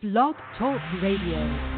Blog Talk Radio.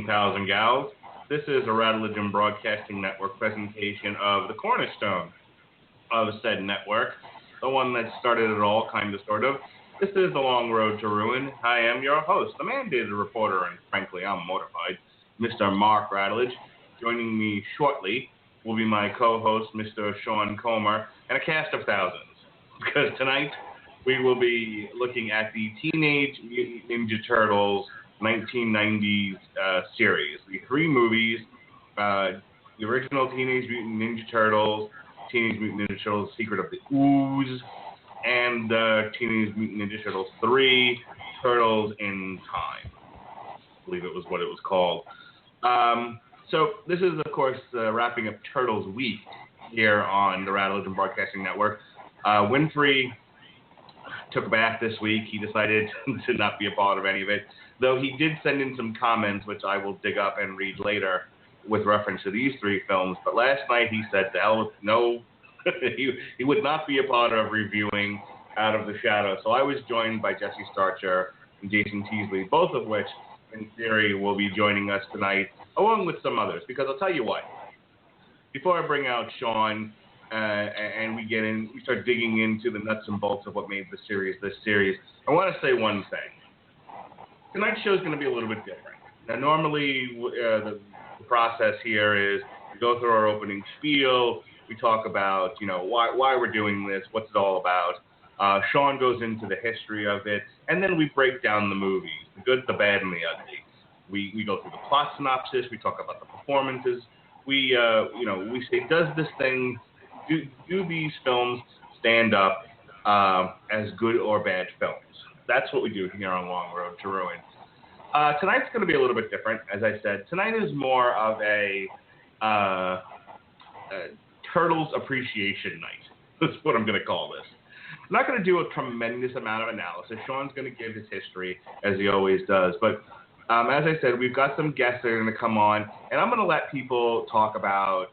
Pals and gals, this is a Radulich In Broadcasting Network presentation of the cornerstone of said network, the one that started it all, kind of, sort of. This is The Long Road to Ruin. I am your host, the mandated reporter, and frankly, I'm mortified, Mr. Mark Radulich. Joining me shortly will be my co-host, Mr. Sean Comer, and a cast of thousands, because tonight we will be looking at the Teenage Mutant Ninja Turtles 1990s series. The three movies, the original Teenage Mutant Ninja Turtles, Teenage Mutant Ninja Turtles Secret of the Ooze, and Teenage Mutant Ninja Turtles 3, Turtles in Time. I believe it was what it was called. So this is, of course, wrapping up Turtles Week here on the Radulich In Broadcasting Network. Winfrey took a bath this week. He decided to not be a part of any of it, though he did send in some comments, which I will dig up and read later with reference to these three films. But last night he said, to hell with no, he would not be a part of reviewing Out of the Shadow. So I was joined by Jesse Starcher and Jason Teasley, both of which, in theory, will be joining us tonight, along with some others. Because I'll tell you what, before I bring out Sean and we start digging into the nuts and bolts of what made this series, I want to say one thing. Tonight's show is going to be a little bit different. Now, normally the process here is we go through our opening spiel, we talk about, why we're doing this, what's it all about. Sean goes into the history of it, and then we break down the movies, the good, the bad, and the ugly. We go through the plot synopsis, we talk about the performances. We say, does this thing, do these films stand up as good or bad films? That's what we do here on Long Road to Ruin. Tonight's going to be a little bit different, as I said. Tonight is more of a Turtles Appreciation Night. That's what I'm going to call this. I'm not going to do a tremendous amount of analysis. Sean's going to give his history, as he always does. But as I said, we've got some guests that are going to come on, and I'm going to let people talk about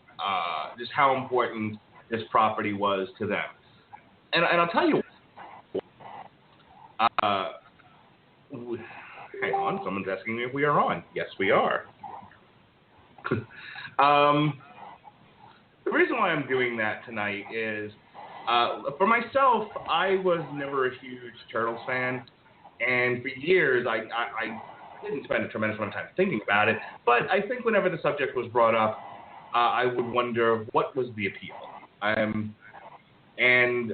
just how important this property was to them. And I'll tell you, hang on, someone's asking me if we are on. Yes, we are. The reason why I'm doing that tonight is, for myself, I was never a huge Turtles fan, and for years I didn't spend a tremendous amount of time thinking about it, but I think whenever the subject was brought up, I would wonder what was the appeal. And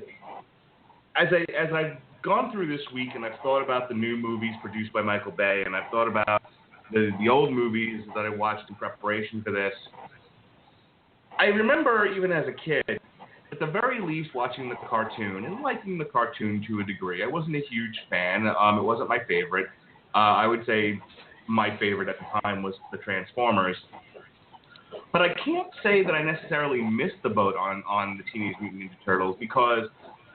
as I've gone through this week and I've thought about the new movies produced by Michael Bay, and I've thought about the old movies that I watched in preparation for this, I remember even as a kid, at the very least, watching the cartoon and liking the cartoon to a degree. I wasn't a huge fan. It wasn't my favorite. I would say my favorite at the time was the Transformers. But I can't say that I necessarily missed the boat on the Teenage Mutant Ninja Turtles, because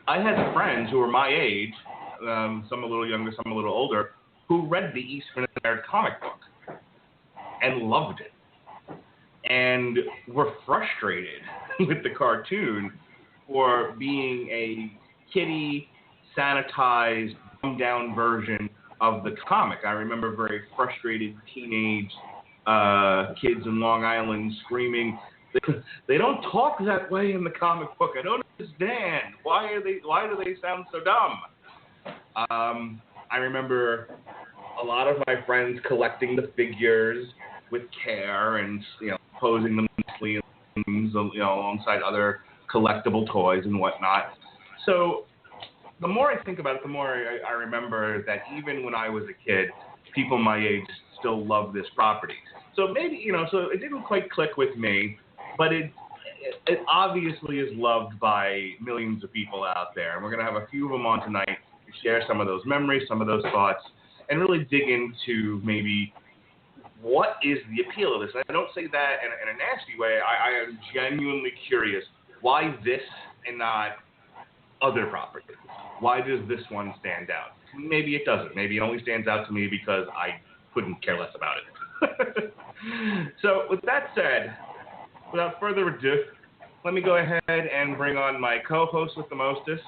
I had friends who were my age, some a little younger, some a little older, who read the Eastman and Laird comic book and loved it, and were frustrated with the cartoon for being a kiddie, sanitized, dumbed-down version of the comic. I remember very frustrated teenage kids in Long Island screaming, "They don't talk that way in the comic book. I don't understand. Why do they sound so dumb?" I remember a lot of my friends collecting the figures with care and, posing them nicely, alongside other collectible toys and whatnot. So the more I think about it, the more I remember that even when I was a kid, people my age still love this property. So maybe, so it didn't quite click with me, but it obviously is loved by millions of people out there. And we're going to have a few of them on tonight to share some of those memories, some of those thoughts, and really dig into maybe what is the appeal of this. And I don't say that in a nasty way. I am genuinely curious. Why this and not other properties? Why does this one stand out? Maybe it doesn't. Maybe it only stands out to me because I couldn't care less about it. So with that said, without further ado, let me go ahead and bring on my co-host with the mostest,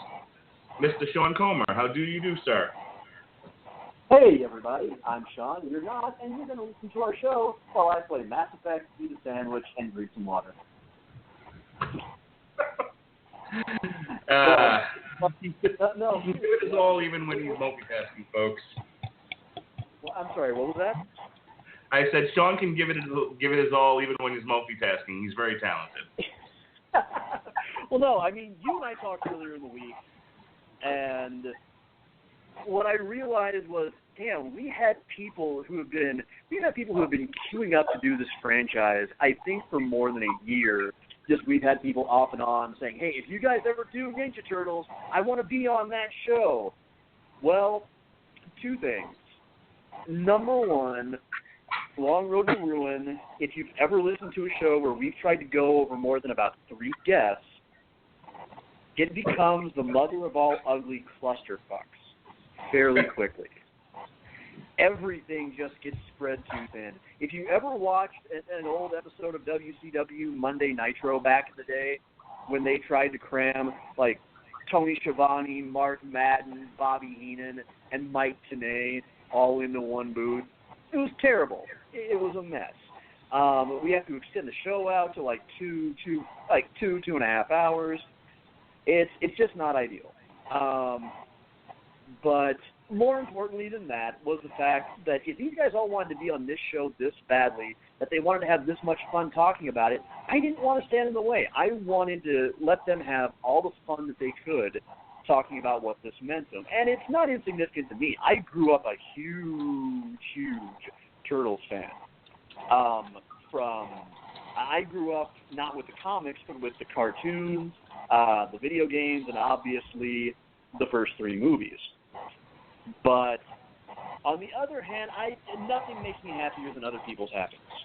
Mr. Sean Comer. How do you do, sir? Hey, everybody. I'm Sean. You're not, and you're going to listen to our show while I play Mass Effect, eat a sandwich, and drink some water. No, he did it all even when he's multitasking, folks. Well, I'm sorry, what was that? I said Sean can give it his all even when he's multitasking. He's very talented. Well, no, I mean, you and I talked earlier in the week, and what I realized was, damn, we had people who have been queuing up to do this franchise, I think, for more than a year. Just we've had people off and on saying, hey, if you guys ever do Ninja Turtles, I want to be on that show. Well, two things. Number one, Long Road to Ruin, if you've ever listened to a show where we've tried to go over more than about 3 guests, it becomes the mother of all ugly clusterfucks fairly quickly. Everything just gets spread too thin. If you ever watched an old episode of WCW Monday Nitro back in the day, when they tried to cram, like, Tony Schiavone, Mark Madden, Bobby Heenan, and Mike Tenay all into one booth, it was terrible. It was a mess. We have to extend the show out to like two and a half hours. It's just not ideal. But more importantly than that was the fact that if these guys all wanted to be on this show this badly, that they wanted to have this much fun talking about it, I didn't want to stand in the way. I wanted to let them have all the fun that they could talking about what this meant to them. And it's not insignificant to me. I grew up a huge Turtles fan. I grew up not with the comics, but with the cartoons, the video games, and obviously the first 3 movies. But on the other hand, nothing makes me happier than other people's happiness.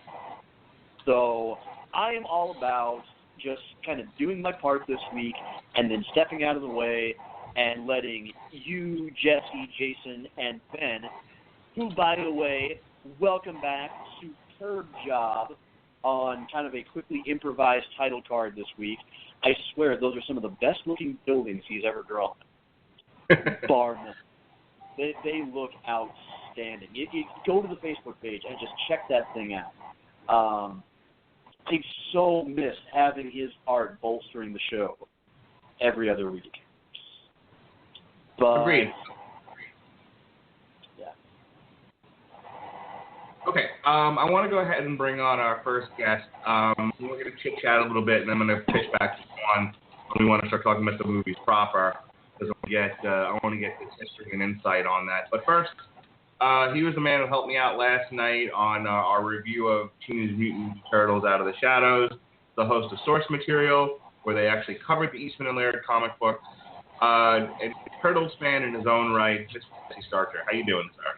So I am all about just kind of doing my part this week and then stepping out of the way and letting you, Jesse, Jason, and Ben, who, by the way, welcome back, superb job on kind of a quickly improvised title card this week. I swear those are some of the best-looking buildings he's ever drawn. Bar none. They look outstanding. You go to the Facebook page and just check that thing out. I so miss having his art bolstering the show every other week. But, agreed. Yeah. Okay, I want to go ahead and bring on our first guest. We're going to chit-chat a little bit, and I'm going to pitch back to Sean when we want to start talking about the movies proper. Because I want to get his history and insight on that. But first, he was the man who helped me out last night on our review of Teenage Mutant Ninja Turtles Out of the Shadows, the host of Source Material, where they actually covered the Eastman and Laird comic book, and a Turtles fan in his own right, Mr. Starcher. How you doing, sir?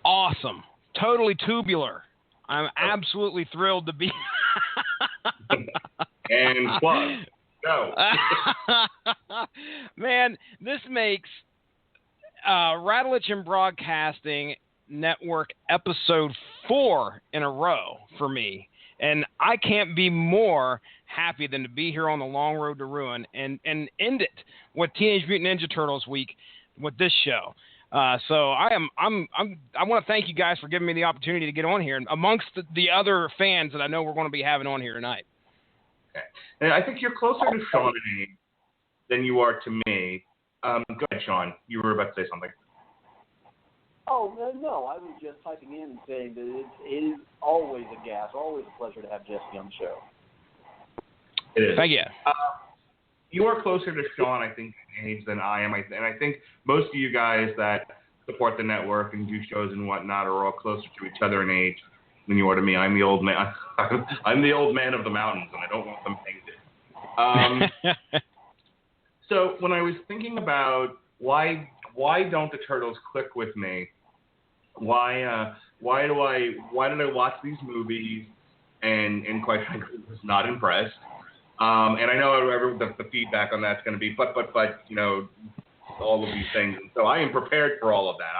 Awesome. Totally tubular. I'm absolutely thrilled to be And plug. Go. Man, this makes Radulich In Broadcasting Network episode 4 in a row for me. And I can't be more happy than to be here on the Long Road to Ruin and end it with Teenage Mutant Ninja Turtles week with this show. So I want to thank you guys for giving me the opportunity to get on here, and amongst the other fans that I know we're going to be having on here tonight. Okay. And I think you're closer to Sean and me than you are to me. Go ahead, Sean. You were about to say something. Oh, no, I was just typing in and saying that it is always a gas, always a pleasure to have Jesse on the show. It is. Thank you. You are closer to Sean, I think, in age than I am. And I think most of you guys that support the network and do shows and whatnot are all closer to each other in age than you are to me. I'm the old man. I'm the old man of the mountains, and I don't want them painted. So when I was thinking about why don't the turtles click with me? Why did I watch these movies and quite frankly was not impressed? And I know the feedback on that's going to be but all of these things. And so I am prepared for all of that.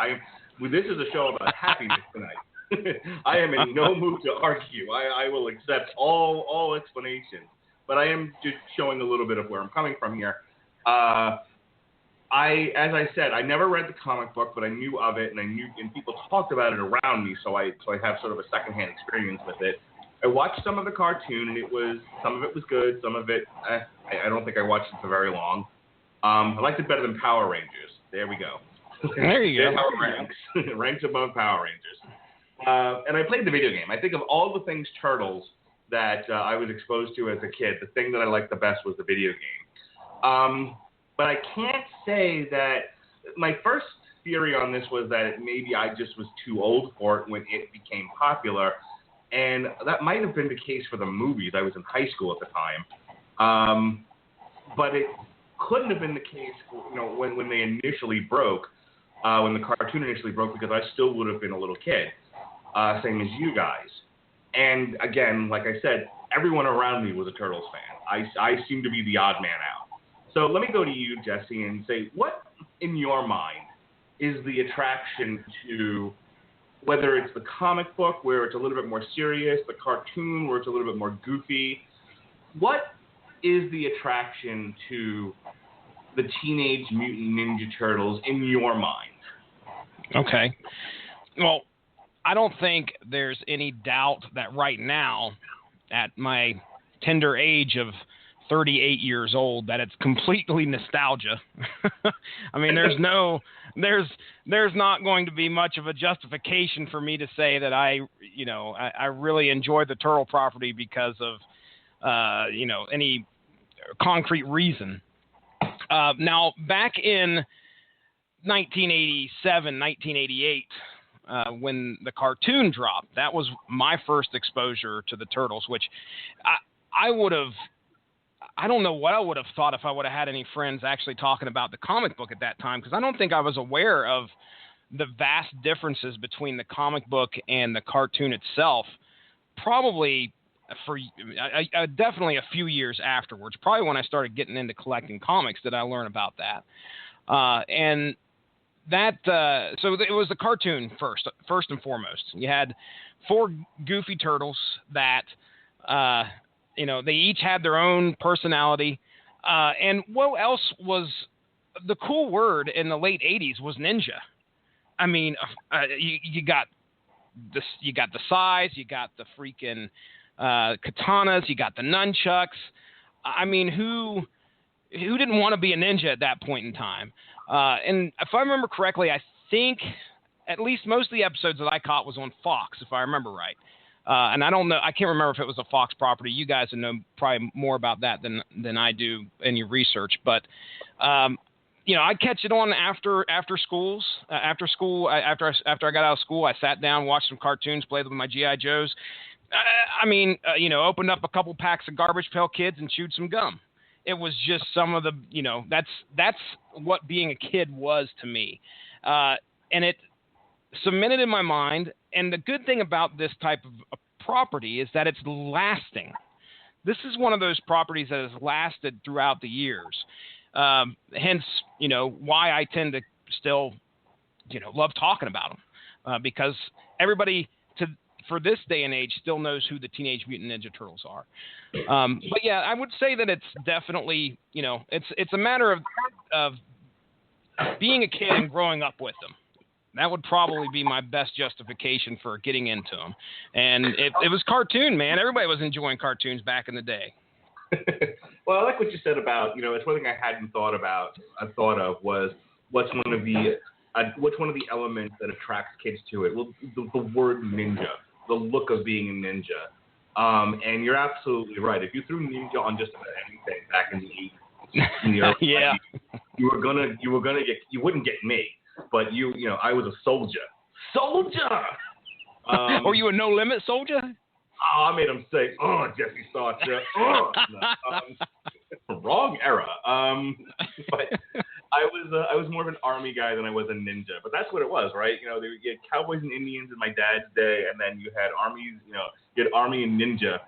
This is a show about happiness tonight. I am in no mood to argue. I will accept all explanations. But I am just showing a little bit of where I'm coming from here. As I said, I never read the comic book, but I knew of it, and people talked about it around me, so I have sort of a secondhand experience with it. I watched some of the cartoon, and some of it was good, some of it, I don't think I watched it for very long. I liked it better than Power Rangers. There we go. There you go. Ranks above Power Rangers. And I played the video game. I think of all the things Turtles that I was exposed to as a kid, the thing that I liked the best was the video game. But I can't say that my first theory on this was that maybe I just was too old for it when it became popular. And that might have been the case for the movies. I was in high school at the time. But it couldn't have been the case when they initially broke, when the cartoon initially broke, because I still would have been a little kid, same as you guys. And again, like I said, everyone around me was a Turtles fan. I seem to be the odd man out. So let me go to you, Jesse, and say, what in your mind is the attraction to whether it's the comic book where it's a little bit more serious, the cartoon where it's a little bit more goofy? What is the attraction to the Teenage Mutant Ninja Turtles in your mind? Okay. Well, I don't think there's any doubt that right now, at my tender age of 38 years old, that it's completely nostalgia. I mean, there's not going to be much of a justification for me to say that I really enjoy the Turtle property because of, any concrete reason. Now, back in 1987, 1988, when the cartoon dropped, that was my first exposure to the Turtles, which I don't know what I would have thought if I would have had any friends actually talking about the comic book at that time, because I don't think I was aware of the vast differences between the comic book and the cartoon itself. Probably definitely a few years afterwards, probably when I started getting into collecting comics, did I learn about that. And that so it was the cartoon first and foremost. You had 4 goofy turtles that they each had their own personality. And what else was the cool word in the late 80s was ninja. I mean, you got the size, you got the freaking katanas, you got the nunchucks. I mean, who didn't want to be a ninja at that point in time? And if I remember correctly, I think at least most of the episodes that I caught was on Fox, if I remember right. And I don't know, I can't remember if it was a Fox property. You guys would know probably more about that than I do in your research. But I'd catch it on after school. After I got out of school, I sat down, watched some cartoons, played with my GI Joes. Opened up a couple packs of Garbage Pail Kids and chewed some gum. It was just some of the, that's what being a kid was to me. And it cemented in my mind. And the good thing about this type of property is that it's lasting. This is one of those properties that has lasted throughout the years. Hence, why I tend to still, love talking about them. Because everybody for this day and age still knows who the Teenage Mutant Ninja Turtles are. But yeah, I would say that it's definitely, it's a matter of being a kid and growing up with them. That would probably be my best justification for getting into them. And it was cartoon, man. Everybody was enjoying cartoons back in the day. Well, I like what you said about, it's one thing I hadn't thought of was what's one of the elements that attracts kids to it? Well, the word ninja, the look of being a ninja. And you're absolutely right. If you threw ninja on just about anything back in the 80s, in the early 90s, you wouldn't get me, but I was a soldier. Or you a no limit soldier? Oh, I made him say, "Oh, Jesse Starcher." Wrong era. But I was more of an army guy than I was a ninja. But that's what it was, right? You had cowboys and Indians in my dad's day, and then you had armies. You had army and ninja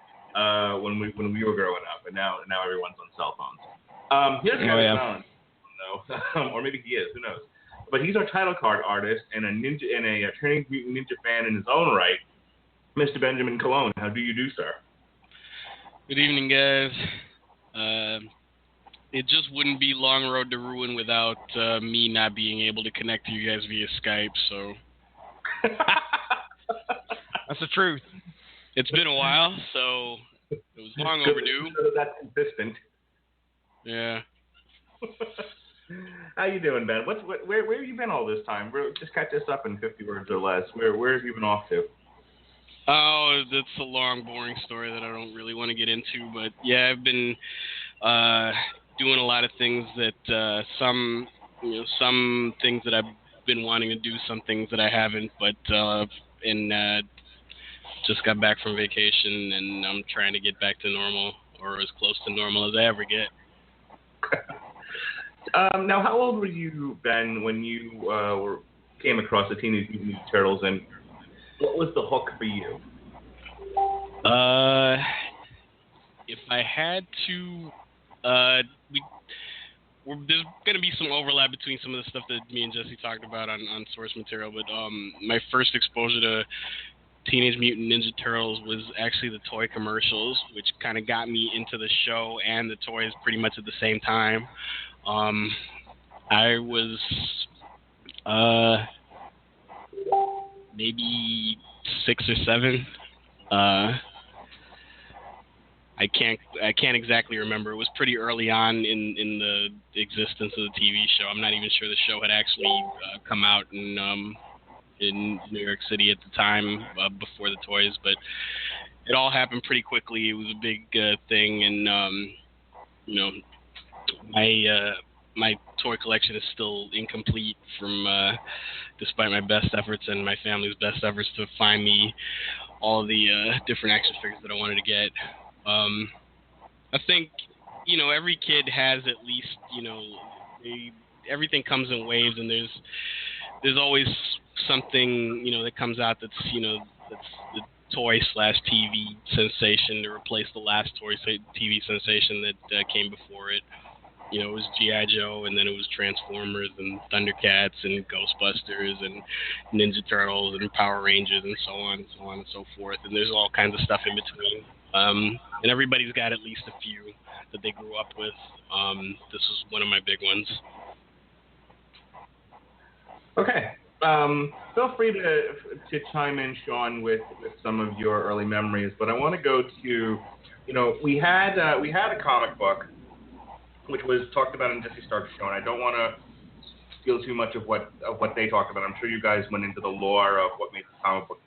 when we were growing up, and now everyone's on cell phones. Here's Kevin Allen. No, or maybe he is. Who knows? But he's our title card artist and a ninja and a Teenage Mutant Ninja fan in his own right. Mr. Benjamin Cologne, how do you do, sir? Good evening, guys. It just wouldn't be Long Road to Ruin without me not being able to connect to you guys via Skype, so... That's the truth. It's been a while, so it was long overdue. So that's consistent. Yeah. How you doing, Ben? Where have you been all this time? Just catch us up in 50 words or less. Where have you been off to? Oh, that's a long, boring story that I don't really want to get into. But yeah, I've been doing a lot of things that some things that I've been wanting to do, some things that I haven't. But just got back from vacation, and I'm trying to get back to normal, or as close to normal as I ever get. Now, how old were you, Ben, when you came across the Teenage Mutant Ninja Turtles, and what was the hook for you? If I had to, there's going to be some overlap between some of the stuff that me and Jesse talked about on source material, but my first exposure to Teenage Mutant Ninja Turtles was actually the toy commercials, which kind of got me into the show and the toys pretty much at the same time. I was maybe 6 or 7. I can't exactly remember. It was pretty early on in the existence of the TV show. I'm not even sure the show had actually come out in New York City at the time before the toys, but it all happened pretty quickly. It was a big thing, and my toy collection is still incomplete from despite my best efforts and my family's best efforts to find me all of the different action figures that I wanted to get. I think, every kid has at least, everything comes in waves, and there's always something, that comes out that's the toy/TV sensation to replace the last toy TV sensation that came before it. It was G.I. Joe, and then it was Transformers and Thundercats and Ghostbusters and Ninja Turtles and Power Rangers and so on and so forth. And there's all kinds of stuff in between. And everybody's got at least a few that they grew up with. This was one of my big ones. Okay. Feel free to chime in, Sean, with some of your early memories. But I want to go to, we had a comic book which was talked about in Jesse Starcher's show, and I don't want to steal too much of what they talked about. I'm sure you guys went into the lore of what made the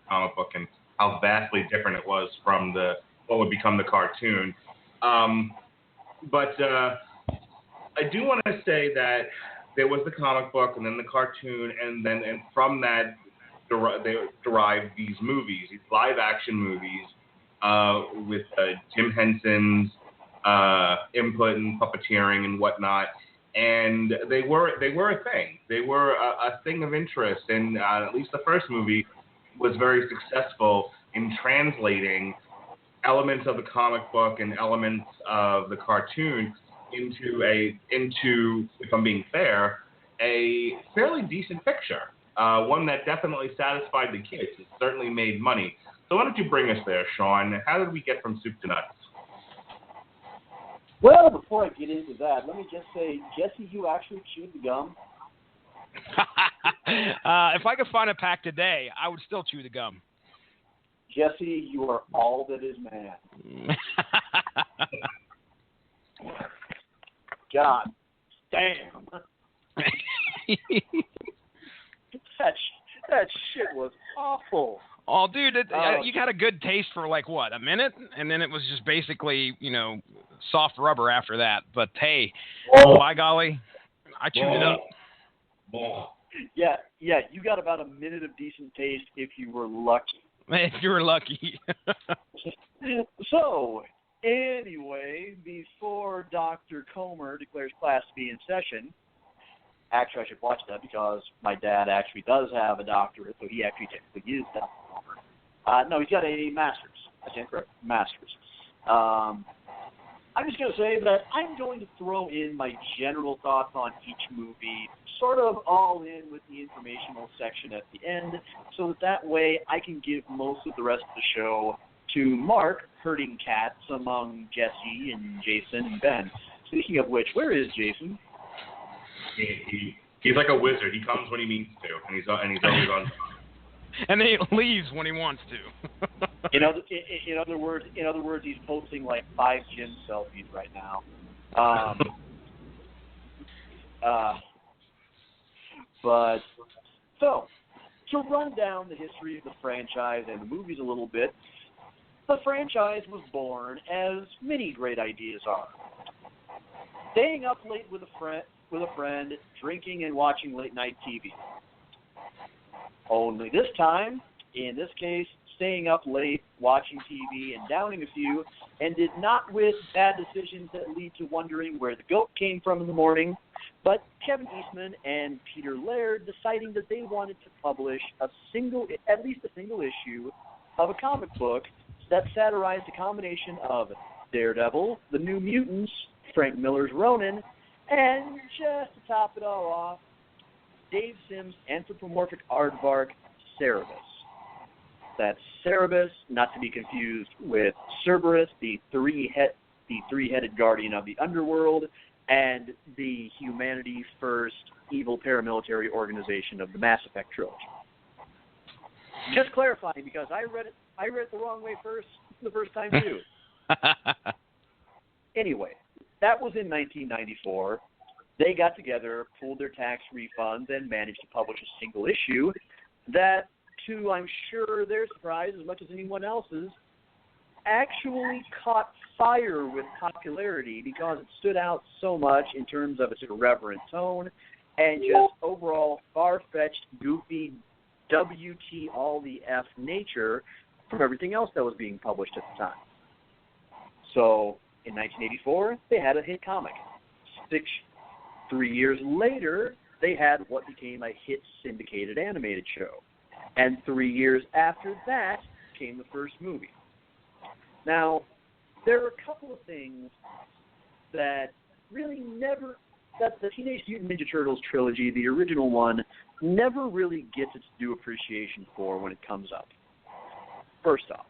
comic book and how vastly different it was from what would become the cartoon. But I do want to say that there was the comic book and then the cartoon, and from that they derived these movies, these live action movies with Jim Henson's input and puppeteering and whatnot, and they were a thing. They were a thing of interest, and at least the first movie was very successful in translating elements of the comic book and elements of the cartoon into, if I'm being fair, a fairly decent picture. One that definitely satisfied the kids. It certainly made money. So why don't you bring us there, Sean? How did we get from soup to nuts? Well, before I get into that, let me just say, Jesse, you actually chewed the gum? If I could find a pack today, I would still chew the gum. Jesse, you are all that is man. God damn. that shit was awful. Oh, dude, you got a good taste for like what, a minute, and then it was just basically, soft rubber after that. But hey, by golly, I chewed it up. Yeah, you got about a minute of decent taste if you were lucky. If you were lucky. So, anyway, before Dr. Comer declares class to be in session, actually I should watch that because my dad actually does have a doctorate, so he actually technically is Dr. Comer. No, he's got a master's. I stand correct, master's. I'm just going to say that I'm going to throw in my general thoughts on each movie, sort of all in with the informational section at the end, so that way I can give most of the rest of the show to Mark herding cats among Jesse and Jason and Ben. Speaking of which, where is Jason? He's like a wizard. He comes when he means to, and he's always on time. And then he leaves when he wants to. In other words, he's posting like 5 gym selfies right now. But so to run down the history of the franchise and the movies a little bit, the franchise was born as many great ideas are. Staying up late with a friend, drinking and watching late night TV. Only this time, in this case, staying up late, watching TV, and downing a few, ended not with bad decisions that lead to wondering where the goat came from in the morning, but Kevin Eastman and Peter Laird deciding that they wanted to publish at least a single issue of a comic book that satirized a combination of Daredevil, the New Mutants, Frank Miller's Ronin, and just to top it all off, Dave Sims' anthropomorphic aardvark, Cerebus. That's Cerebus, not to be confused with Cerberus, the three-headed guardian of the underworld, and the humanity's first evil paramilitary organization of the Mass Effect trilogy. Just clarifying, because I read it the wrong way the first time too. Anyway, that was in 1994. They got together, pulled their tax refunds, and managed to publish a single issue that, to I'm sure their surprise as much as anyone else's, actually caught fire with popularity because it stood out so much in terms of its irreverent tone and just overall far-fetched, goofy, WT all the F nature from everything else that was being published at the time. So, in 1984, they had a hit comic. 3 years later, they had what became a hit syndicated animated show. And 3 years after that came the first movie. Now, there are a couple of things that really that the Teenage Mutant Ninja Turtles trilogy, the original one, never really gets its due appreciation for when it comes up. First off,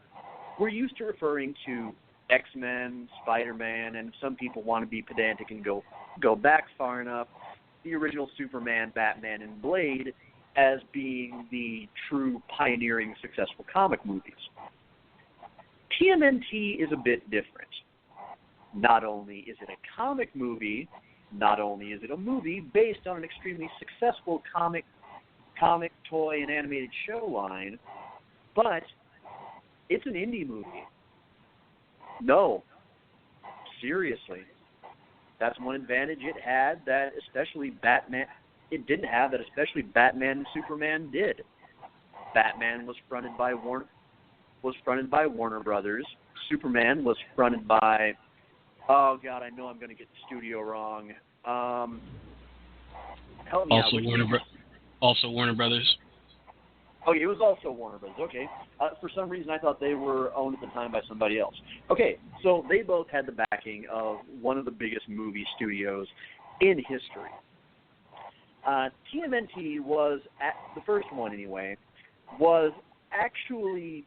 we're used to referring to X-Men, Spider-Man, and if some people want to be pedantic and go back far enough, the original Superman, Batman, and Blade as being the true pioneering successful comic movies. TMNT is a bit different. Not only is it a comic movie, not only is it a movie based on an extremely successful comic, toy, and animated show line, but it's an indie movie. No, seriously. That's one advantage it had that especially Batman and Superman did. Batman was fronted by Warner Brothers. Superman was fronted by, oh God, I know I'm going to get the studio wrong. Help me out. Also Warner Brothers. Okay, it was also Warner Brothers. Okay. For some reason, I thought they were owned at the time by somebody else. Okay, so they both had the backing of one of the biggest movie studios in history. TMNT was, the first one anyway, was actually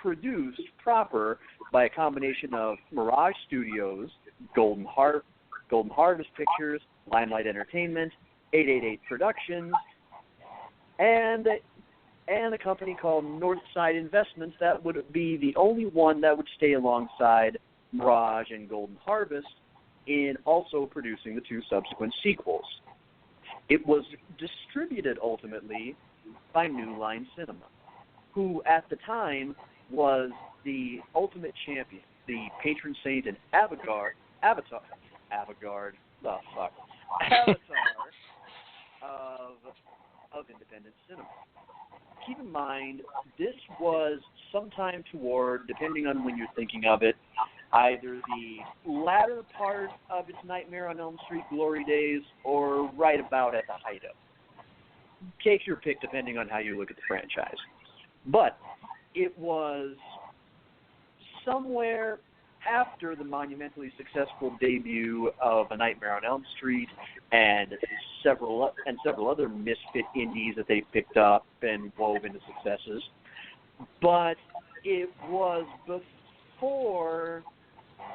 produced proper by a combination of Mirage Studios, Golden Harvest Pictures, Limelight Entertainment, 888 Productions, and a company called Northside Investments that would be the only one that would stay alongside Mirage and Golden Harvest in also producing the 2 subsequent sequels. It was distributed ultimately by New Line Cinema, who at the time was the ultimate champion, the patron saint and avatar of independent cinema. Keep in mind, this was sometime toward, depending on when you're thinking of it, either the latter part of its Nightmare on Elm Street glory days or right about at the height of it. Take your pick depending on how you look at the franchise. But it was somewhere after the monumentally successful debut of A Nightmare on Elm Street and several other misfit indies that they picked up and wove into successes. But it was before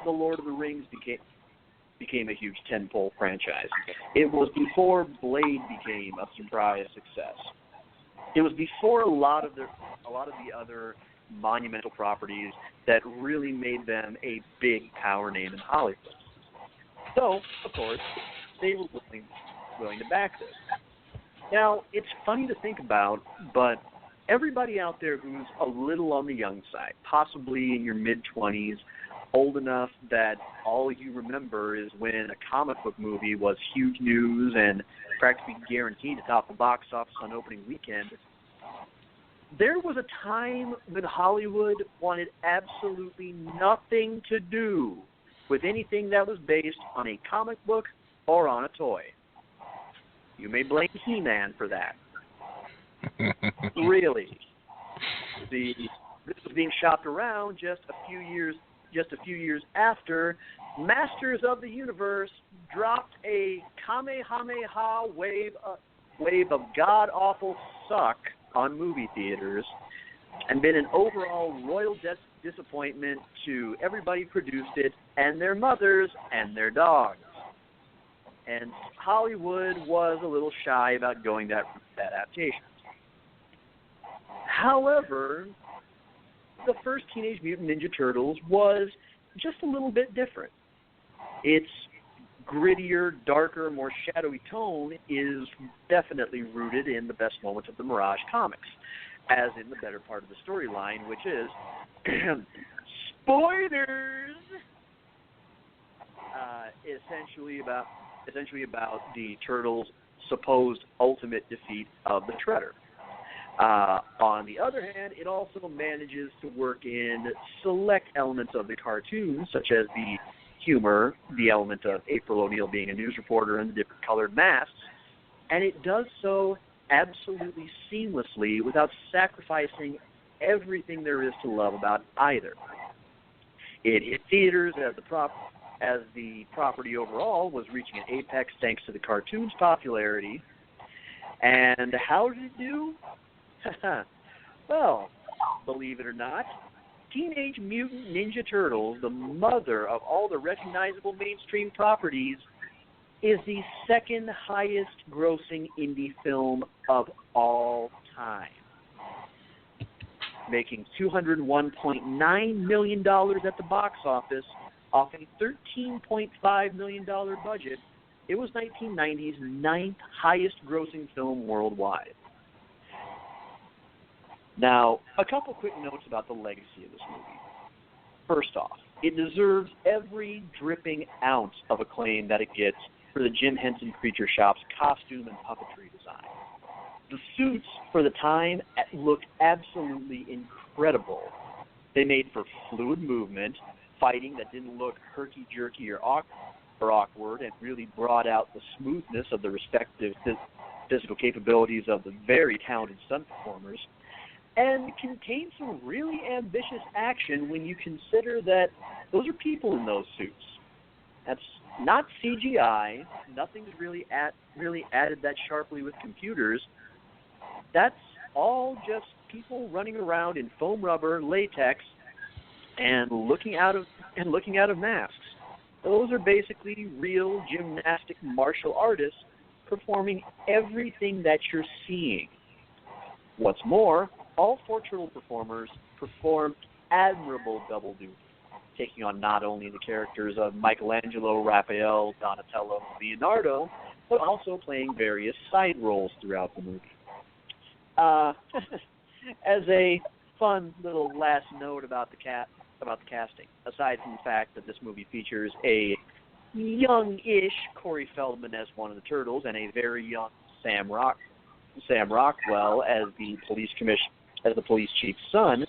the Lord of the Rings became a huge tentpole franchise. It was before Blade became a surprise success. It was before a lot of the other monumental properties that really made them a big power name in Hollywood. So, of course, they were willing to back this. Now, it's funny to think about, but everybody out there who's a little on the young side, possibly in your mid-20s, old enough that all you remember is when a comic book movie was huge news and practically guaranteed to top the box office on opening weekend, there was a time when Hollywood wanted absolutely nothing to do with anything that was based on a comic book or on a toy. You may blame He-Man for that. Really. This was being shopped around just a few years after Masters of the Universe dropped a Kamehameha wave of god-awful suck on movie theaters and been an overall royal disappointment to everybody who produced it and their mothers and their dogs. And Hollywood was a little shy about going that adaptation. However, the first Teenage Mutant Ninja Turtles was just a little bit different. Its grittier, darker, more shadowy tone is definitely rooted in the best moments of the Mirage comics, as in the better part of the storyline, which is spoilers. Essentially about the Turtles' supposed ultimate defeat of the Shredder. On the other hand, it also manages to work in select elements of the cartoon, such as the humor, the element of April O'Neil being a news reporter and the different colored masks, and it does so absolutely seamlessly without sacrificing everything there is to love about either. It hit theaters as the property overall was reaching an apex thanks to the cartoon's popularity. And how did it do? Well, believe it or not, Teenage Mutant Ninja Turtles, the mother of all the recognizable mainstream properties, is the second highest grossing indie film of all time, making $201.9 million at the box office off a $13.5 million budget. It was 1990's ninth highest grossing film worldwide. Now, a couple quick notes about the legacy of this movie. First off, it deserves every dripping ounce of acclaim that it gets for the Jim Henson Creature Shop's costume and puppetry design. The suits, for the time, looked absolutely incredible. They made for fluid movement, fighting that didn't look herky-jerky or awkward, and really brought out the smoothness of the respective physical capabilities of the very talented stunt performers, and contained some really ambitious action when you consider that those are people in those suits. That's not CGI. Nothing's really added that sharply with computers. That's all just people running around in foam rubber, latex, and looking out of masks. Those are basically real gymnastic martial artists performing everything that you're seeing. What's more, all four Turtle performers performed admirable double duty. taking on not only the characters of Michelangelo, Raphael, Donatello, and Leonardo, but also playing various side roles throughout the movie. As a fun little last note about the casting, aside from the fact that this movie features a young-ish Corey Feldman as one of the Turtles and a very young Sam Rockwell as the police chief's son,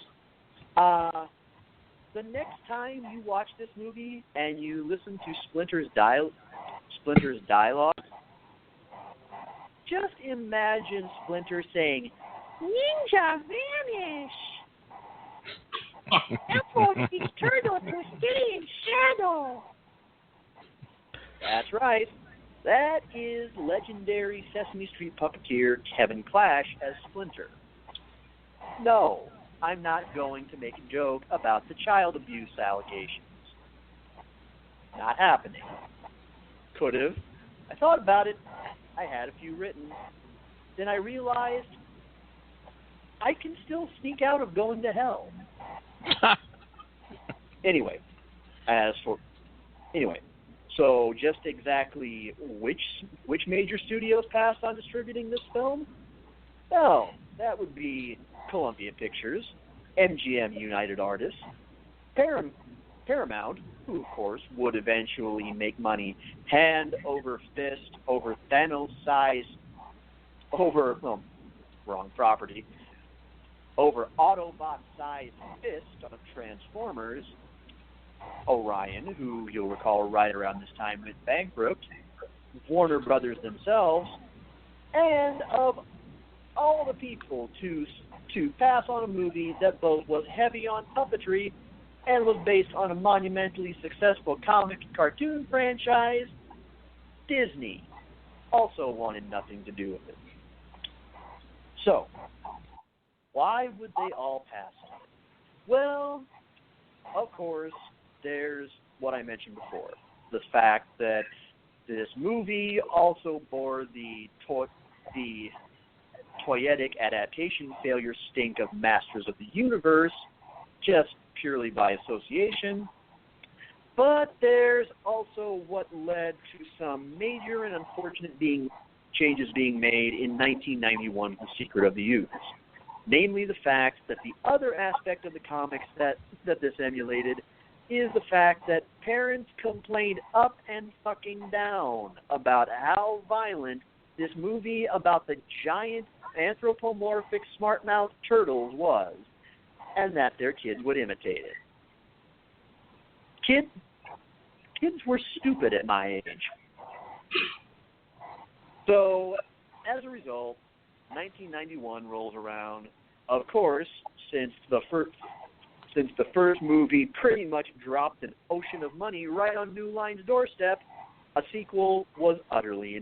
the next time you watch this movie and you listen to Splinter's dialogue, just imagine Splinter saying, "Ninja vanish! Therefore, these turtles will stay in shadow." That's right. That is legendary Sesame Street puppeteer Kevin Clash as Splinter. No, I'm not going to make a joke about the child abuse allegations. Not happening. Could have. I thought about it. I had a few written. Then I realized I can still sneak out of going to hell. Anyway, so just exactly which major studios passed on distributing this film? Well, that would be Columbia Pictures, MGM United Artists, Paramount, who of course would eventually make money hand over fist over Thanos-sized, over Autobot-sized fist of Transformers, Orion, who you'll recall right around this time went bankrupt, Warner Brothers themselves, and of all the people to pass on a movie that both was heavy on puppetry and was based on a monumentally successful comic cartoon franchise, Disney also wanted nothing to do with it. So, why would they all pass on it? Well, of course, there's what I mentioned before, the fact that this movie also bore the toyetic adaptation failure stink of Masters of the Universe, just purely by association. But there's also what led to some major and unfortunate changes being made in 1991's The Secret of the Ooze. Namely the fact that the other aspect of the comics that this emulated is the fact that parents complained up and fucking down about how violent this movie about the giant anthropomorphic smart-mouthed turtles was, and that their kids would imitate it. Kids were stupid at my age. So, as a result, 1991 rolls around. Of course, since the first movie pretty much dropped an ocean of money right on New Line's doorstep, a sequel was utterly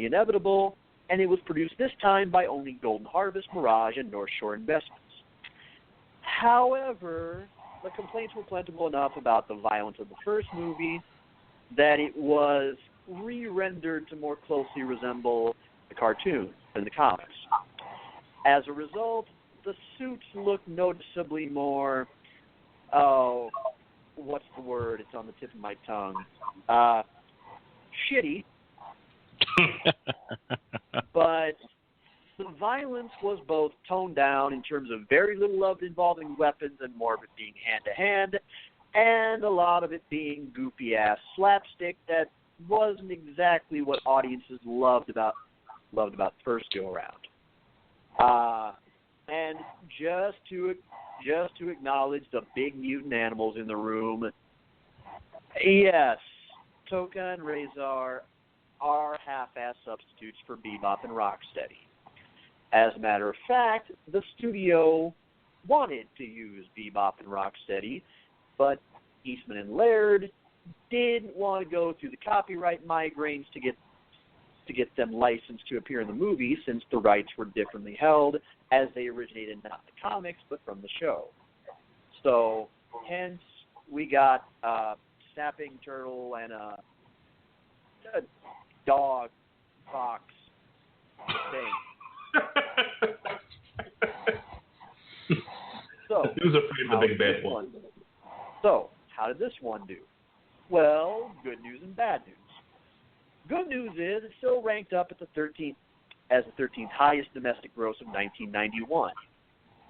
inevitable, and it was produced this time by only Golden Harvest, Mirage, and North Shore Investments. However, the complaints were plentiful enough about the violence of the first movie that it was re-rendered to more closely resemble the cartoon than the comics. As a result, the suits look noticeably more, what's the word? It's on the tip of my tongue. Shitty. But the violence was both toned down in terms of very little of it involving weapons and more of it being hand-to-hand, and a lot of it being goofy-ass slapstick that wasn't exactly what audiences loved about the first go-around. And just to acknowledge the big mutant animals in the room, yes, Toka and Razor are half-ass substitutes for Bebop and Rocksteady. As a matter of fact, the studio wanted to use Bebop and Rocksteady, but Eastman and Laird didn't want to go through the copyright migraines to get them licensed to appear in the movie, since the rights were differently held, as they originated not in the comics, but from the show. So, hence, we got a snapping turtle and a dog, fox thing. So, who's afraid of the big bad one? So, how did this one do? Well, good news and bad news. Good news is it's still ranked up at the 13th as the 13th highest domestic gross of 1991,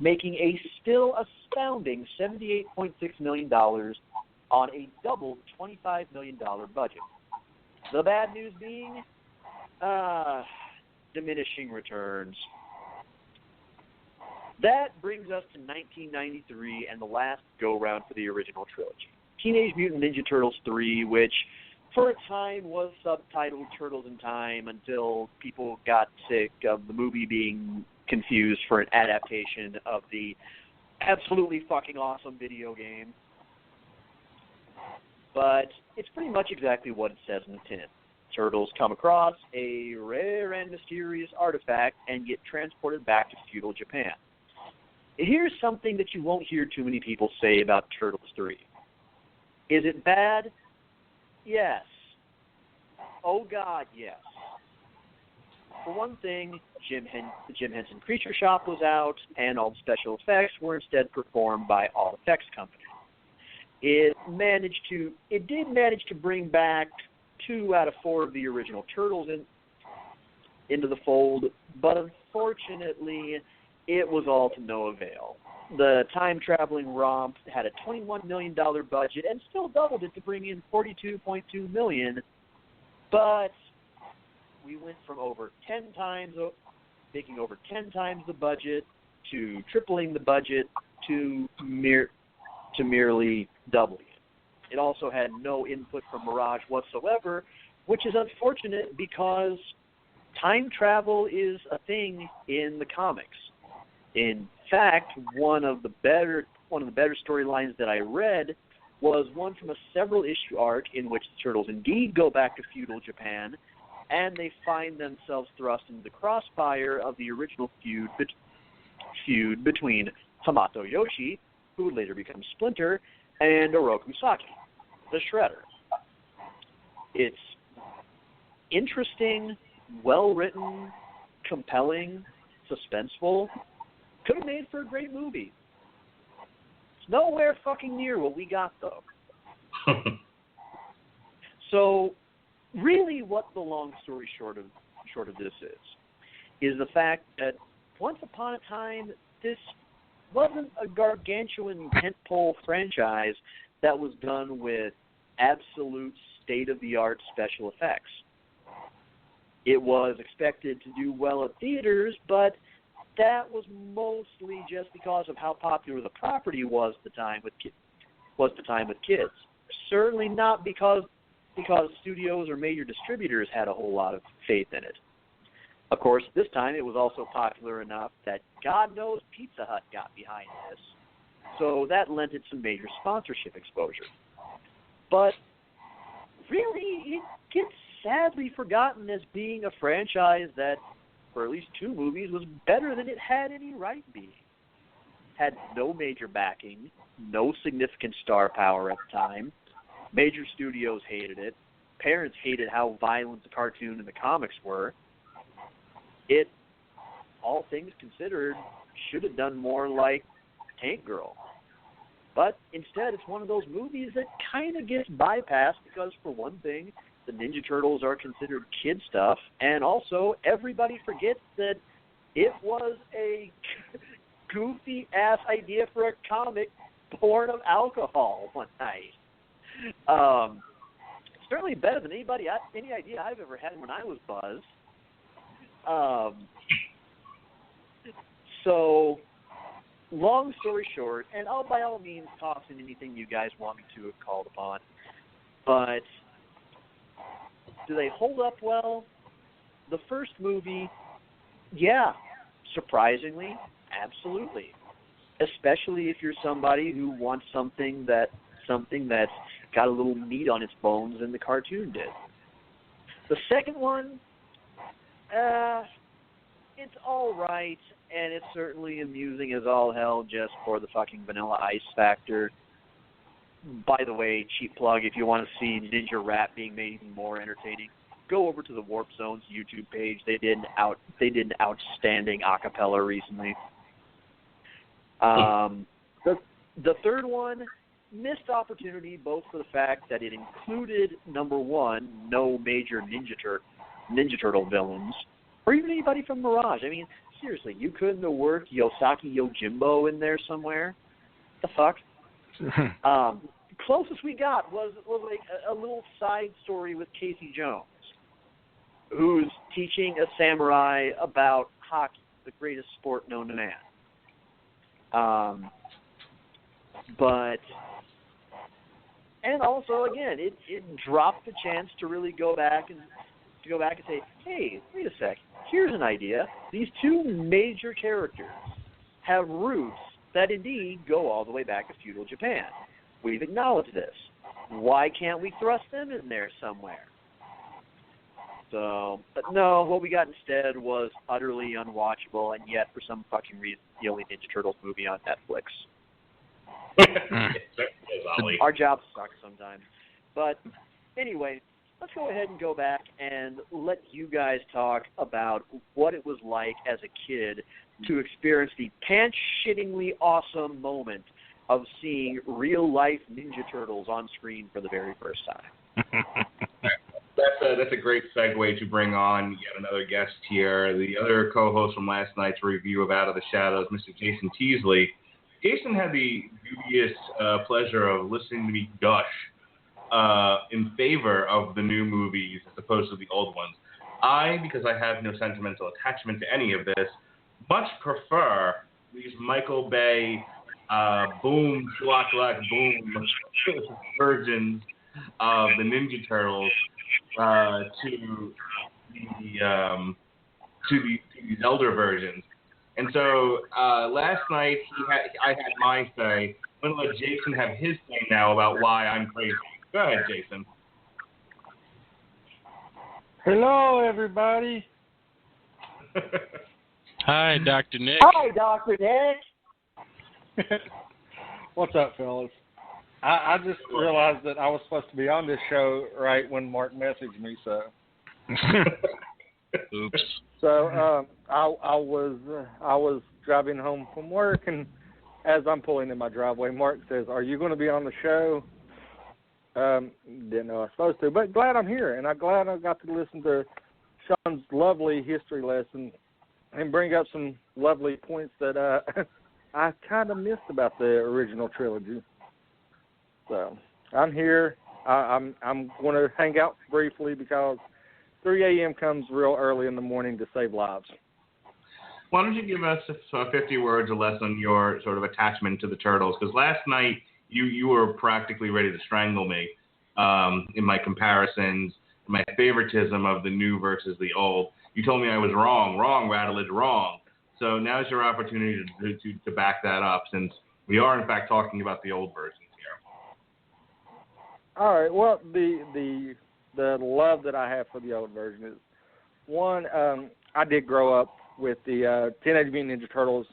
making a still astounding $78.6 million on a doubled $25 million budget. The bad news being diminishing returns. That brings us to 1993 and the last go-round for the original trilogy. Teenage Mutant Ninja Turtles 3, which for a time was subtitled Turtles in Time until people got sick of the movie being confused for an adaptation of the absolutely fucking awesome video game. But it's pretty much exactly what it says in the tin. Turtles come across a rare and mysterious artifact and get transported back to feudal Japan. Here's something that you won't hear too many people say about Turtles 3. Is it bad? Yes. Oh, God, yes. For one thing, the Jim Henson Creature Shop was out, and all the special effects were instead performed by All Effects Company. It did manage to bring back 2 out of 4 of the original Turtles into the fold, but unfortunately, it was all to no avail. The time-traveling romp had a $21 million budget and still doubled it to bring in $42.2 million, but we went from making over 10 times the budget to tripling the budget to merely doubling it. It also had no input from Mirage whatsoever, which is unfortunate because time travel is a thing in the comics. In fact, one of the better storylines that I read was one from a several-issue arc in which the Turtles indeed go back to feudal Japan, and they find themselves thrust into the crossfire of the original feud between Hamato Yoshi, who would later become Splinter, and Oroku Saki, the Shredder. It's interesting, well-written, compelling, suspenseful. Could have made for a great movie. It's nowhere fucking near what we got, though. So, really what the long story short of this is the fact that once upon a time, this wasn't a gargantuan tentpole franchise that was done with absolute state-of-the-art special effects. It was expected to do well at theaters, but that was mostly just because of how popular the property was at the time with kids. Certainly not because studios or major distributors had a whole lot of faith in it. Of course, this time it was also popular enough that God knows Pizza Hut got behind this. So that lent it some major sponsorship exposure. But really, it gets sadly forgotten as being a franchise that, for at least 2 movies, was better than it had any right being. Had no major backing, no significant star power at the time. Major studios hated it. Parents hated how violent the cartoon and the comics were. It, all things considered, should have done more like Tank Girl. But instead, it's one of those movies that kind of gets bypassed because, for one thing, the Ninja Turtles are considered kid stuff, and also everybody forgets that it was a goofy-ass idea for a comic born of alcohol one night. Certainly better than any idea I've ever had when I was buzzed. So, long story short, and I'll by all means toss in anything you guys want me to have called upon, but do they hold up well? The first movie, yeah, surprisingly, absolutely. Especially if you're somebody who wants something that's got a little meat on its bones than the cartoon did. The second one, it's all right, and it's certainly amusing as all hell just for the fucking Vanilla Ice factor. By the way, cheap plug, if you want to see Ninja Rap being made even more entertaining, go over to the Warp Zone's YouTube page. They did an outstanding acapella recently. The third one, missed opportunity both for the fact that it included, number one, no major Ninja Turtle villains, or even anybody from Mirage. I mean, seriously, you couldn't have worked Yosaki Yojimbo in there somewhere? The fuck? Closest we got was like a little side story with Casey Jones, who's teaching a samurai about hockey, the greatest sport known to man. And also, again, it dropped the chance to really go back and say, hey, wait a sec, here's an idea. These two major characters have roots that indeed go all the way back to feudal Japan. We've acknowledged this. Why can't we thrust them in there somewhere? So, but no, what we got instead was utterly unwatchable, and yet for some fucking reason, the only Ninja Turtles movie on Netflix. Our jobs suck sometimes. But anyway, let's go ahead and go back and let you guys talk about what it was like as a kid to experience the pants-shittingly awesome moment of seeing real-life Ninja Turtles on screen for the very first time. That's a great segue to bring on yet another guest here, the other co-host from last night's review of Out of the Shadows, Mr. Jason Teasley. Jason had the dubious pleasure of listening to me gush in favor of the new movies as opposed to the old ones. I, because I have no sentimental attachment to any of this, much prefer these Michael Bay boom, schlock, boom versions of the Ninja Turtles to these elder versions. And so last night I had my say. I'm going to let Jason have his say now about why I'm crazy. Go ahead, Jason. Hello, everybody. Hi, Dr. Nick. Hi, Dr. Nick. What's up, fellas? I just realized that I was supposed to be on this show right when Mark messaged me, so. Oops. So I was driving home from work, and as I'm pulling in my driveway, Mark says, "Are you going to be on the show?" Didn't know I was supposed to, but glad I'm here, and I'm glad I got to listen to Sean's lovely history lesson and bring up some lovely points that I kind of missed about the original trilogy. So I'm here. I'm going to hang out briefly because 3 a.m. comes real early in the morning to save lives. Why don't you give us 50 words or less on your sort of attachment to the Turtles? Because last night you were practically ready to strangle me in my comparisons, my favoritism of the new versus the old. You told me I was wrong, Radulich, wrong. So now's your opportunity to back that up, since we are in fact talking about the old versions here. All right. Well, the love that I have for the old version is, one, I did grow up with the Teenage Mutant Ninja Turtles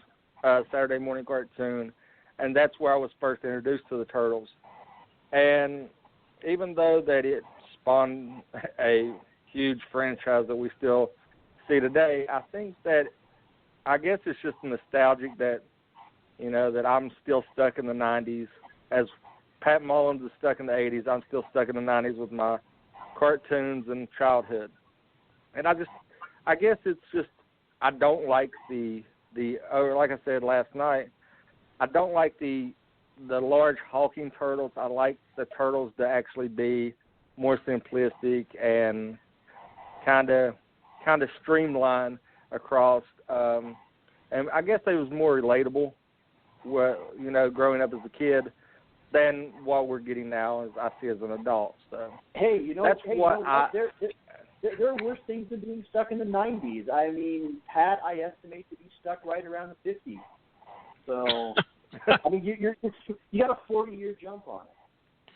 Saturday morning cartoon, and that's where I was first introduced to the Turtles. And even though that it spawned a huge franchise that we still see today, I think that, I guess it's just nostalgic that, you know, that I'm still stuck in the 90s. As Pat Mullins is stuck in the 80s, I'm still stuck in the 90s with my cartoons and childhood. And I guess it's just, I don't like like I said last night, I don't like the large hulking turtles. I like the turtles to actually be more simplistic and kind of streamlined across. And I guess they was more relatable, you know, growing up as a kid, than what we're getting now as I see as an adult. So hey, you know, that's there are worse things than being stuck in the 90s. I mean, Pat, I estimate to be stuck right around the 50s. So, I mean, you got a 40-year jump on it.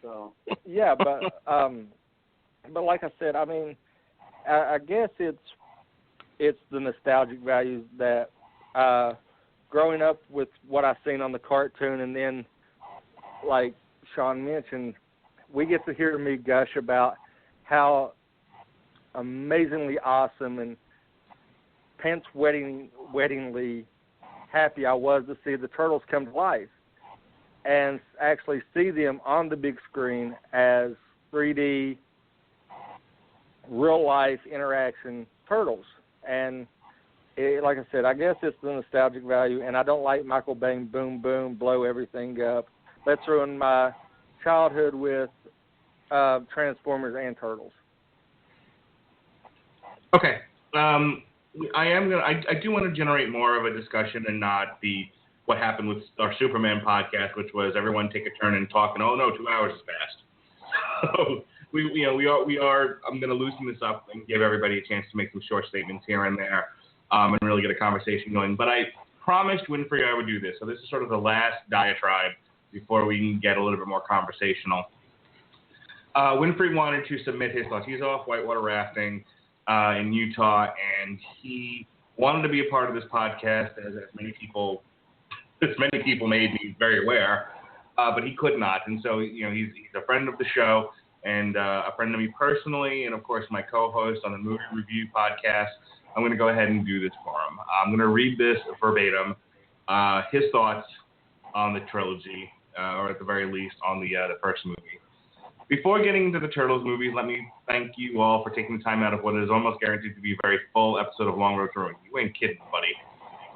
So yeah, but like I said, I mean, I guess it's the nostalgic values that growing up with what I've seen on the cartoon, and then, like Sean mentioned, we get to hear me gush about how amazingly awesome and pants-wettingly happy I was to see the Turtles come to life. and actually see them on the big screen as 3D, real-life interaction turtles. And like I said, I guess it's the nostalgic value, and I don't like Michael Bay boom, boom, blow everything up. Let's ruin my childhood with Transformers and Turtles. Okay. I do want to generate more of a discussion and not be what happened with our Superman podcast, which was everyone take a turn and talk, and oh no, 2 hours has passed. So we are. I'm going to loosen this up and give everybody a chance to make some short statements here and there, and really get a conversation going. But I promised Winfrey I would do this, so this is sort of the last diatribe before we can get a little bit more conversational. Winfrey wanted to submit his thoughts. He's off whitewater rafting in Utah, and he wanted to be a part of this podcast, as many people made me very aware, but he could not. And so, he's a friend of the show and a friend of me personally, and of course my co-host on the Movie Review podcast. I'm going to go ahead and do this for him. I'm going to read this verbatim, his thoughts on the trilogy, or at the very least on the first movie. Before getting into the Turtles movies, let me thank you all for taking the time out of what is almost guaranteed to be a very full episode of Long Road to Ruin. You ain't kidding, buddy.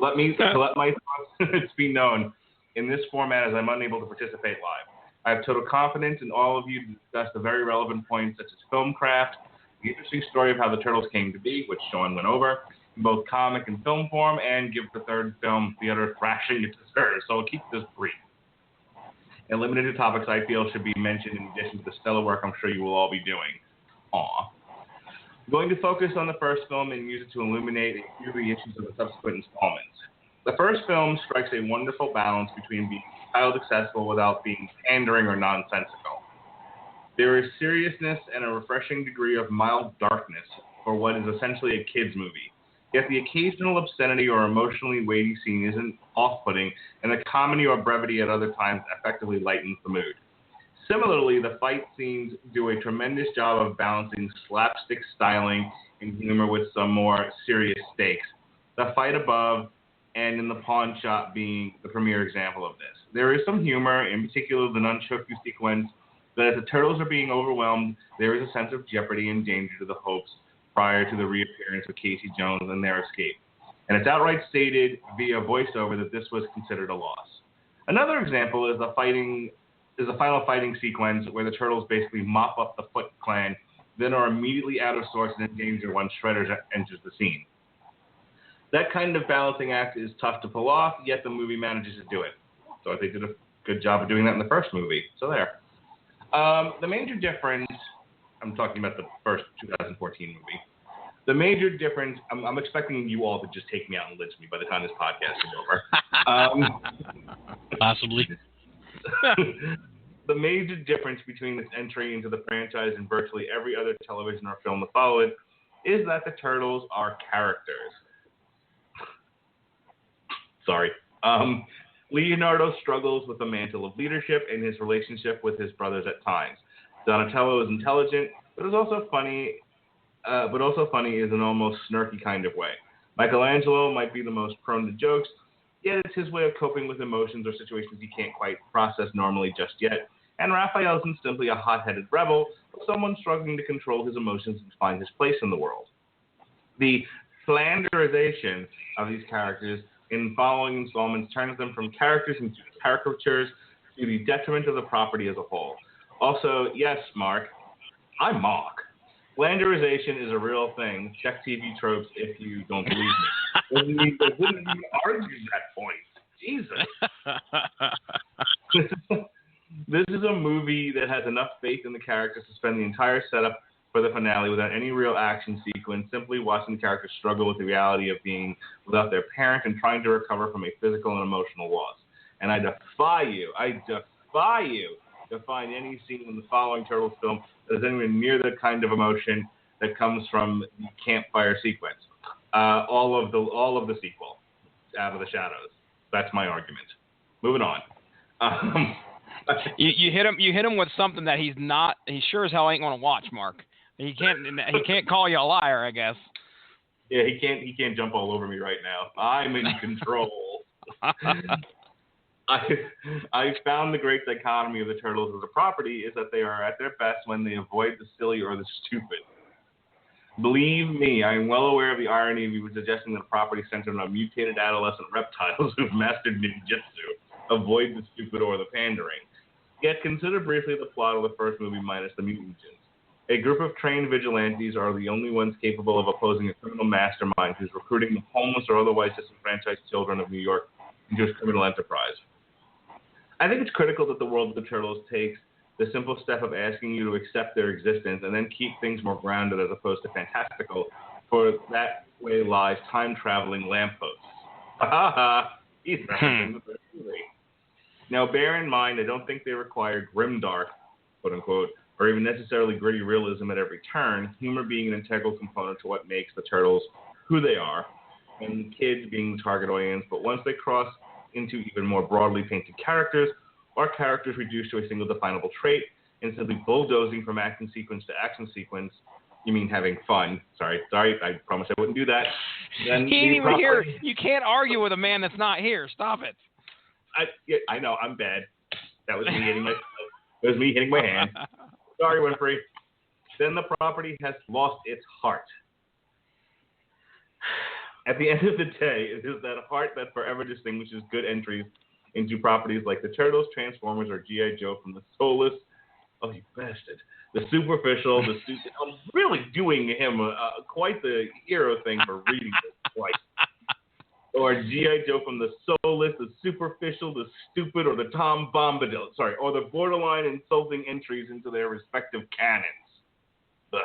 Let my thoughts be known in this format, as I'm unable to participate live. I have total confidence in all of you to discuss the very relevant points such as filmcraft, the interesting story of how the Turtles came to be, which Sean went over, in both comic and film form, and give the third film the utter thrashing it deserves. So I'll keep this brief and limited to topics I feel should be mentioned in addition to the stellar work I'm sure you will all be doing. I'm going to focus on the first film and use it to illuminate a few of the issues of the subsequent installments. The first film strikes a wonderful balance between being child accessible without being pandering or nonsensical. There is seriousness and a refreshing degree of mild darkness for what is essentially a kid's movie. Yet the occasional obscenity or emotionally weighty scene isn't off-putting, and the comedy or brevity at other times effectively lightens the mood. Similarly, the fight scenes do a tremendous job of balancing slapstick styling and humor with some more serious stakes. The fight above and in the pawn shop being the premier example of this. There is some humor, in particular the nunchaku sequence, that as the Turtles are being overwhelmed, there is a sense of jeopardy and danger to the hopes prior to the reappearance of Casey Jones and their escape. And it's outright stated via voiceover that this was considered a loss. Another example is the final fighting sequence where the Turtles basically mop up the Foot Clan, then are immediately out of sorts and in danger once Shredder enters the scene. That kind of balancing act is tough to pull off, yet the movie manages to do it. So I think they did a good job of doing that in the first movie. So there. The major difference, I'm talking about the first 2014 movie. The major difference, I'm expecting you all to just take me out and lynch me by the time this podcast is over. Possibly. The major difference between this entry into the franchise and virtually every other television or film to follow it is that the Turtles are characters. Sorry. Leonardo struggles with the mantle of leadership and his relationship with his brothers at times. Donatello is intelligent, but is also funny is an almost snarky kind of way. Michelangelo might be the most prone to jokes, yet it's his way of coping with emotions or situations he can't quite process normally just yet. And Raphael isn't simply a hot-headed rebel, but someone struggling to control his emotions and find his place in the world. The slanderization of these characters in following installments turns them from characters into caricatures to the detriment of the property as a whole. Also, yes, Mark, I mock. Slanderization is a real thing. Check TV tropes if you don't believe me. They wouldn't even argue that point. Jesus. This is a movie that has enough faith in the characters to spend the entire setup for the finale without any real action sequence, simply watching the characters struggle with the reality of being without their parent and trying to recover from a physical and emotional loss. And I defy you to find any scene in the following Turtles film that is anywhere near the kind of emotion that comes from the campfire sequence. All of the sequel, Out of the Shadows. That's my argument. Moving on. You hit him with something that he sure as hell ain't gonna watch, Mark. He can't call you a liar, I guess. Yeah, he can't jump all over me right now. I'm in control. I found the great dichotomy of the Turtles as a property is that they are at their best when they avoid the silly or the stupid. Believe me, I am well aware of the irony of you suggesting that a property centered on mutated adolescent reptiles who've mastered ninjutsu avoid the stupid or the pandering. Yet consider briefly the plot of the first movie minus the mutants. A group of trained vigilantes are the only ones capable of opposing a criminal mastermind who's recruiting the homeless or otherwise disenfranchised children of New York into his criminal enterprise. I think it's critical that the world of the Turtles takes the simple step of asking you to accept their existence and then keep things more grounded as opposed to fantastical, for that way lies time-traveling lampposts. Ha ha ha! He's referencing the first movie. Now, bear in mind, I don't think they require grimdark, quote-unquote, or even necessarily gritty realism at every turn, humor being an integral component to what makes the Turtles who they are, and kids being the target audience, but once they cross into even more broadly painted characters, or characters reduced to a single definable trait, and simply bulldozing from action sequence to action sequence, you mean having fun. Sorry, I promised I wouldn't do that. Then he ain't even here. You can't argue with a man that's not here. Stop it. I know, I'm bad. That was me hitting my hand. Sorry, Winfrey. Then the property has lost its heart. At the end of the day, it is that heart that forever distinguishes good entries into properties like the Turtles, Transformers, or G.I. Joe from the soulless, oh, you bastard, the superficial, the stupid. I'm really doing him quite the hero thing for reading this twice. Or G.I. Joe from the soulless, the superficial, the stupid, or the Tom Bombadil, or the borderline insulting entries into their respective canons. Ugh.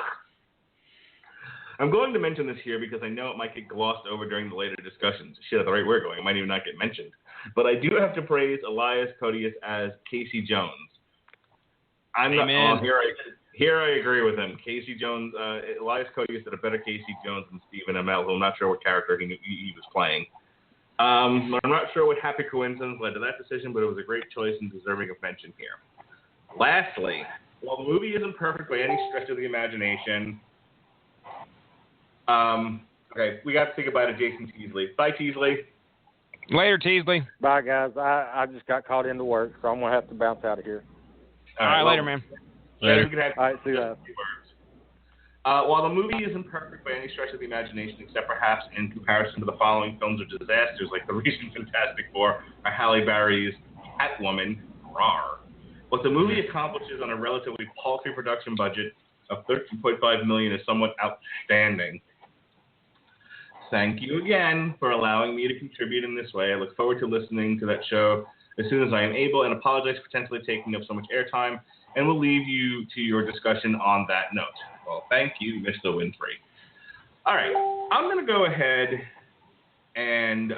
I'm going to mention this here because I know it might get glossed over during the later discussions. Shit, at the rate we're going, it might even not get mentioned. But I do have to praise Elias Koteas as Casey Jones. Here I agree with him. Casey Jones, Elias Koteas did a better Casey Jones than Stephen Amell, who I'm not sure what character he was playing. I'm not sure what happy coincidence led to that decision, but it was a great choice and deserving of mention here. Lastly, while the movie isn't perfect by any stretch of the imagination, okay, we got to say goodbye to Jason Teasley. Bye, Teasley. Later, Teasley. Bye, guys. I just got called into work, so I'm going to have to bounce out of here. All right, later, man. Later. All right, see you later. While the movie isn't perfect by any stretch of the imagination, except perhaps in comparison to the following films of disasters like the recent Fantastic Four or Halle Berry's Catwoman, rawr. What the movie accomplishes on a relatively paltry production budget of $13.5 million is somewhat outstanding. Thank you again for allowing me to contribute in this way. I look forward to listening to that show as soon as I am able, and apologize for potentially taking up so much airtime, and will leave you to your discussion on that note. Well, thank you, Mr. Winfrey. All right, I'm going to go ahead and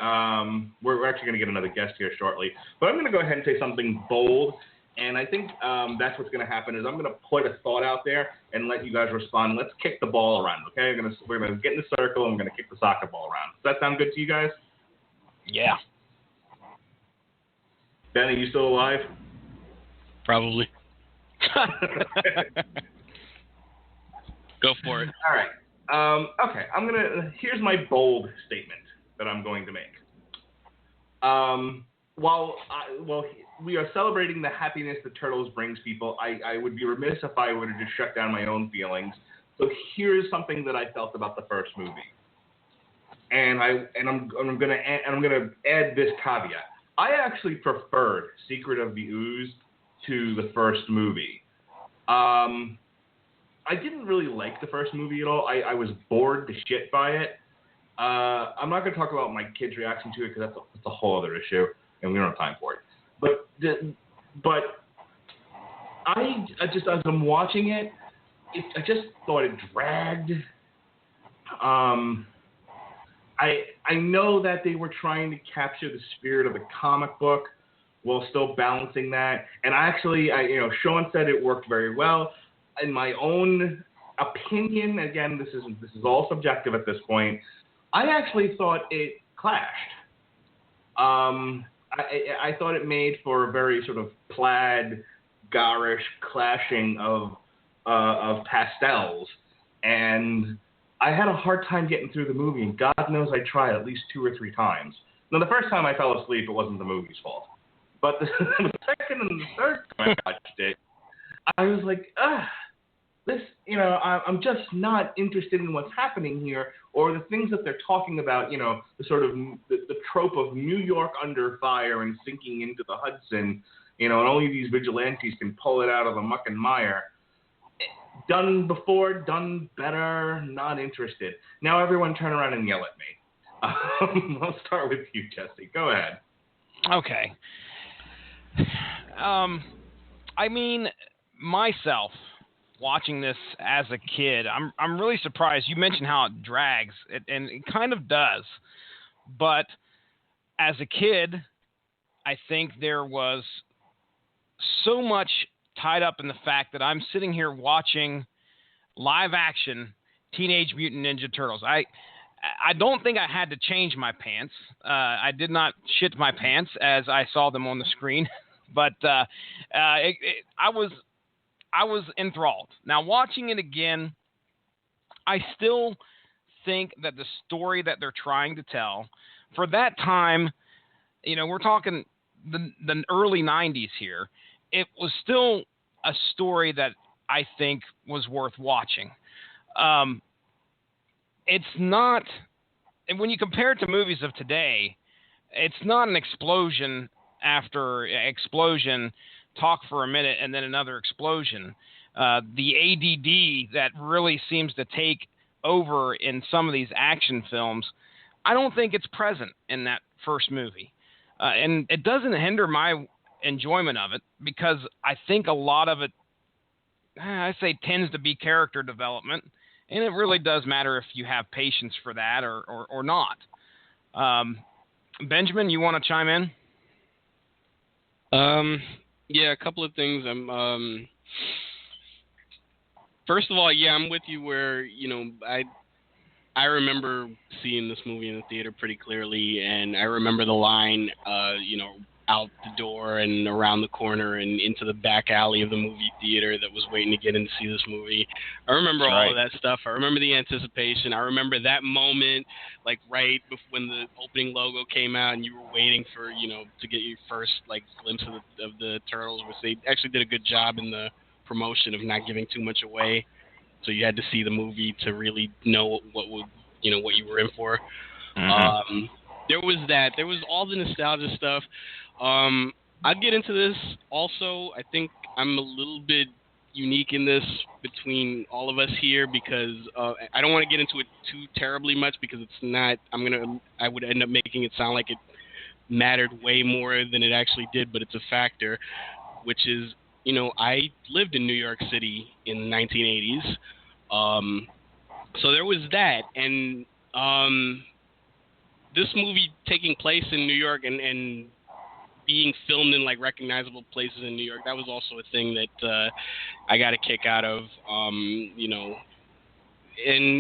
we're actually going to get another guest here shortly, but I'm going to go ahead and say something bold, and I think that's what's going to happen is I'm going to put a thought out there and let you guys respond. Let's kick the ball around, okay? We're going to get in the circle and we're going to kick the soccer ball around. Does that sound good to you guys? Yeah. Ben, are you still alive? Probably. Go for it. All right. Okay. Here's my bold statement that I'm going to make. While we are celebrating the happiness that Turtles brings people, I would be remiss if I were to just shut down my own feelings. So here's something that I felt about the first movie, and I'm gonna add this caveat. I actually preferred Secret of the Ooze to the first movie. I didn't really like the first movie at all. I was bored to shit by it. I'm not going to talk about my kid's reaction to it because that's a whole other issue, and we don't have time for it. But I just, as I'm watching it, I just thought it dragged. I know that they were trying to capture the spirit of the comic book while still balancing that. And actually, Sean said it worked very well. In my own opinion, again, this is all subjective at this point, I actually thought it clashed. I thought it made for a very sort of plaid, garish clashing of pastels, and I had a hard time getting through the movie, and God knows I tried at least 2 or 3 times. Now, the first time I fell asleep, it wasn't the movie's fault. But the second and the third time I watched it, I was like, this, I'm just not interested in what's happening here, or the things that they're talking about, the sort of the trope of New York under fire and sinking into the Hudson, and only these vigilantes can pull it out of the muck and mire. Done before, done better, not interested. Now everyone turn around and yell at me. I'll start with you, Jesse. Go ahead. Okay. I mean, myself, watching this as a kid, I'm really surprised. You mentioned how it drags, and it kind of does. But as a kid, I think there was so much tied up in the fact that I'm sitting here watching live action Teenage Mutant Ninja Turtles. I don't think I had to change my pants. I did not shit my pants as I saw them on the screen, but I was enthralled. Now, watching it again, I still think that the story that they're trying to tell, for that time, we're talking the early 90s here, it was still a story that I think was worth watching. It's not, and when you compare it to movies of today, it's not an explosion after explosion, talk for a minute, and then another explosion. The ADD that really seems to take over in some of these action films, I don't think it's present in that first movie. And it doesn't hinder my enjoyment of it, because I think a lot of it, I say, tends to be character development, and it really does matter if you have patience for that or not. Benjamin, you want to chime in? Yeah, a couple of things. First of all, yeah, I'm with you where, I remember seeing this movie in the theater pretty clearly, and I remember the line, out the door and around the corner and into the back alley of the movie theater that was waiting to get in to see this movie. I remember all of that stuff. I remember the anticipation. I remember that moment, like right before when the opening logo came out and you were waiting for, to get your first glimpse of the Turtles, which they actually did a good job in the promotion of not giving too much away. So you had to see the movie to really know what you were in for. Mm-hmm. There was that. There was all the nostalgia stuff. I'd get into this also. I think I'm a little bit unique in this between all of us here because I don't want to get into it too terribly much because it's not. I would end up making it sound like it mattered way more than it actually did, but it's a factor, which is, I lived in New York City in the 1980s. So there was that, and this movie taking place in New York and being filmed in recognizable places in New York, that was also a thing that I got a kick out of. And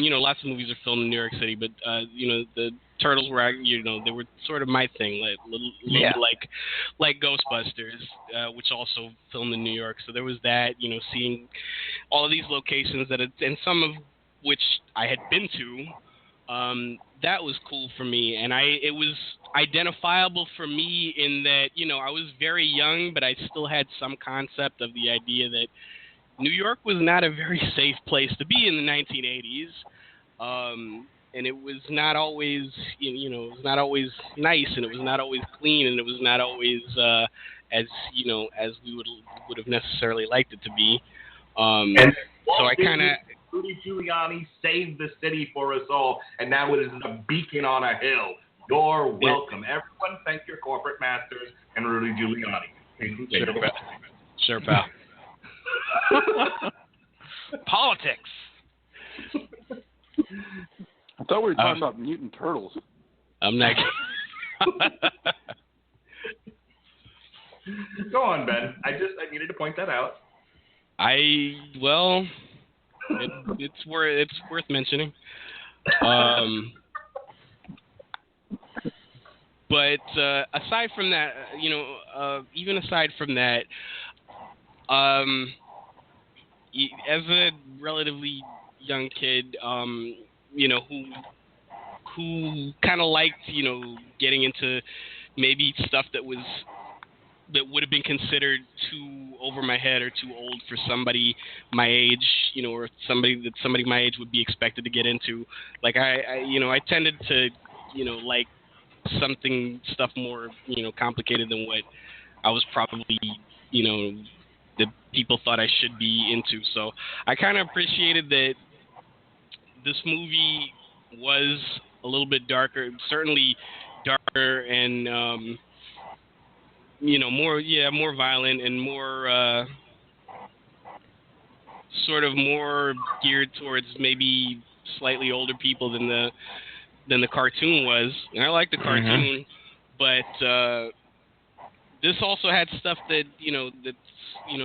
lots of movies are filmed in New York City, but the Turtles were, they were sort of my thing, like Ghostbusters, which also filmed in New York. So there was that, seeing all of these locations and some of which I had been to. That was cool for me, and it was identifiable for me in that, I was very young, but I still had some concept of the idea that New York was not a very safe place to be in the 1980s, and it was not always, it was not always nice, and it was not always clean, and it was not always as we would have necessarily liked it to be. So I kind of. Rudy Giuliani saved the city for us all, and now it is a beacon on a hill. You're welcome. Everyone thank your corporate masters and Rudy Giuliani. Sure, pal. Politics. I thought we were talking about mutant turtles. I'm not. Go on, Ben. I needed to point that out. It's worth mentioning. But aside from that, even aside from that, as a relatively young kid, who kind of liked, getting into maybe stuff that was that would have been considered too over my head or too old for somebody my age, or somebody my age would be expected to get into. Like I tended to, like stuff more, complicated than what I was probably, that people thought I should be into. So I kind of appreciated that this movie was a little bit darker, certainly darker and, more violent and more, sort of more geared towards maybe slightly older people than the cartoon was. And I like the cartoon, but this also had stuff that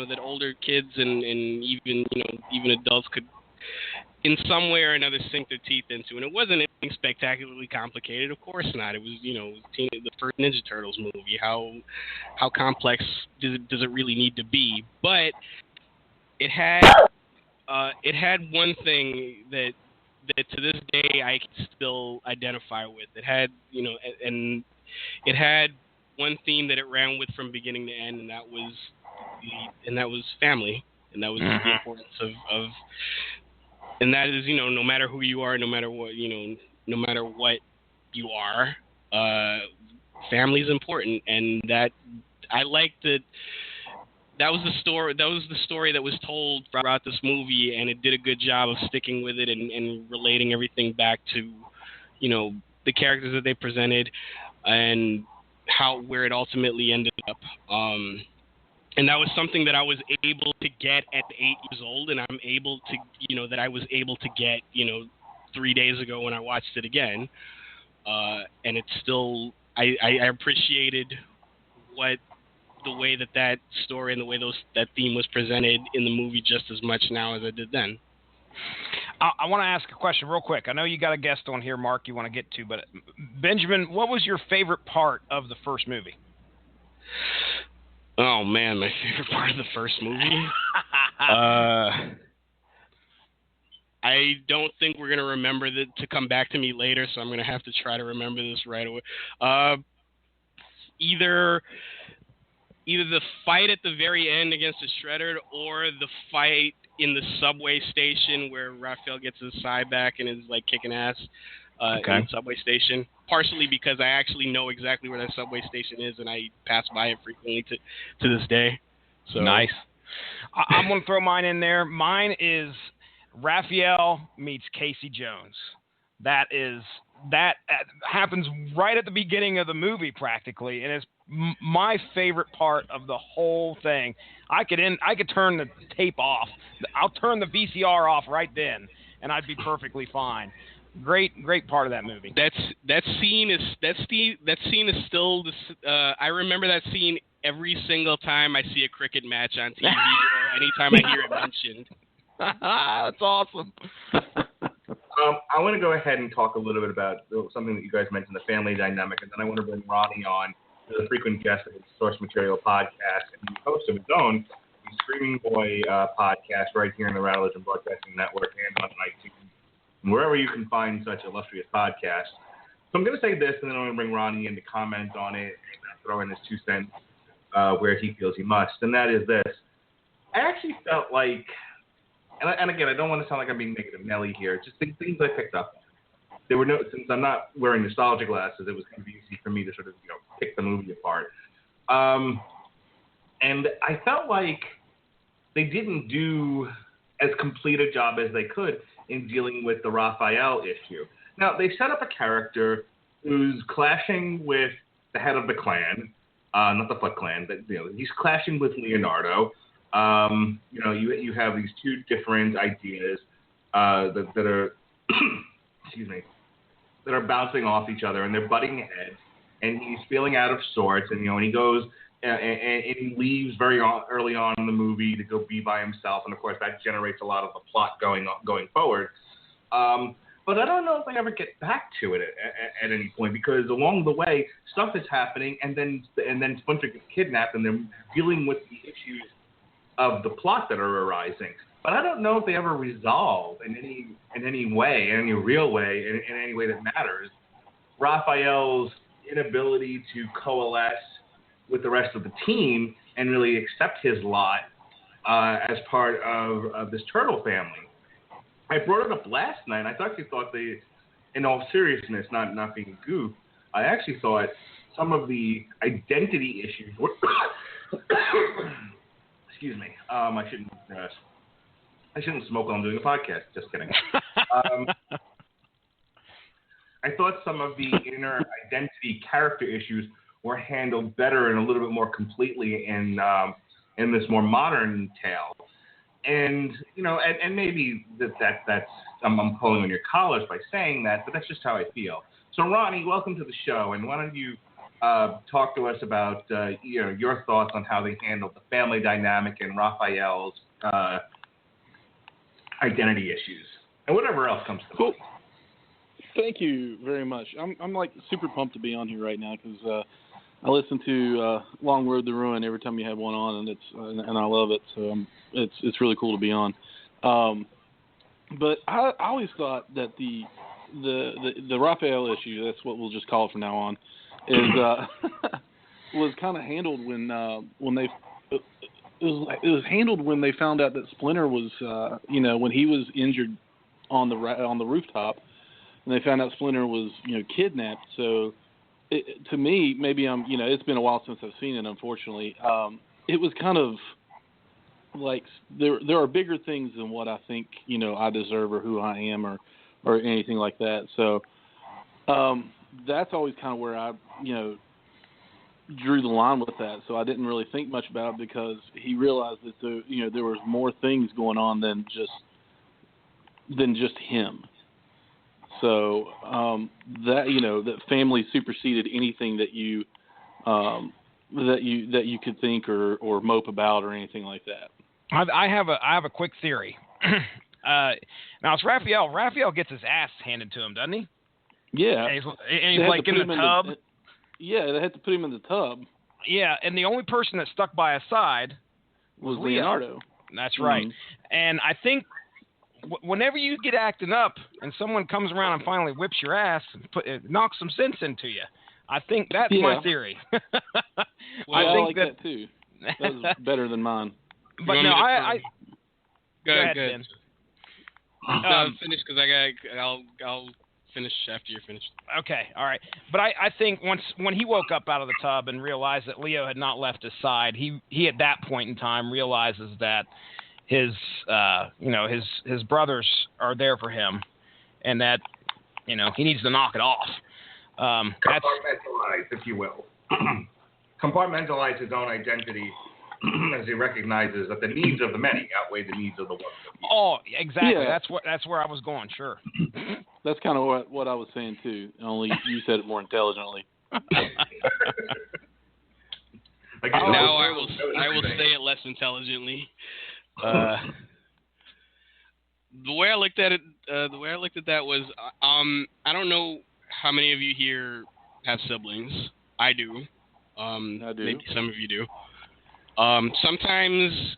that older kids and even adults could in some way or another sink their teeth into. And it wasn't anything spectacularly complicated, of course not. It was the first Ninja Turtles movie. How complex does it really need to be? But it had one thing that to this day I can still identify with. It had and it had one theme that it ran with from beginning to end, and that was family, and that was the importance of and that is no matter who you are, no matter what you are, family is important, and that I like that. That was the story. That was the story that was told throughout this movie, and it did a good job of sticking with it and relating everything back to, the characters that they presented, and where it ultimately ended up. And that was something that I was able to get at 8 years old, and I'm able to, that I was able to get, 3 days ago when I watched it again. And it's still, I appreciated the way that story and the way that theme was presented in the movie just as much now as I did then. I want to ask a question real quick. I know you got a guest on here, Mark, you want to get to, but Benjamin, what was your favorite part of the first movie? Oh, man, my favorite part of the first movie? I don't think we're going to remember that to come back to me later, so I'm going to have to try to remember this right away. Either the fight at the very end against the Shredder or the fight in the subway station where Raphael gets his side back and is like kicking ass in the subway station. Partially because I actually know exactly where that subway station is and I pass by it frequently to this day. So nice. I'm going to throw mine in there. Mine is Raphael meets Casey Jones. That happens right at the beginning of the movie practically, and it's my favorite part of the whole thing. I could turn the tape off. I'll turn the VCR off right then, and I'd be perfectly fine. Great part of that movie. That scene is still. I remember that scene every single time I see a cricket match on TV or anytime I hear it mentioned. That's awesome. I want to go ahead and talk a little bit about something that you guys mentioned, the family dynamic, and then I want to bring Ronnie on, the frequent guest of the Source Material podcast, and the host of his own, the Screaming Boy podcast, right here in the Radulich In Broadcasting Network and on iTunes, and wherever you can find such illustrious podcasts. So I'm going to say this, and then I'm going to bring Ronnie in to comment on it and throw in his 2 cents where he feels he must, and that is this. I actually felt like, and again, I don't want to sound like I'm being negative Nelly here, just things I picked up on. There were since I'm not wearing nostalgia glasses, it was going to be easy for me to sort of, pick the movie apart. And I felt like they didn't do as complete a job as they could in dealing with the Raphael issue. Now, they set up a character who's clashing with the head of the clan, not the Foot Clan, but he's clashing with Leonardo. You have these 2 different ideas that are excuse me, that are bouncing off each other, and they're butting heads, and he's feeling out of sorts, and and he goes and he leaves very early on in the movie to go be by himself, and of course that generates a lot of the plot going forward. But I don't know if they ever get back to it at any point, because along the way stuff is happening, and then Splinter gets kidnapped, and they're dealing with the issues of the plot that are arising. But I don't know if they ever resolve in any way, in any real way, in any way that matters, Raphael's inability to coalesce with the rest of the team and really accept his lot as part of this turtle family. I brought it up last night. I actually thought they, in all seriousness, not being a goof, I actually thought some of the identity issues were excuse me. I shouldn't smoke while I'm doing a podcast. Just kidding. I thought some of the inner identity character issues were handled better and a little bit more completely in this more modern tale. And and maybe that's I'm pulling on your collars by saying that, but that's just how I feel. So Ronnie, welcome to the show, and why don't you talk to us about your thoughts on how they handled the family dynamic and Raphael's identity issues and whatever else comes to mind. Thank you very much. I'm like super pumped to be on here right now because I listen to Long Road to Ruin every time you have one on, and I love it. So it's really cool to be on. But I always thought that the Raphael issue, that's what we'll just call it from now on, is was kind of handled when they. It was handled when they found out that Splinter was, when he was injured on the rooftop, and they found out Splinter was, kidnapped. So, to me, maybe it's been a while since I've seen it. Unfortunately, it was kind of like there are bigger things than what I think I deserve or who I am or anything like that. So, that's always kind of where I drew the line with that. So I didn't really think much about it because he realized that there was more things going on than just him. So that family superseded anything that you could think or mope about or anything like that. I have a quick theory. Now it's Raphael. Raphael gets his ass handed to him, doesn't he? Yeah. And he's like in the tub. Yeah, they had to put him in the tub. Yeah, and the only person that stuck by his side was Leonardo. That's right. And I think whenever you get acting up and someone comes around and finally whips your ass and knocks some sense into you, I think that's my theory. I think that too. That was better than mine. But no, I go ahead. Ben. Finish because I'll finish after you're finished. Okay, all right. But I think when he woke up out of the tub and realized that Leo had not left his side, he at that point in time realizes that his brothers are there for him, and that he needs to knock it off. Compartmentalize, if you will. Compartmentalize his own identity as he recognizes that the needs of the many outweigh the needs of the one. Oh, exactly. Yeah. That's where I was going. Sure. That's kind of what I was saying too. Only you said it more intelligently. Now I will say it less intelligently. The way I looked at it, that was, I don't know how many of you here have siblings. I do. I do. Maybe some of you do. Sometimes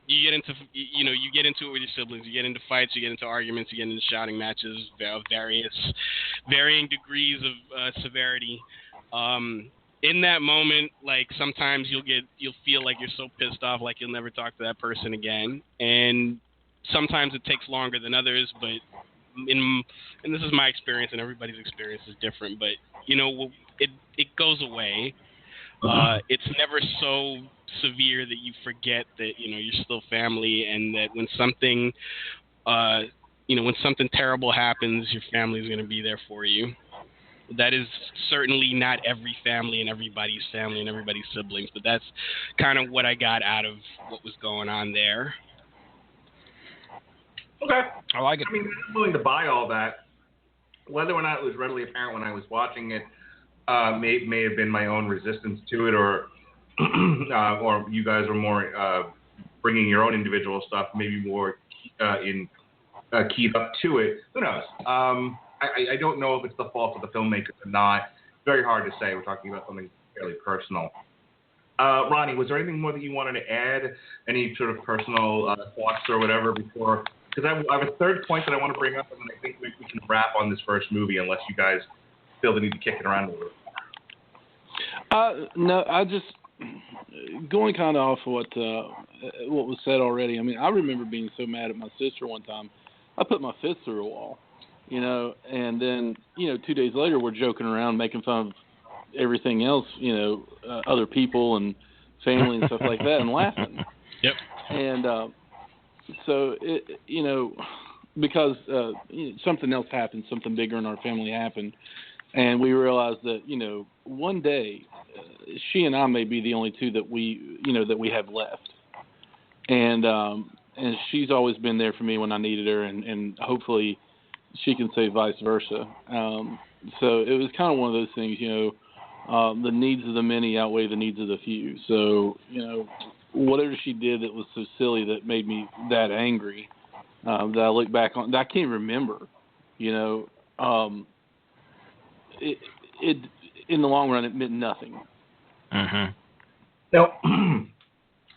you get into it with your siblings. You get into fights. You get into arguments. You get into shouting matches of varying degrees of severity. In that moment, like sometimes you'll feel like you're so pissed off, like you'll never talk to that person again. And sometimes it takes longer than others, but and this is my experience, and everybody's experience is different. But it goes away. It's never so severe that you forget that you're still family, and that when something terrible happens, your family is going to be there for you. That is certainly not every family and everybody's family and everybody's siblings, but that's kind of what I got out of what was going on there. Okay. I like it. I mean, I'm willing to buy all that. Whether or not it was readily apparent when I was watching it may have been my own resistance to it, or you guys were more bringing your own individual stuff, maybe more keyed up to it. Who knows? I don't know if it's the fault of the filmmakers or not. It's very hard to say. We're talking about something fairly personal. Ronnie, was there anything more that you wanted to add? Any sort of personal thoughts or whatever before? Because I have a third point that I want to bring up, and then I think we can wrap on this first movie unless you guys feel the need to kick it around a little bit. No, I just going kind of off what was said already. I mean, I remember being so mad at my sister one time. I put my fist through a wall, and then 2 days later we're joking around, making fun of everything else, other people and family and stuff like that, and laughing. Yep. And so because something else happened, something bigger in our family happened. And we realized that, one day she and I may be the only two that we have left. And she's always been there for me when I needed her, and hopefully she can say vice versa. So it was kind of one of those things, the needs of the many outweigh the needs of the few. So, whatever she did that was so silly that made me that angry, that I look back on, that I can't remember, it in the long run, it meant nothing. Mm-hmm. Now,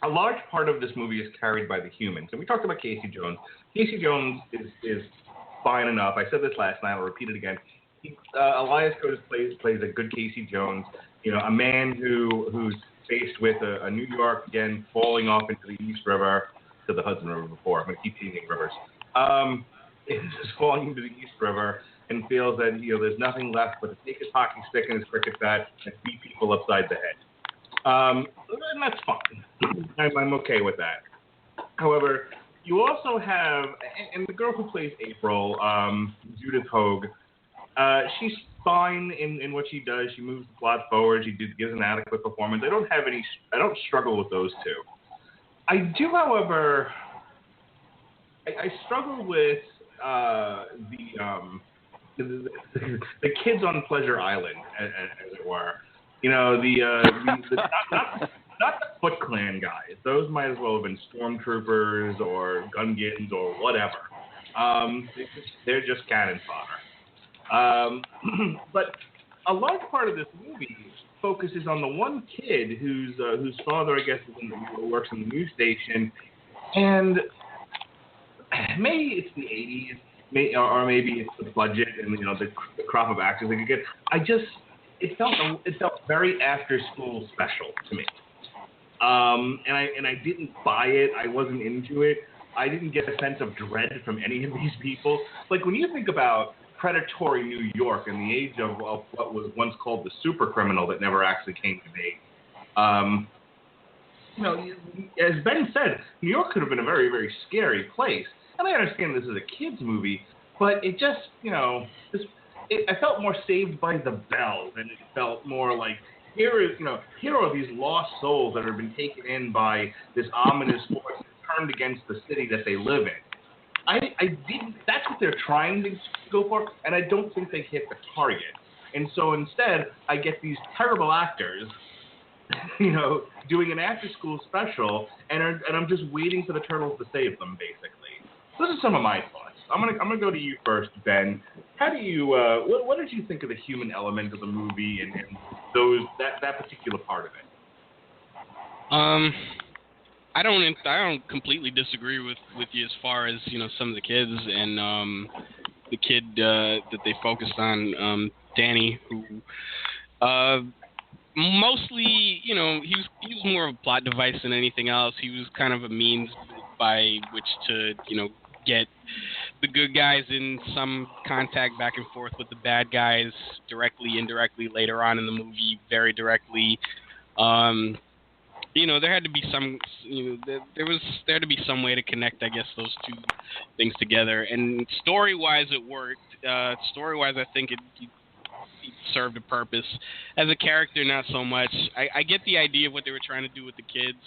a large part of this movie is carried by the humans. And we talked about Casey Jones. Casey Jones is fine enough. I said this last night. I'll repeat it again. Elias Coates plays a good Casey Jones. A man who's faced with a New York, again, falling off into the East River, to the Hudson River before. I'm going to keep teasing rivers. Is falling into the East River and feels that there's nothing left but to take his hockey stick and his cricket bat and beat people upside the head. And that's fine. I'm okay with that. However, you also have, and the girl who plays April, Judith Hogue, she's fine in what she does. She moves the plot forward. She gives an adequate performance. I don't struggle with those two. I do, however, I struggle with the kids on Pleasure Island, as it were. Not the Foot Clan guys. Those might as well have been stormtroopers or Gungans or whatever. They're just cannon fodder. But a large part of this movie focuses on the one kid whose father, I guess, works in the news station, and maybe it's the 80s, or maybe it's the budget and the crop of actors they could get. It felt very after school special to me, and I didn't buy it. I wasn't into it. I didn't get a sense of dread from any of these people. Like when you think about predatory New York in the age of what was once called the super criminal that never actually came to be. As Ben said, New York could have been a very, very scary place. And I understand this is a kids movie, but it just, I felt more Saved by the Bell than it felt more like here are these lost souls that have been taken in by this ominous force turned against the city that they live in. That's what they're trying to go for, and I don't think they hit the target. And so instead, I get these terrible actors, doing an after-school special, and I'm just waiting for the Turtles to save them, basically. Those are some of my thoughts. I'm gonna go to you first, Ben. How do you what did you think of the human element of the movie and that particular part of it? I don't completely disagree with you as far as some of the kids and the kid that they focused on, Danny, who mostly he was more of a plot device than anything else. He was kind of a means by which to get the good guys in some contact back and forth with the bad guys, directly, indirectly, later on in the movie, very directly. There had to be some, there had to be some way to connect, I guess, those two things together. And story-wise, it worked. Story-wise, I think it served a purpose. As a character, not so much. I get the idea of what they were trying to do with the kids.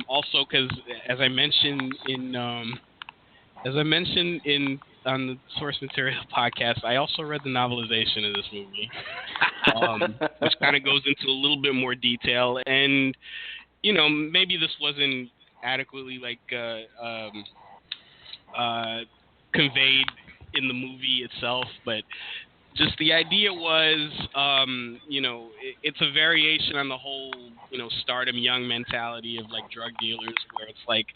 Also, because as I mentioned on the Source Material podcast, I also read the novelization of this movie, which kind of goes into a little bit more detail. And maybe this wasn't adequately conveyed in the movie itself, but just the idea was, it's a variation on the whole, stardom young mentality of drug dealers, where it's like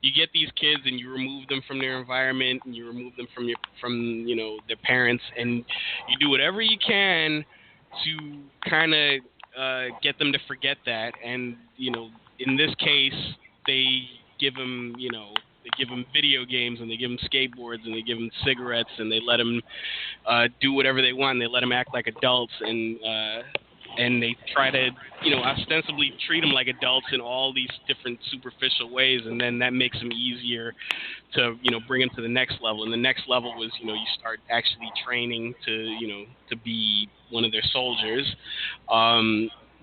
you get these kids and you remove them from their environment and you remove them from their parents, and you do whatever you can to kind of get them to forget that. And, in this case, they give them, they give them video games, and they give them skateboards, and they give them cigarettes, and they let them do whatever they want. And they let them act like adults, and they try to, ostensibly treat them like adults in all these different superficial ways, and then that makes them easier to, bring them to the next level. And the next level was, you start actually training to be one of their soldiers.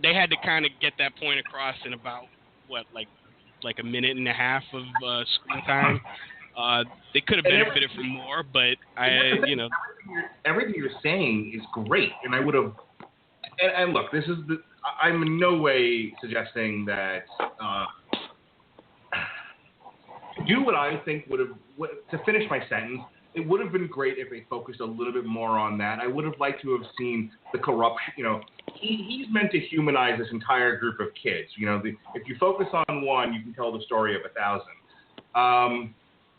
They had to kind of get that point across in about, like a minute and a half of screen time. They could have benefited from more, but everything you're saying is great, and I would have. And look, I'm in no way suggesting that do what I think would have, to finish my sentence, it would have been great if they focused a little bit more on that. I would have liked to have seen the corruption, he's meant to humanize this entire group of kids. If you focus on one, you can tell the story of 1,000.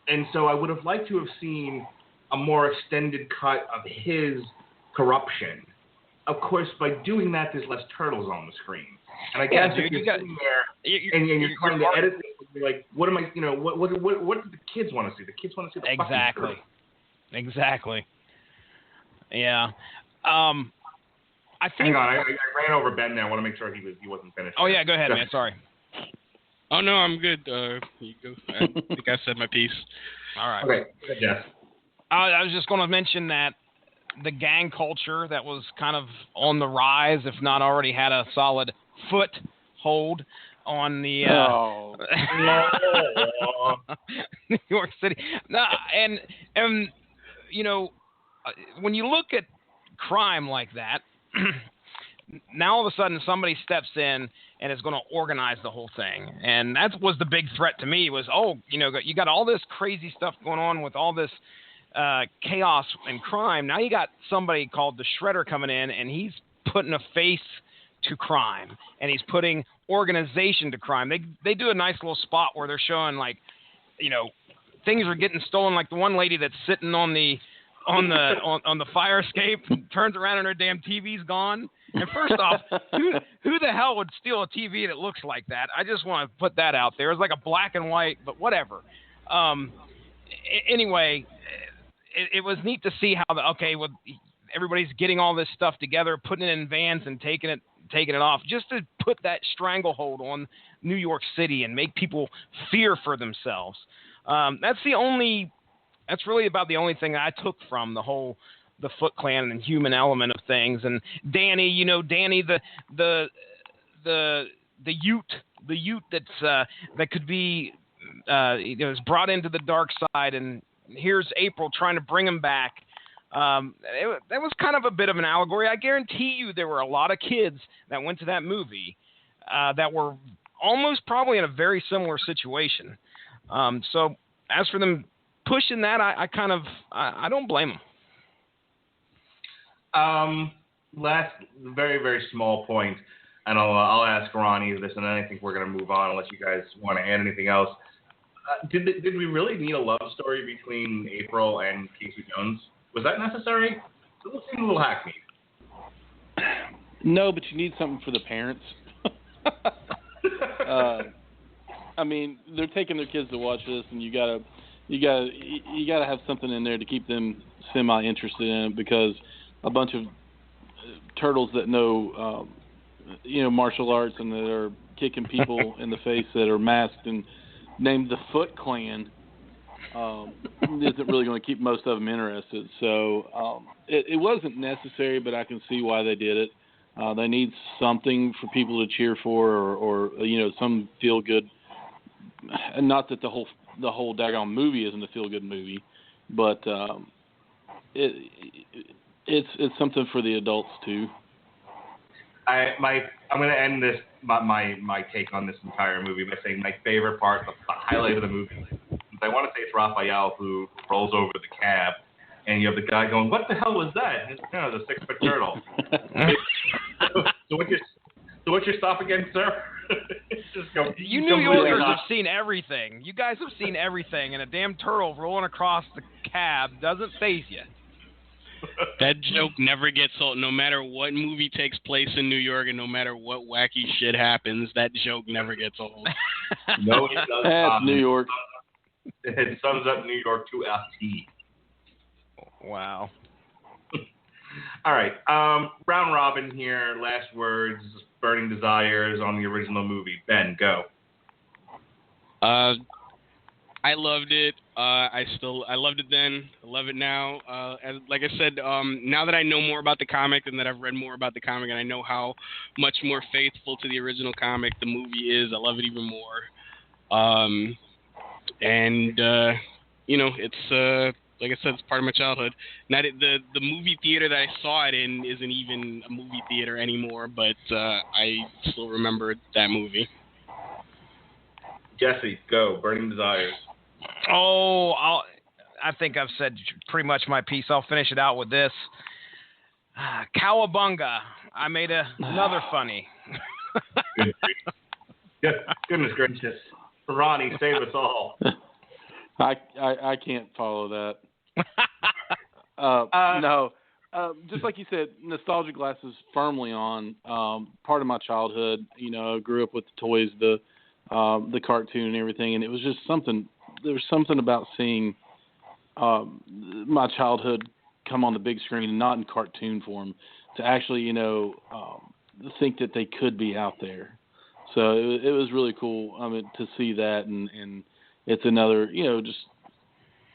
And so I would have liked to have seen a more extended cut of his corruption. Of course, by doing that, there's less turtles on the screen. And I guess if you're sitting there and you're trying to edit things, you're like, what am I, what do the kids want to see? The kids want to see the fucking turtles. Exactly. Yeah. I think. Hang on, I ran over Ben there. I want to make sure he wasn't finished. Oh yeah, go ahead, man. Sorry. Oh no, I'm good. You go. I think I said my piece. All right. Okay. Yes. I was just going to mention that the gang culture that was kind of on the rise, if not already had a solid foothold on the New York City. No, and when you look at crime like that, now all of a sudden somebody steps in and is going to organize the whole thing. And that was the big threat to me was, you got all this crazy stuff going on with all this chaos and crime. Now you got somebody called the Shredder coming in, and he's putting a face to crime, and he's putting organization to crime. They do a nice little spot where they're showing things are getting stolen, like the one lady that's sitting on the fire escape turns around and her damn TV's gone. And first off, who the hell would steal a TV that looks like that? I just want to put that out there. It's like a black and white, but whatever. Anyway, it was neat to see how everybody's getting all this stuff together, putting it in vans and taking it off, just to put that stranglehold on New York City and make people fear for themselves. That's really about the only thing I took from the Foot Clan and human element of things. And Danny, the Ute that could be is brought into the dark side, and here's April trying to bring him back. That was kind of a bit of an allegory. I guarantee you there were a lot of kids that went to that movie that were almost probably in a very similar situation. So as for them pushing that, I don't blame them. Last very, very small point, and I'll ask Ronnie this, and then I think we're going to move on unless you guys want to add anything else. Did we really need a love story between April and Casey Jones? Was that necessary? It seemed a little hackneyed. No, but you need something for the parents. I mean, they're taking their kids to watch this, and you gotta have something in there to keep them semi-interested in it, because a bunch of turtles that know, martial arts and that are kicking people in the face that are masked and named the Foot Clan isn't really going to keep most of them interested. So it wasn't necessary, but I can see why they did it. They need something for people to cheer for, or some feel good. And not that the whole daggone movie isn't a feel good movie, but it's something for the adults too. I'm going to end this my take on this entire movie by saying my favorite part, the highlight of the movie. I want to say it's Raphael who rolls over the cab, and you have the guy going, "What the hell was that?" And it's the 6-foot turtle. So what's your stop again, sir? Just go. You New Yorkers have seen everything. You guys have seen everything, and a damn turtle rolling across the cab doesn't faze you. That joke never gets old. No matter what movie takes place in New York and no matter what wacky shit happens, that joke never gets old. No, it does That's not. New York. It sums up New York to a T. Wow. All right. Round robin here. Last words, burning desires on the original movie. Ben, go. I loved it. I loved it then. I love it now. Like I said, now that I know more about the comic and that I've read more about the comic and I know how much more faithful to the original comic the movie is, I love it even more. It's like I said, it's part of my childhood. Now the movie theater that I saw it in isn't even a movie theater anymore, but I still remember that movie. Jesse, go. Burning desires. Oh, I think I've said pretty much my piece. I'll finish it out with this. Cowabunga. I made another funny. Goodness gracious. Ronnie, save us all. I can't follow that. No. Just like you said, nostalgia glasses firmly on. Part of my childhood, grew up with the toys, the cartoon and everything, and it was just something. There was something about seeing my childhood come on the big screen and not in cartoon form, to actually, think that they could be out there. So it was really cool. To see that, and it's another, just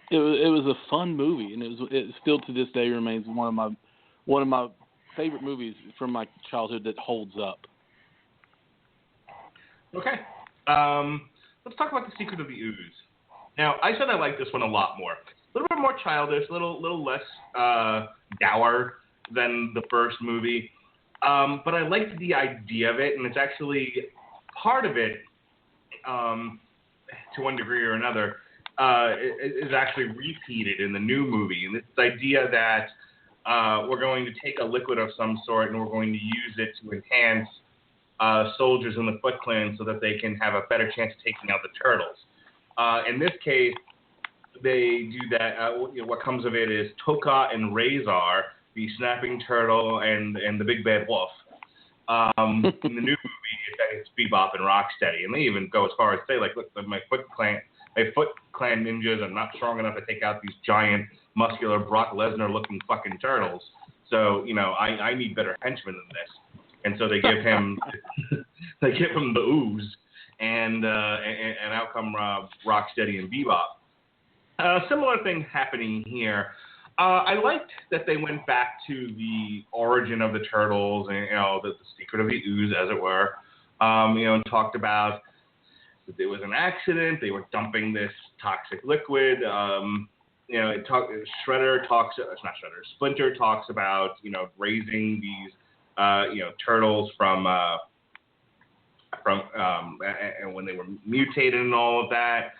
it was a fun movie, and it still to this day remains one of my favorite movies from my childhood that holds up. Okay. Let's talk about The Secret of the Ooze. Now, I said I liked this one a lot more. A little bit more childish, a little less dour than the first movie. But I liked the idea of it, and it's actually part of it, to one degree or another, is actually repeated in the new movie. And it's the idea that we're going to take a liquid of some sort and we're going to use it to enhance soldiers in the Foot Clan so that they can have a better chance of taking out the turtles. In this case, they do that. What comes of it is Toka and Razor, the snapping turtle, and the big bad wolf. In the new movie, it's Bebop and Rocksteady, and they even go as far as say, like, look, my Foot Clan ninjas are not strong enough to take out these giant, muscular Brock Lesnar-looking fucking turtles. So, I need better henchmen than this. And so they give him the Ooze, and out come Rocksteady and Bebop. Similar thing happening here. I liked that they went back to the origin of the turtles and the secret of the ooze, as it were. And talked about that there was an accident. They were dumping this toxic liquid. Splinter talks about raising these turtles from and when they were mutated and all of that.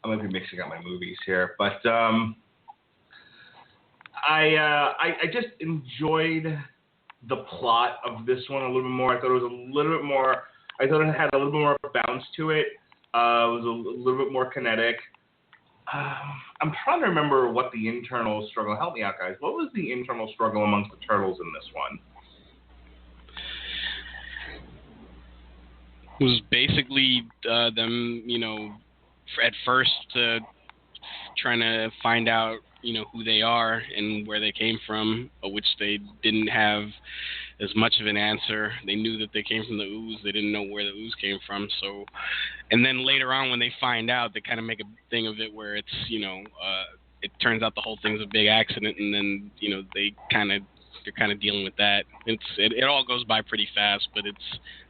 I might be mixing up my movies here, but I just enjoyed the plot of this one a little bit more. I thought it was a little bit more. I thought it had a little bit more bounce to it. It was a little bit more kinetic. I'm trying to remember what the internal struggle. Help me out, guys. What was the internal struggle amongst the turtles in this one? It was basically them, at first trying to find out, who they are and where they came from, which they didn't have as much of an answer. They knew that they came from the Ooze. They didn't know where the Ooze came from. So, and then later on when they find out, they kind of make a thing of it where it's, it turns out the whole thing's a big accident, and then, they're kind of dealing with that. It all goes by pretty fast, but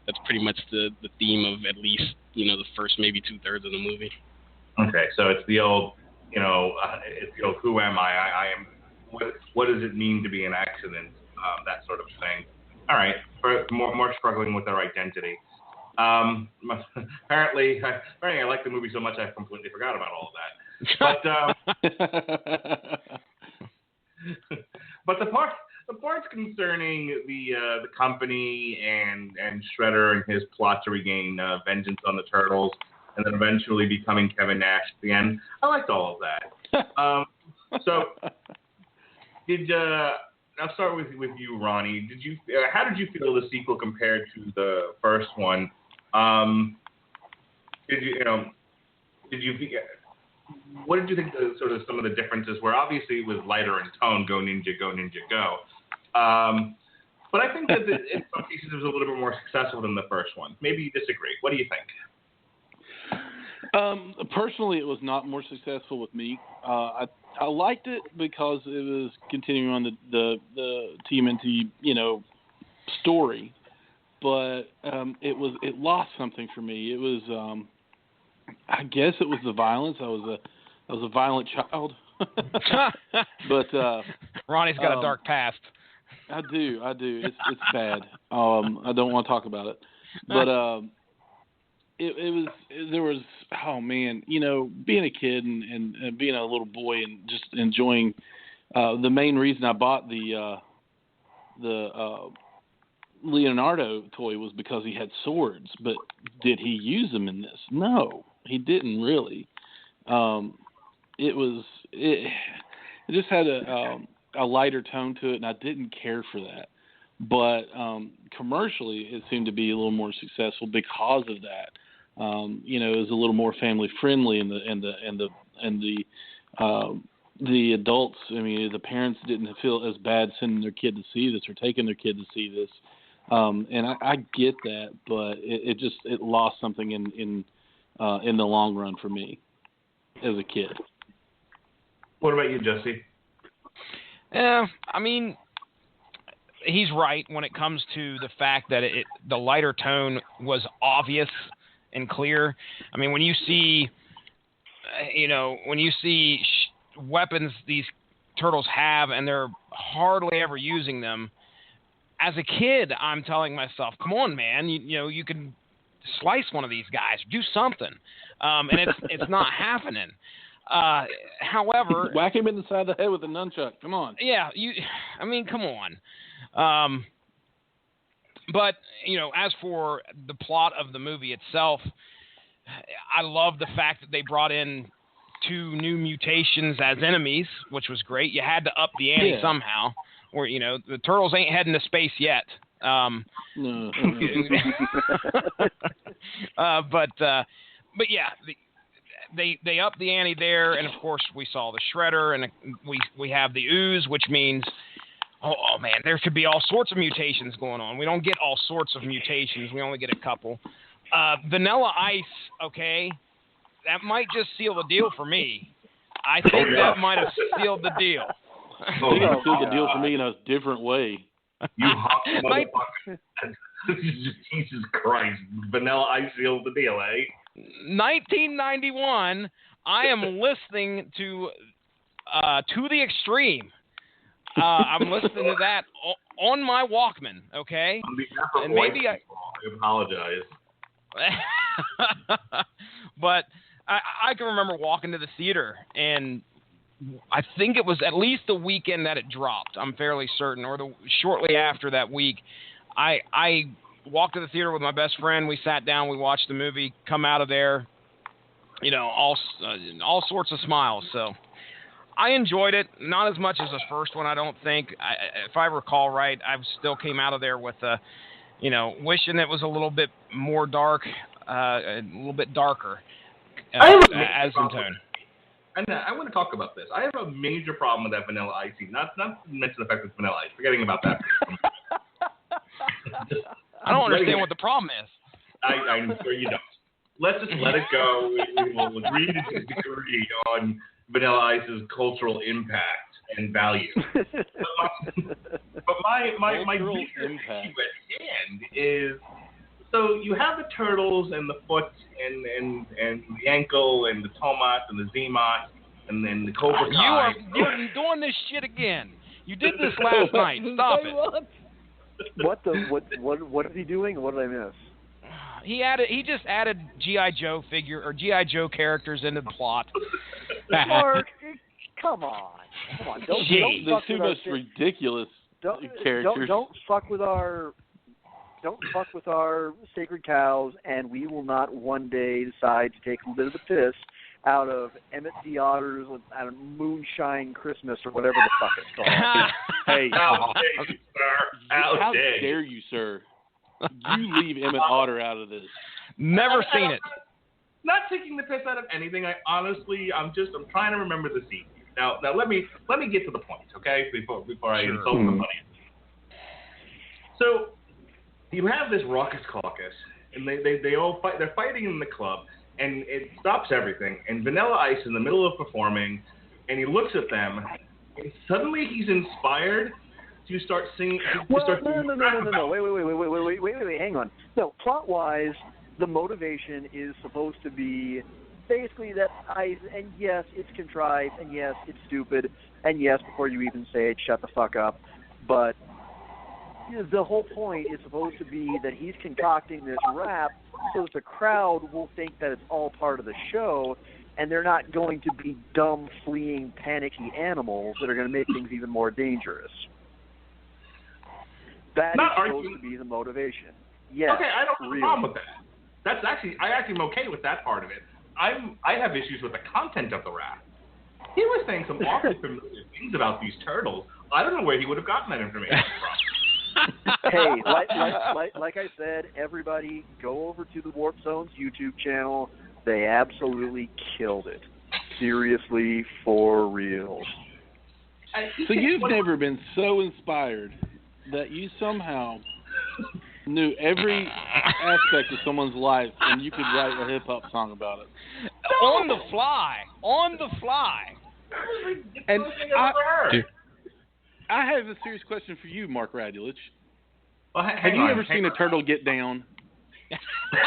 that's pretty much the theme of at least, the first maybe 2/3 of the movie. Okay, so it's the old, who am I? I am. What does it mean to be an accident? That sort of thing. All right, more struggling with their identity. Apparently, I like the movie so much I completely forgot about all of that. But the parts concerning the company and Shredder and his plot to regain vengeance on the Turtles, and then eventually becoming Kevin Nash at the end, I liked all of that. So, I'll start with you, Ronnie. How did you feel the sequel compared to the first one? What did you think sort of some of the differences were? Obviously, it was lighter in tone. Go Ninja, go Ninja, go. But I think that in some cases it was a little bit more successful than the first one. Maybe you disagree. What do you think? Personally, it was not more successful with me. I liked it because it was continuing on the TMNT, story, but it lost something for me. It was, I guess, it was the violence. I was a violent child, but Ronnie's got a dark past. I do. It's bad. I don't want to talk about it, but there was oh man, being a kid and being a little boy and just enjoying. The main reason I bought the Leonardo toy was because he had swords, but did he use them in this? No, he didn't really. It just had a lighter tone to it, and I didn't care for that. But commercially, it seemed to be a little more successful because of that. It was a little more family friendly, and the adults. I mean, the parents didn't feel as bad sending their kid to see this or taking their kid to see this. And I get that, but it lost something in the long run for me as a kid. What about you, Jesse? Yeah, I mean, he's right when it comes to the fact that the lighter tone was obvious and clear. I mean, when you see, weapons these turtles have and they're hardly ever using them, as a kid, I'm telling myself, come on, man, you can slice one of these guys, do something. And it's not happening. However, whack him in the side of the head with a nunchuck. Come on. Yeah, come on. But as for the plot of the movie itself, I love the fact that they brought in 2 new mutations as enemies, which was great. You had to up the ante somehow, or the turtles ain't heading to space yet. No. But yeah. They upped the ante there, and of course we saw the Shredder, and we have the Ooze, which means, oh man, there could be all sorts of mutations going on. We don't get all sorts of mutations; we only get a couple. Vanilla Ice, okay, that might just seal the deal for me. I think that might have sealed the deal. I think it sealed the deal for me in a different way. You hot motherfucker! Jesus Christ, Vanilla Ice sealed the deal, eh? 1991, I am listening to the Extreme. I'm listening to that on my Walkman, okay? On behalf of and maybe I apologize. But I can remember walking to the theater, and I think it was at least the weekend that it dropped. I'm fairly certain, or shortly after that week, I walked to the theater with my best friend. We sat down. We watched the movie. Come out of there, all sorts of smiles. So I enjoyed it. Not as much as the first one, I don't think. If I recall right, I still came out of there with wishing it was a little bit more dark, a little bit darker as in tone. And I want to talk about this. I have a major problem with that Vanilla Ice scene. Not to mention the fact that it's Vanilla Ice. Forgetting about that. I don't understand what the problem is. I'm sure you don't. Let's just let it go. We will agree to disagree on Vanilla Ice's cultural impact and value. But my bigger issue at hand is, so you have the turtles and the foot and the ankle and the Tomat and the Zemat and then the Cobra Kai. You're doing this shit again. You did this last night. Stop it. What is he doing? What did I miss? He just added G.I. Joe G.I. Joe characters into the plot. Mark, come on. Don't the two most ridiculous characters. Don't fuck with our sacred cows, and we will not one day decide to take a little bit of the piss out of Emmett the Otter's out of Moonshine Christmas or whatever the fuck it's called. Hey, How dare you, sir? how dare you, sir? You leave Emmett Otter out of this. Never seen it. Not taking the piss out of anything. I'm trying to remember the scene. Now let me get to the point, okay? Before I insult somebody. So you have this raucous caucus, and they all fight. They're fighting in the club, and it stops everything. And Vanilla Ice in the middle of performing, and he looks at them, and suddenly he's inspired to start singing. Well, no. Wait, hang on. No, plot-wise, the motivation is supposed to be basically that Ice, and yes, it's contrived, and yes, it's stupid, and yes, before you even say it, shut the fuck up. But the whole point is supposed to be that he's concocting this rap so that the crowd will think that it's all part of the show, and they're not going to be dumb, fleeing, panicky animals that are going to make things even more dangerous. That is supposed to be the motivation. Yes, okay, I don't have really. a problem with that. I actually am okay with that part of it. I have issues with the content of the rap. He was saying some awfully familiar things about these turtles. I don't know where he would have gotten that information from. Hey, like I said, everybody go over to the Warp Zone's YouTube channel. They absolutely killed it. Seriously, for real. So you've never been so inspired that you somehow knew every aspect of someone's life and you could write a hip-hop song about it. On the fly. And I have a serious question for you, Mark Radulich. Well, have you ever seen a turtle get down?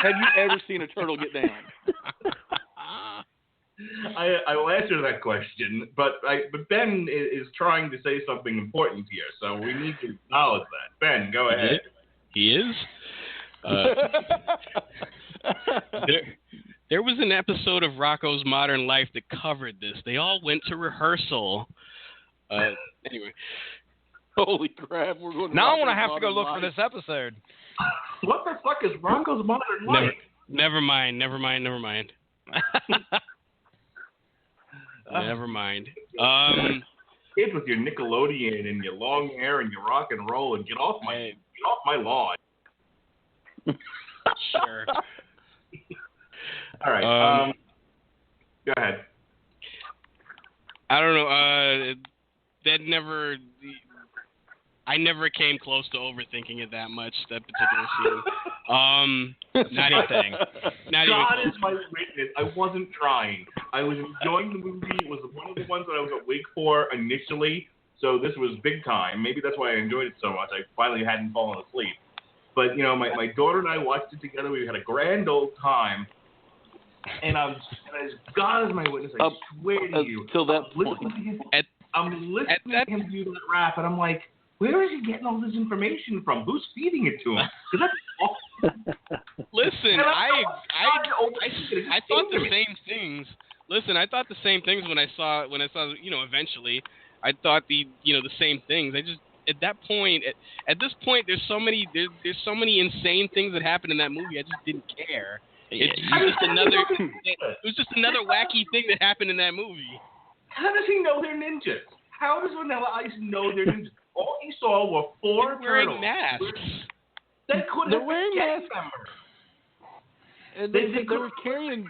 Have you ever seen a turtle get down? I will answer that question, but Ben is trying to say something important here, so we need to acknowledge that. Ben, go ahead. He is? There was an episode of Rocko's Modern Life that covered this. They all went to rehearsal. Anyway. Holy crap, we're going to now I'm going to have to go look for this episode. What the fuck is Rocko's Modern Life? Never mind. Never mind. Kids with your Nickelodeon and your long hair and your rock and roll and get off my lawn. Sure. All right. Go ahead. I don't know. I never came close to overthinking it that much, that particular scene. Not anything. God is my witness. I wasn't trying. I was enjoying the movie. It was one of the ones that I was awake for initially, so this was big time. Maybe that's why I enjoyed it so much. I finally hadn't fallen asleep. But, my daughter and I watched it together. We had a grand old time. And as God is my witness, I swear to you. Till that point. I'm listening to him do that rap, and I'm like, where is he getting all this information from? Who's feeding it to him? Listen, I thought the same things. Listen, I thought the same things when I saw eventually. I thought the same things. I just at this point there's so many insane things that happened in that movie. I just didn't care. It was just another wacky thing that happened in that movie. How does he know they're ninjas? How does Vanilla Ice know they're ninjas? All he saw were four wearing masks. They're wearing masks. And they were carrying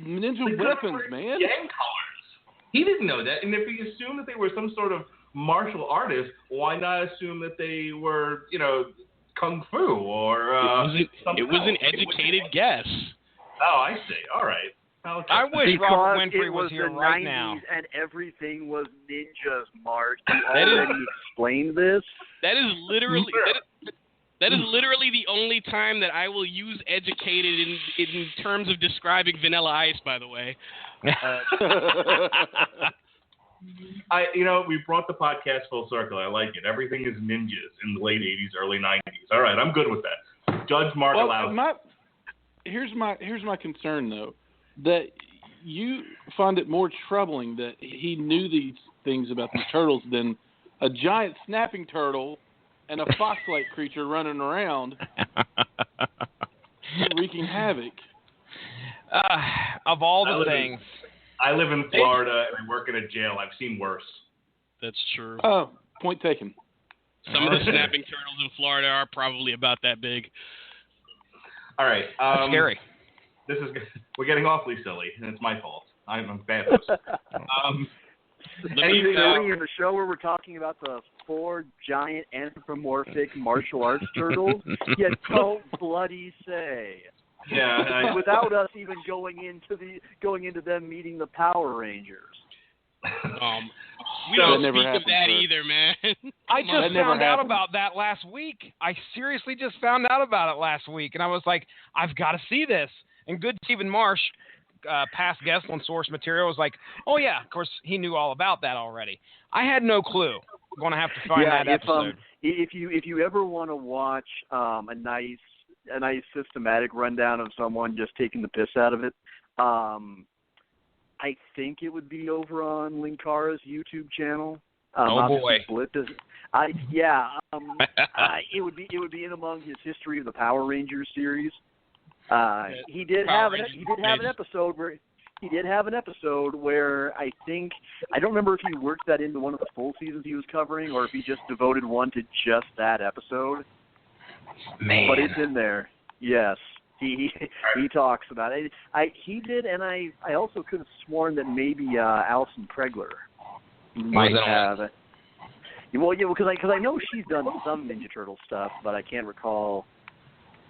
ninja weapons, man. Gang colors. He didn't know that. And if he assumed that they were some sort of martial artist, why not assume that they were, kung fu or it was an educated guess. Oh, I see. All right. Okay. I wish Robert Winfrey was here the right 90s now. And everything was ninjas, Mark. You already explained this. That is literally the only time that I will use educated in terms of describing Vanilla Ice, by the way. We brought the podcast full circle. I like it. Everything is ninjas in the late 80s, early 90s. All right, I'm good with that. Judge Mark allows. Here's my concern, though, that you find it more troubling that he knew these things about these turtles than a giant snapping turtle and a fox-like creature running around wreaking havoc. Of all the things, I live in Florida and I work in a jail. I've seen worse. That's true. Oh, point taken. Some of the snapping turtles in Florida are probably about that big. All right. That's scary. We're getting awfully silly, and it's my fault. I'm a bad host. Anything early in the show where we're talking about the 4 giant anthropomorphic martial arts turtles? You don't bloody say. Yeah. Without us even going into them meeting the Power Rangers. We don't never speak of happened, that sir. either, man. I just found out happened. about that last week. I seriously just found out about it last week, and I was like, I've got to see this. And good Stephen Marsh, past guest on Source Material, was like, oh yeah, of course he knew all about that already. I had no clue. I'm going to have to find that episode. If you ever want to watch a nice systematic rundown of someone just taking the piss out of it, I think it would be over on Linkara's YouTube channel. Oh boy! It would be in among his history of the Power Rangers series. He did have an episode where I don't remember if he worked that into one of the full seasons he was covering or if he just devoted one to just that episode. Man, but it's in there. Yes. He talks about it. He did, and I also could have sworn that maybe Alison Pregler might have. Well, yeah, because I know she's done some Ninja Turtle stuff, but I can't recall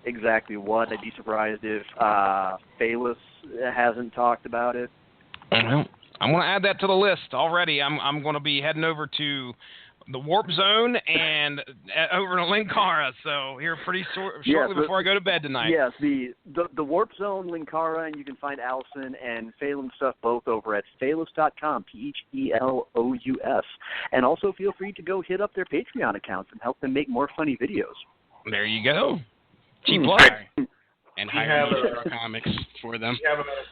exactly what. I'd be surprised if Phalis hasn't talked about it. I'm going to add that to the list already. I'm going to be heading over to the Warp Zone and over to Linkara, so here pretty shortly before I go to bed tonight. Yes, the Warp Zone, Linkara, and you can find Allison and Phelan stuff both over at Phelous.com, Phelous. And also feel free to go hit up their Patreon accounts and help them make more funny videos. There you go. Cheap plug. And hire comics for them. We have about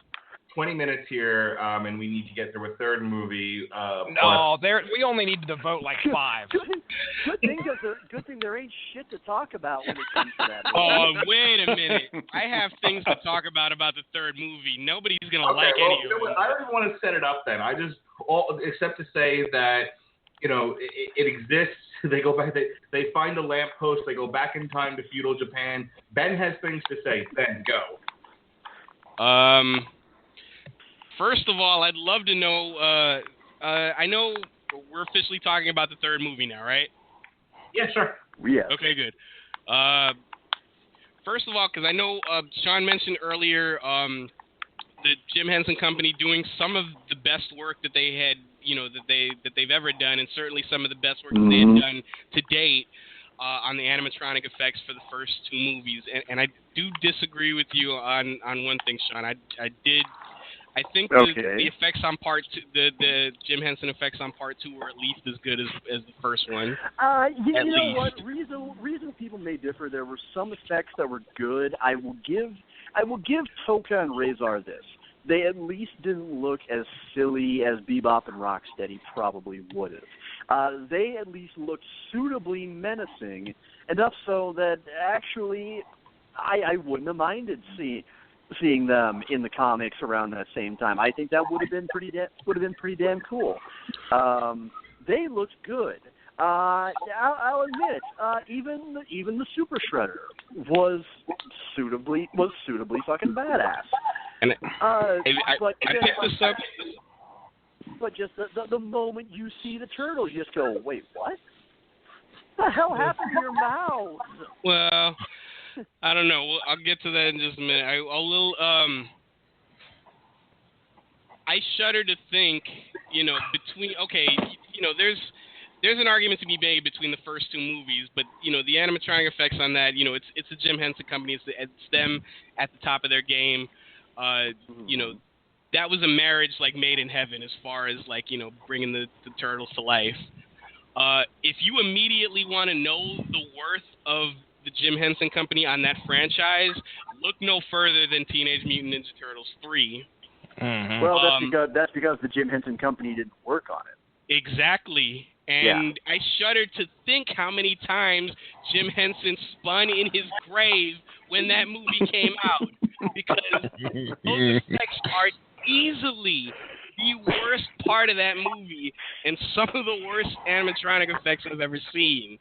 20 minutes here, and we need to get through a third movie. We only need to devote like 5. Good thing there ain't shit to talk about when it comes to that. Oh, wait a minute. I have things to talk about the third movie. Nobody's going to like any of them. I don't want to set it up then. Except to say that, it exists. They go back, they find a lamppost, they go back in time to feudal Japan. Ben has things to say. Ben, go. First of all, I'd love to know, I know we're officially talking about the third movie now, right? Yeah, sure. Yeah. Okay, good. First of all, because I know Sean mentioned earlier the Jim Henson Company doing some of the best work that they had, that they've ever done, and certainly some of the best work that they had done to date on the animatronic effects for the first 2 movies. And I do disagree with you on one thing, Sean. I think the effects on part 2, the Jim Henson effects on part 2 were at least as good as the first one. You know what? Reason people may differ. There were some effects that were good. I will give Toka and Razor this. They at least didn't look as silly as Bebop and Rocksteady probably would have. They at least looked suitably menacing, enough so that actually I wouldn't have minded seeing them in the comics around that same time. I think that would have been pretty damn cool. They looked good. I'll admit, even the Super Shredder was suitably fucking badass. And I picked this up. But just the moment you see the turtles, you just go, wait, what? What the hell happened to your mouth? Well, I don't know. I'll get to that in just a minute. I shudder to think, there's an argument to be made between the first 2 movies, but the animatronic effects on that, it's the Jim Henson Company, it's them at the top of their game. That was a marriage like made in heaven as far as bringing the turtles to life. If you immediately want to know the worth of the Jim Henson Company on that franchise, look no further than Teenage Mutant Ninja Turtles 3. Mm-hmm. Well, that's because the Jim Henson Company didn't work on it. Exactly. And I shudder to think how many times Jim Henson spun in his grave when that movie came out. Because those effects are easily worst part of that movie and some of the worst animatronic effects I've ever seen.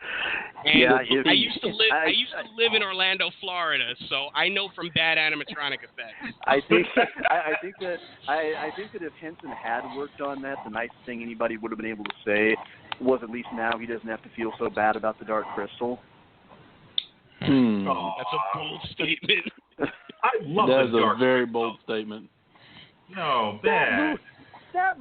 And Yeah, I used to live in Orlando, Florida, so I know from bad animatronic effects. I think that if Henson had worked on that, the nicest thing anybody would have been able to say was at least now he doesn't have to feel so bad about the Dark Crystal. That's a bold statement. I love That the is Dark a very Crystal. bold statement. No, bad. That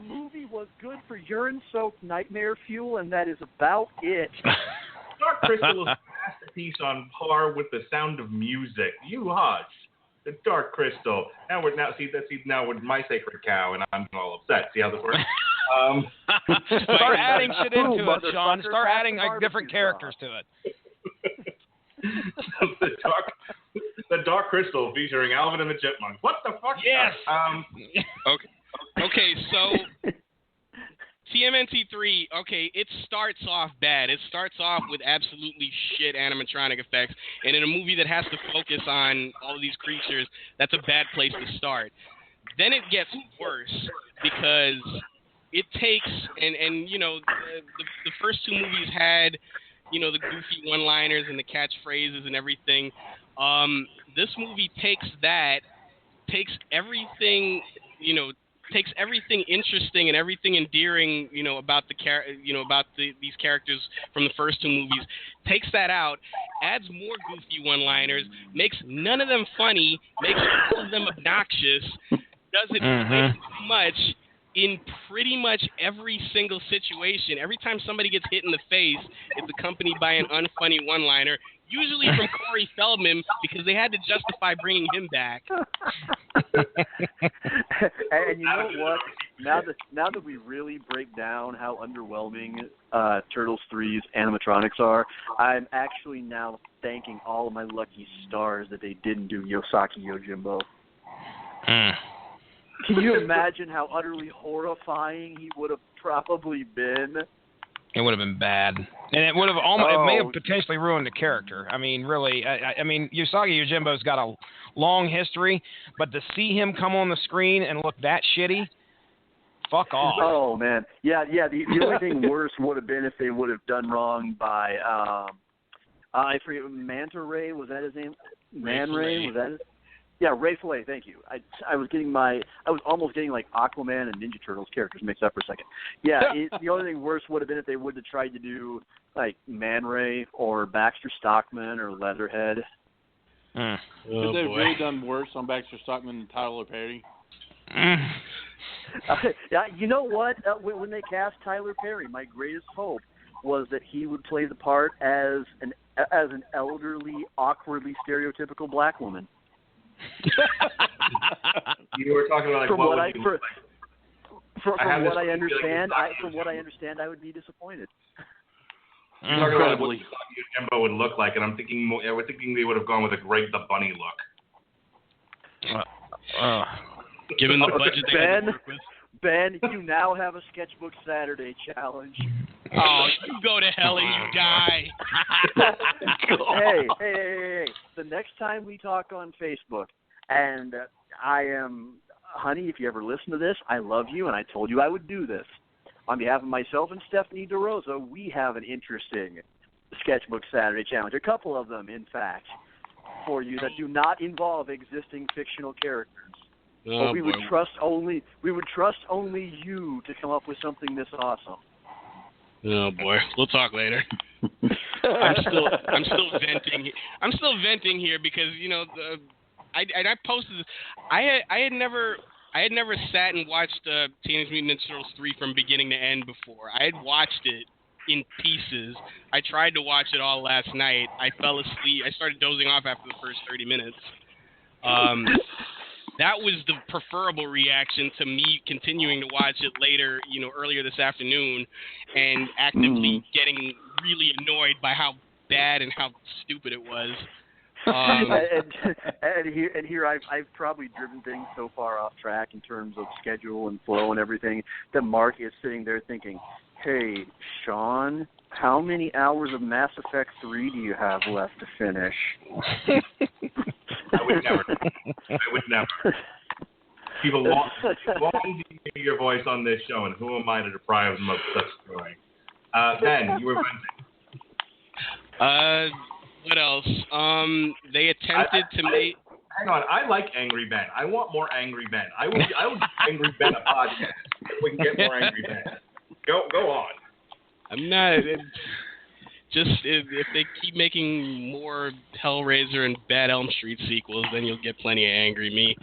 movie was good for urine-soaked nightmare fuel, and that is about it. Dark Crystal is a masterpiece on par with The Sound of Music. You hush. The Dark Crystal. Now we're with my sacred cow, and I'm all upset. See how this works? Start adding shit into it, Sean. motherfucker, Start pass adding the like different barbecue characters to it. the Dark Crystal featuring Alvin and the Chipmunks. What the fuck? Yes. Okay, so TMNT 3, okay, it starts off bad. It starts off with absolutely shit animatronic effects, and in a movie that has to focus on all of these creatures, that's a bad place to start. Then it gets worse because it takes, and you know, the first two movies had, you know, the goofy one-liners and the catchphrases and everything. This movie takes everything, you know, takes everything interesting and everything endearing, you know, about these characters from the first two movies, takes that out, adds more goofy one-liners, makes none of them funny, makes all of them obnoxious, does it way too much in pretty much every single situation. Every time somebody gets hit in the face, it's accompanied by an unfunny one-liner, usually from Corey Feldman, because they had to justify bringing him back. And you know what? Now that we really break down how underwhelming Turtles 3's animatronics are, I'm actually now thanking all of my lucky stars that they didn't do Yosaki Yojimbo. Can you imagine how utterly horrifying he would have probably been? It would have been bad, and it would have it may have potentially ruined the character. I mean, really, I mean, Usagi Yojimbo's got a long history, but to see him come on the screen and look that shitty, fuck off. Oh man, yeah. The only thing worse would have been if they would have done wrong by I forget, Manta Ray, was that his name? Man Ray, was that it? Yeah, Ray Fillet, thank you. I was almost getting like Aquaman and Ninja Turtles characters mixed up for a second. Yeah, the only thing worse would have been if they would have tried to do like Man Ray or Baxter Stockman or Leatherhead. Could they have really done worse on Baxter Stockman and Tyler Perry? Yeah, you know what? When they cast Tyler Perry, my greatest hope was that he would play the part as an elderly, awkwardly stereotypical black woman. You were talking about like from what what would you from what I understand, I would be disappointed. You're talking about what Yojimbo would look like, and we're thinking they would have gone with the Bunny look. Given the budget they had to work with. Ben, you now have a Sketchbook Saturday challenge. Oh, you go to hell and you die. Hey. The next time we talk on Facebook, and honey, if you ever listen to this, I love you, and I told you I would do this. On behalf of myself and Stephanie DeRosa, we have an interesting Sketchbook Saturday challenge, a couple of them, in fact, for you that do not involve existing fictional characters. We would trust only you to come up with something this awesome. Oh boy, we'll talk later. I'm still venting. I'm still venting here because you know I posted this. I had never sat and watched Teenage Mutant Ninja Turtles 3 from beginning to end before. I had watched it in pieces. I tried to watch it all last night. I fell asleep. I started dozing off after the first 30 minutes. That was the preferable reaction to me continuing to watch it later, you know, earlier this afternoon, and actively getting really annoyed by how bad and how stupid it was. And here I've probably driven things so far off track in terms of schedule and flow and everything that Mark is sitting there thinking, "Hey, Sean, how many hours of Mass Effect 3 do you have left to finish?" I would never. People long to hear your voice on this show, and who am I to deprive them of such joy? Ben, you were venting. What else? They attempted to make. Hang on, I like Angry Ben. I want more Angry Ben. I would give Angry Ben a podcast if we can get more Angry Ben. Go on. I'm not. Just if they keep making more Hellraiser and Bad Elm Street sequels, then you'll get plenty of Angry Me.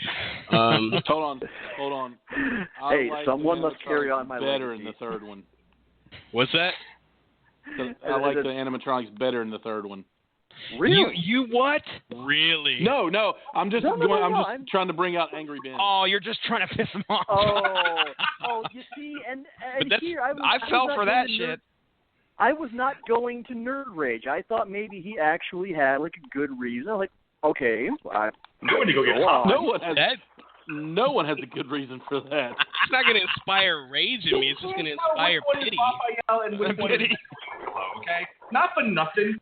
Hold on. Hey, like someone must carry on my better legacy. in the third one. What's that? I like the animatronics better in the third one. Really? You what? Really? No. I'm just No, I'm trying to bring out Angry Ben. Oh, you're just trying to piss them off. Oh, you see, and here I fell for that shit. I was not going to nerd rage. I thought maybe he actually had like a good reason. Like, okay, I'm going to go get No one has a good reason for that. It's not going to inspire rage in me. It's just going to inspire pity. Pity. Okay, not for nothing,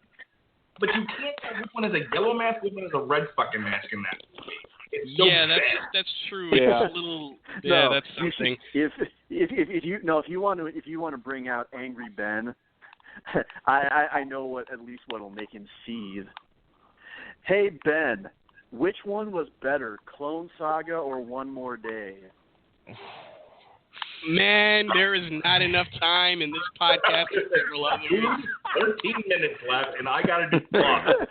but you can't tell which one is a yellow mask, which one is a red fucking mask in that movie. It's so bad. That's true. Yeah. It's a little. Yeah, no, that's something. If you want to bring out Angry Ben, I know at least what'll make him seethe. Hey Ben, which one was better, Clone Saga or One More Day? Man, there is not enough time in this podcast to several others. 13 minutes left, and I got to do vlog.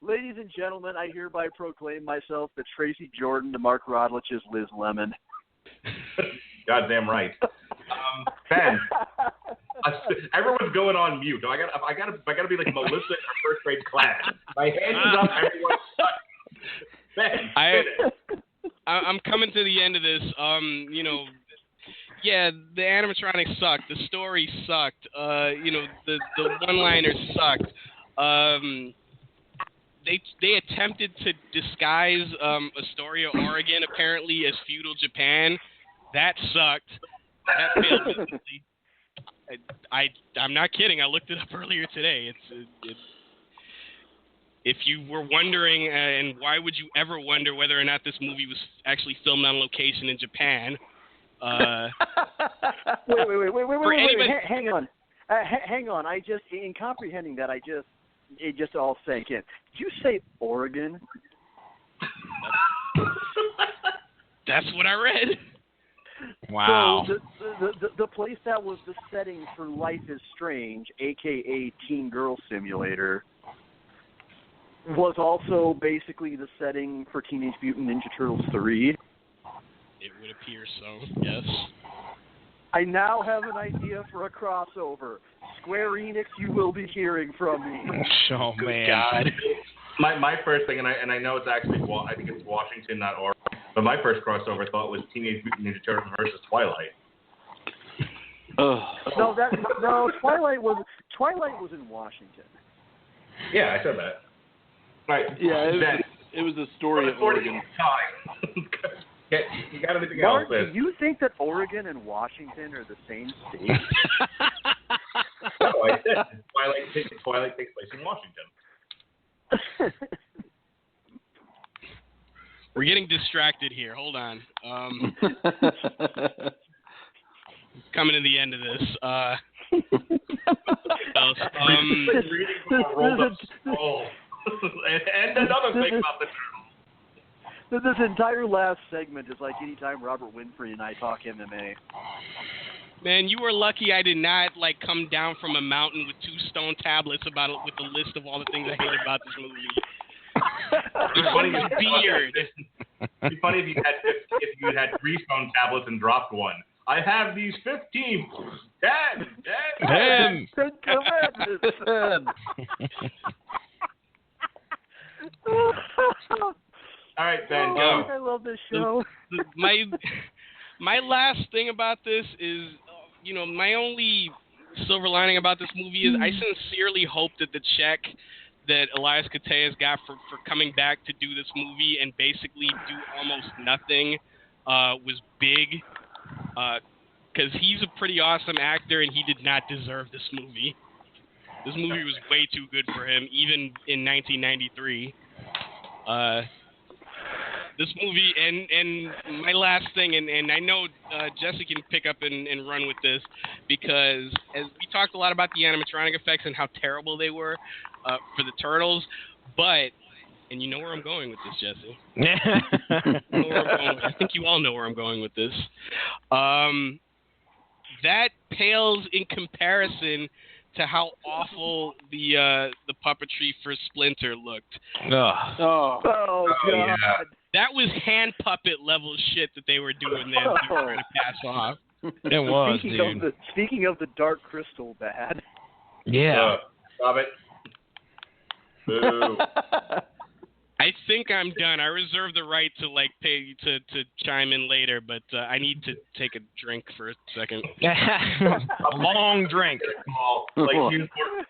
Ladies and gentlemen, I hereby proclaim myself the Tracy Jordan to Mark Radulich's Liz Lemon. Goddamn right. Ben, everyone's going on mute. I gotta be like Melissa in her first grade class. My hand is up. Everyone's stuck. Ben, I'm coming to the end of this. Yeah, the animatronics sucked. The story sucked. The one-liners sucked. They attempted to disguise Astoria, Oregon, apparently as feudal Japan. That sucked. That failed miserably. I'm not kidding. I looked it up earlier today. If you were wondering, and why would you ever wonder whether or not this movie was actually filmed on location in Japan? Wait. Hang on. Hang on. In comprehending that, it just all sank in. Did you say Oregon? That's what I read. Wow. So the place that was the setting for Life is Strange, a.k.a. Teen Girl Simulator, was also basically the setting for Teenage Mutant Ninja Turtles 3. It would appear so, yes. I now have an idea for a crossover. Square Enix, you will be hearing from me. Oh, man. God. My first thing, and I know it's actually, I think it's Washington, not Oregon, but my first crossover thought was Teenage Mutant Ninja Turtles versus Twilight. No, Twilight was in Washington. Yeah, I said that. Right. Yeah, it was a story of Oregon. You got anything Mark, else? do you think that Oregon and Washington are the same state? No, I said Twilight takes place in Washington. We're getting distracted here. Hold on. Coming to the end of this. Reading from a rolled up scroll. And another thing about the Turtles. This entire last segment is like any time Robert Winfrey and I talk MMA. Man, you were lucky I did not come down from a mountain with 2 stone tablets with a list of all the things I hated about this movie. It's funny with beard. It'd be funny if you had 3 stone tablets and dropped one. I have these 15. 10. All right, Ben, go. I love this show. My last thing about this is, my only silver lining about this movie is I sincerely hope that the check that Elias Koteas got for coming back to do this movie and basically do almost nothing was big, because he's a pretty awesome actor and he did not deserve this movie. This movie was way too good for him, even in 1993. This movie, and my last thing, and I know Jesse can pick up and run with this, because as we talked a lot about the animatronic effects and how terrible they were for the turtles, but, and you know where I'm going with this, Jesse. I think you all know where I'm going with this. That pales in comparison to how awful the puppetry for Splinter looked. Oh God! Yeah. That was hand puppet level shit that they were doing there. That they were trying to pass off. It was, dude. Speaking of the Dark Crystal bad. Yeah. Stop it. Boo. I think I'm done. I reserve the right to pay to chime in later, but I need to take a drink for a second. A long drink.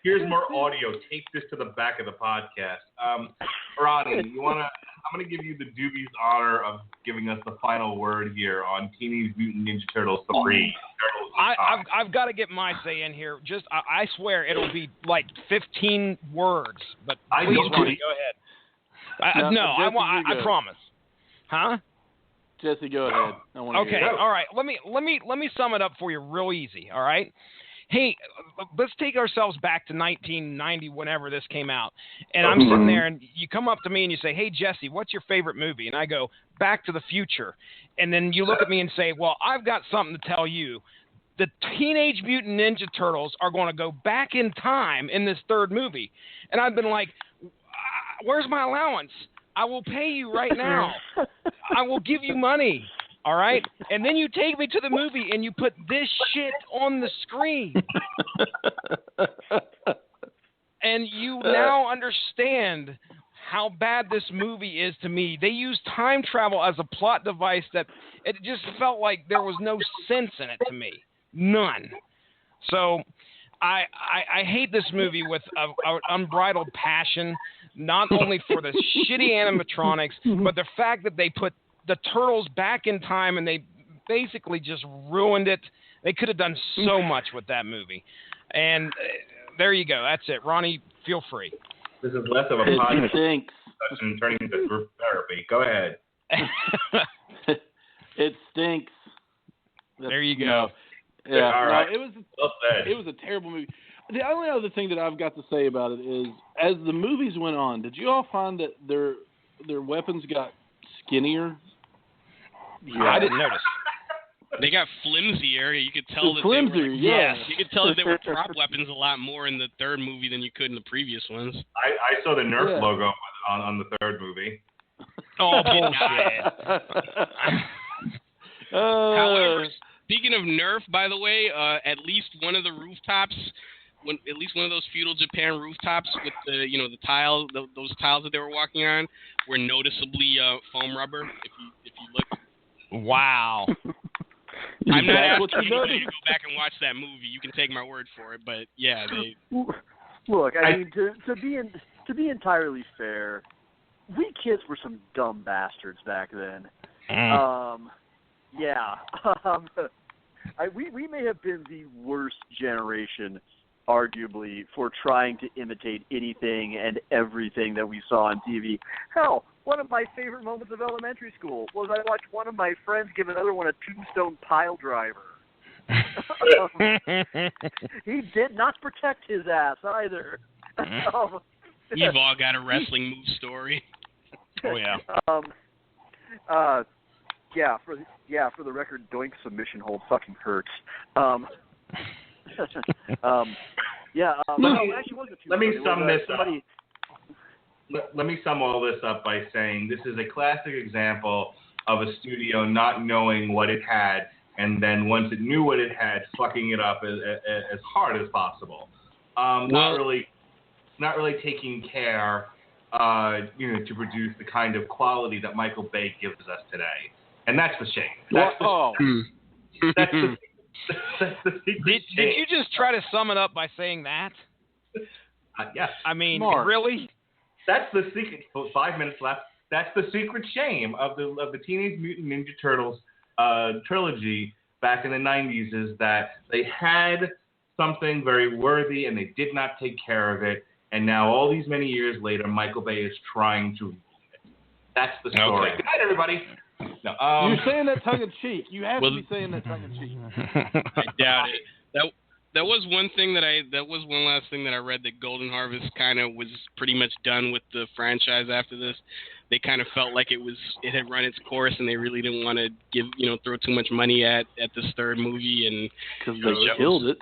Here's more audio. Tape this to the back of the podcast. Ronnie, I'm gonna give you the dubious honor of giving us the final word here on Teenage Mutant Ninja Turtles 3. I've got to get my say in here. Just I swear it'll be like 15 words, but please, Ronnie, go ahead. I promise. Huh? Jesse, go ahead. I want to Okay, hear it. all right. Let me sum it up for you real easy. All right. Hey, let's take ourselves back to 1990, whenever this came out. And I'm sitting there, and you come up to me and you say, "Hey, Jesse, what's your favorite movie?" And I go, "Back to the Future." And then you look at me and say, "Well, I've got something to tell you. The Teenage Mutant Ninja Turtles are going to go back in time in this third movie." And I've been like, "Where's my allowance? I will pay you right now. I will give you money." All right? And then you take me to the movie and you put this shit on the screen. And you now understand how bad this movie is to me. They use time travel as a plot device that it just felt like there was no sense in it to me. None. So I hate this movie with an unbridled passion, not only for the shitty animatronics, but the fact that they put the Turtles back in time and they basically just ruined it. They could have done so much with that movie. And there you go. That's it. Ronnie, feel free. This is less of a podcast discussion turning into group therapy. Go ahead. It stinks. There you go. Yeah, all right. No, it was a terrible movie. The only other thing that I've got to say about it is, as the movies went on, did you all find that their weapons got skinnier? Yeah, I didn't notice. They got flimsier. You could tell that flimsier, yes. You could tell that they were prop weapons a lot more in the third movie than you could in the previous ones. I saw the Nerf logo on the third movie. Oh, bullshit. However, speaking of Nerf, by the way, at least one of the rooftops, at least one of those feudal Japan rooftops with the the tile, those tiles that they were walking on, were noticeably foam rubber. If you look. Wow. I'm not asking anybody to go back and watch that movie. You can take my word for it, but yeah, they. Look, I mean, to be entirely fair, we kids were some dumb bastards back then. Yeah. We may have been the worst generation, arguably, for trying to imitate anything and everything that we saw on TV. Hell, one of my favorite moments of elementary school was I watched one of my friends give another one a tombstone pile driver. He did not protect his ass either. We've all got a wrestling move story. Oh yeah. For the record, Doink submission hold fucking hurts. Let me sum all this up by saying this is a classic example of a studio not knowing what it had, and then once it knew what it had, fucking it up as hard as possible. Not really taking care, to produce the kind of quality that Michael Bay gives us today, and that's the shame. That's the secret shame. Did you just try to sum it up by saying that? Yes. I mean, Mark. Really? That's the secret. 5 minutes left. That's the secret shame of the Teenage Mutant Ninja Turtles trilogy back in the 90s, is that they had something very worthy and they did not take care of it. And now, all these many years later, Michael Bay is trying to ruin it. That's the story. Okay. Good night, everybody. No, You're saying that tongue in cheek. You have to be saying that tongue in cheek. I doubt it. That was one last thing that I read, that Golden Harvest kind of was pretty much done with the franchise after this. They kind of felt like it had run its course, and they really didn't want to throw too much money at this third movie, and because they killed it.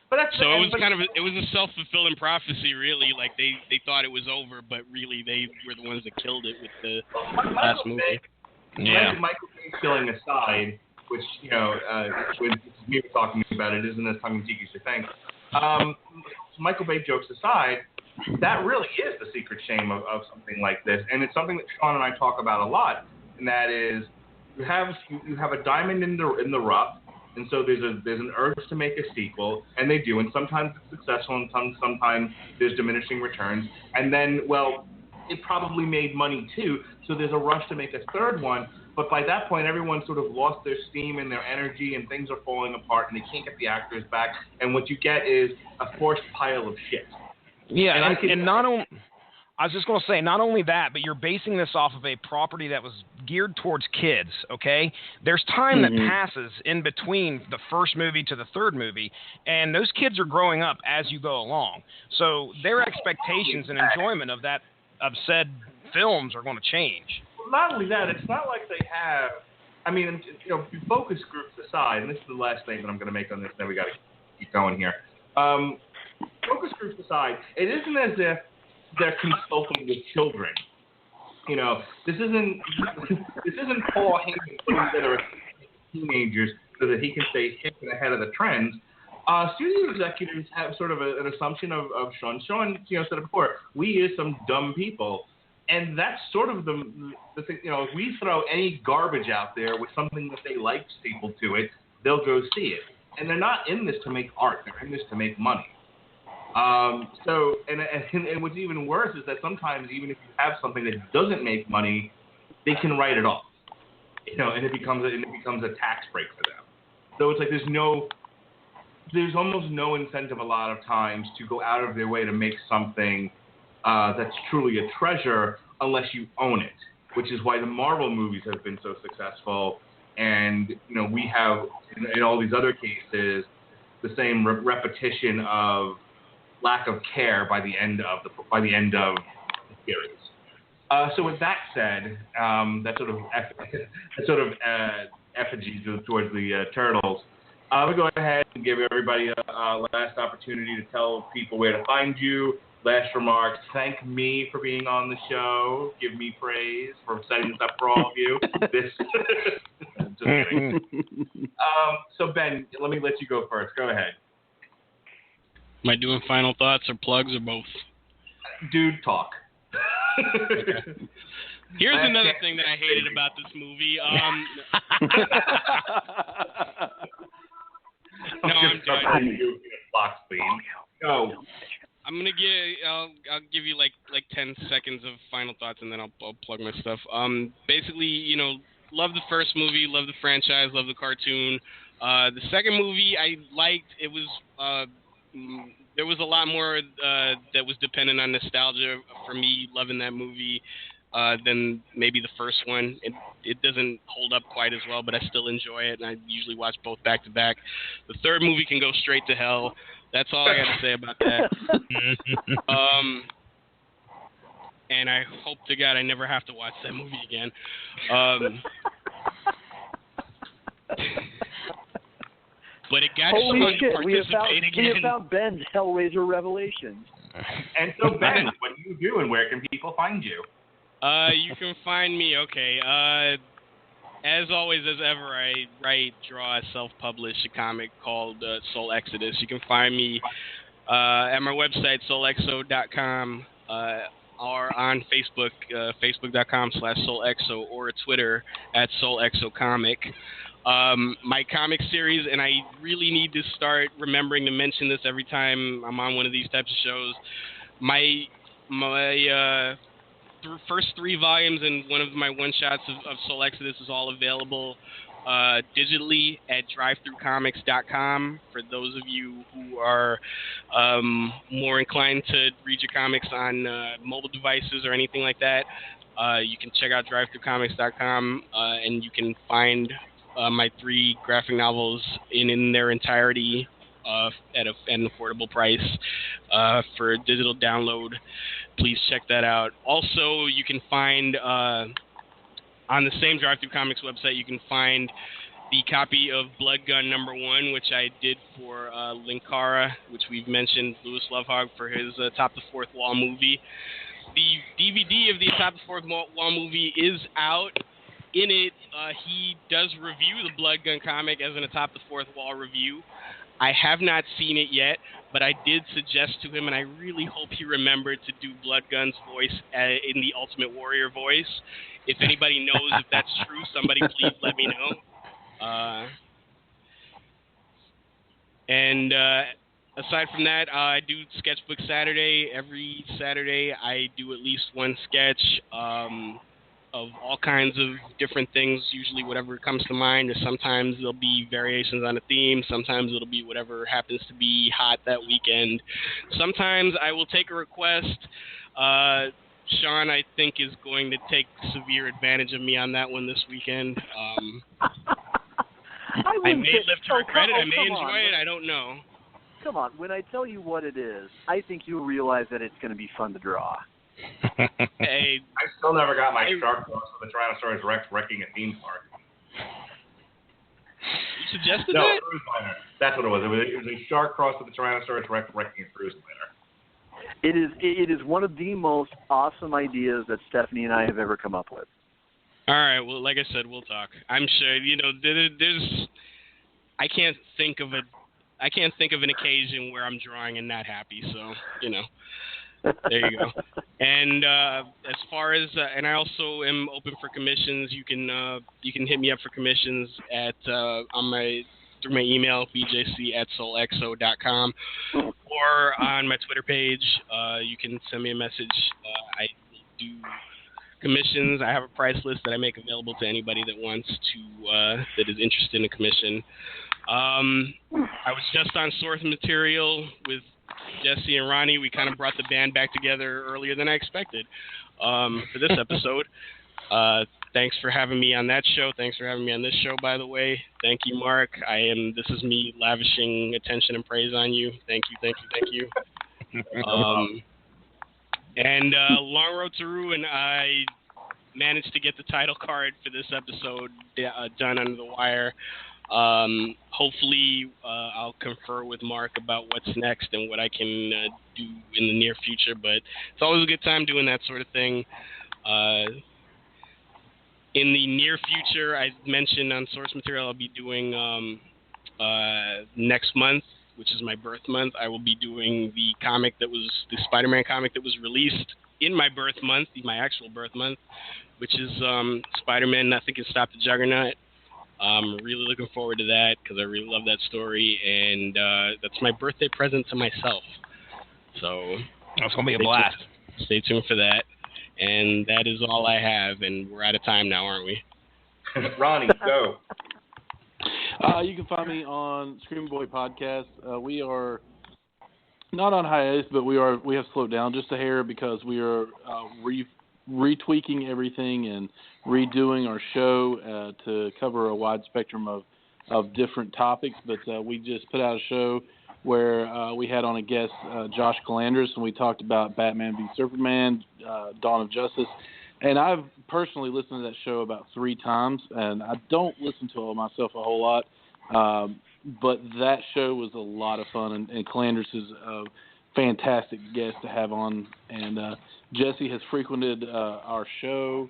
But so it was a self-fulfilling prophecy, really. Like they thought it was over, but really they were the ones that killed it with the last movie. Michael Bay killing aside, which when we were talking about it, isn't as tongue-in-cheek as you think. Michael Bay jokes aside, that really is the secret shame of something like this, and it's something that Sean and I talk about a lot, and that is you have a diamond in the rough. And so there's an urge to make a sequel, and they do, and sometimes it's successful, and sometimes there's diminishing returns. And then, well, it probably made money too, so there's a rush to make a third one. But by that point, everyone sort of lost their steam and their energy, and things are falling apart, and they can't get the actors back. And what you get is a forced pile of shit. Yeah, and not only. I was just going to say, not only that, but you're basing this off of a property that was geared towards kids, okay? There's time that passes in between the first movie to the third movie, and those kids are growing up as you go along. So their expectations and enjoyment of said films are going to change. Well, not only that, it's not like they have, focus groups aside, and this is the last statement I'm going to make on this, then we got to keep going here. Focus groups aside, it isn't as if they're consulting with children. This isn't Paul Heyman putting together teenagers so that he can stay hip and ahead of the trends. Studio executives have sort of an assumption of Sean. Sean, said it before, we is some dumb people, and that's sort of the thing. If we throw any garbage out there with something that they like sequel to it, they'll go see it. And they're not in this to make art; they're in this to make money. And what's even worse is that sometimes even if you have something that doesn't make money, they can write it off, and it becomes a tax break for them. So it's like there's almost no incentive a lot of times to go out of their way to make something that's truly a treasure unless you own it, which is why the Marvel movies have been so successful, and we have in all these other cases the same repetition of lack of care by the end of the series. So with that said, that sort of effigy towards the Turtles. We'll go ahead and give everybody a last opportunity to tell people where to find you. Last remarks. Thank me for being on the show. Give me praise for setting this up for all of you. Just kidding. So Ben, let you go first. Go ahead. Am I doing final thoughts or plugs or both? Dude, talk. Here's another thing that I hated about this movie. No, I'm done. Go. I'm gonna I'll give you like 10 seconds of final thoughts, and then I'll plug my stuff. Basically, love the first movie, love the franchise, love the cartoon. The second movie I liked. It was there was a lot more that was dependent on nostalgia for me loving that movie than maybe the first one. It doesn't hold up quite as well, but I still enjoy it, and I usually watch both back to back. The third movie can go straight to hell. That's all I got to say about that. And I hope to God I never have to watch that movie again. But it got Holy fun shit, to we have again. found Ben's Hellraiser Revelations. And so, Ben, what do you do and where can people find you? You can find me, as always, as ever, I write, draw, self-publish a comic called Soul Exodus. You can find me at my website, soulexo.com, or on Facebook, facebook.com/soulexo, or Twitter at soulexocomic. My comic series, and I really need to start remembering to mention this every time I'm on one of these types of shows. My first 3 volumes and one of my one-shots of Soul Exodus is all available digitally at drivethroughcomics.com for those of you who are more inclined to read your comics on mobile devices or anything like that. You can check out drivetrucomics.com, and you can find my 3 graphic novels in their entirety at an affordable price for digital download. Please check that out. Also, you can find on the same Drive Thru Comics website, you can find the copy of Blood Gun #1, which I did for Linkara, which we've mentioned, Louis Lovehog, for his Top the Fourth Wall movie. The DVD of the Top the Fourth Wall movie is out. In it, he does review the Blood Gun comic as an Atop the Fourth Wall review. I have not seen it yet, but I did suggest to him, and I really hope he remembered to do Blood Gun's voice in the Ultimate Warrior voice. If anybody knows if that's true, somebody please let me know. Aside from that, I do Sketchbook Saturday. Every Saturday, I do at least one sketch of all kinds of different things, usually whatever comes to mind. Or sometimes there'll be variations on a theme. Sometimes it'll be whatever happens to be hot that weekend. Sometimes I will take a request. Sean, I think, is going to take severe advantage of me on that one this weekend. I may live to regret it. I may enjoy it. I don't know. Come on. When I tell you what it is, I think you'll realize that it's going to be fun to draw. Hey, I still never got my shark cross for the Tyrannosaurus Rex wrecking a theme park. You suggested no, that? Cruise Liner. That's what it was. It was a shark cross with the Tyrannosaurus Rex wrecking a cruise liner. It is one of the most awesome ideas that Stephanie and I have ever come up with. All right. Well, like I said, we'll talk. I'm sure. There's. I can't think of an occasion where I'm drawing and not happy. So there you go. And as far as and I also am open for commissions. You can hit me up for commissions at through my email bjc@soulexo.com or on my Twitter page. You can send me a message. I do commissions. I have a price list that I make available to anybody that wants to that is interested in a commission. I was just on source material with Jesse and Ronnie. We kind of brought the band back together earlier than I expected for this episode. Thanks for having me on that show. Thanks for having me on this show, by the way. Thank you, Mark. This is me lavishing attention and praise on you. Thank you. And Long Road to Ruin, I managed to get the title card for this episode done under the wire. Hopefully, I'll confer with Mark about what's next and what I can do in the near future. But it's always a good time doing that sort of thing. In the near future, I mentioned on source material I'll be doing next month, which is my birth month. I will be doing the Spider-Man comic that was released in my birth month, my actual birth month, which is Spider-Man Nothing Can Stop the Juggernaut. I'm really looking forward to that because I really love that story, and that's my birthday present to myself. So that's going to be a blast. Stay tuned for that. And that is all I have, and we're out of time now, aren't we? Ronnie, go. You can find me on Screaming Boy Podcast. We are not on hiatus, but we have slowed down just a hair because we are retweaking everything and redoing our show to cover a wide spectrum of different topics. But we just put out a show where we had on a guest, Josh Calandris, and we talked about Batman v Superman, Dawn of Justice. And I've personally listened to that show about 3 times, and I don't listen to it myself a whole lot. But that show was a lot of fun, and Calandris is a fantastic guest to have on. And Jesse has frequented our show,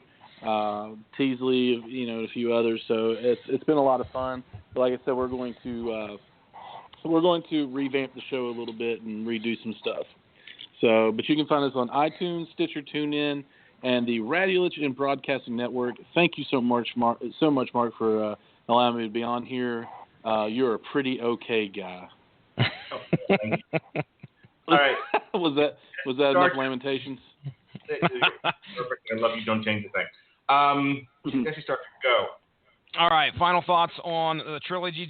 Teasley, a few others. So it's been a lot of fun. But like I said, we're going to revamp the show a little bit and redo some stuff. So, but you can find us on iTunes, Stitcher, TuneIn, and the Radulich In Broadcasting Network. Thank you so much, Mark, for allowing me to be on here. You're a pretty okay guy. All right. Was that enough lamentations? Perfect. I love you. Don't change a thing. Jesse, start. Go. All right, final thoughts on the trilogy.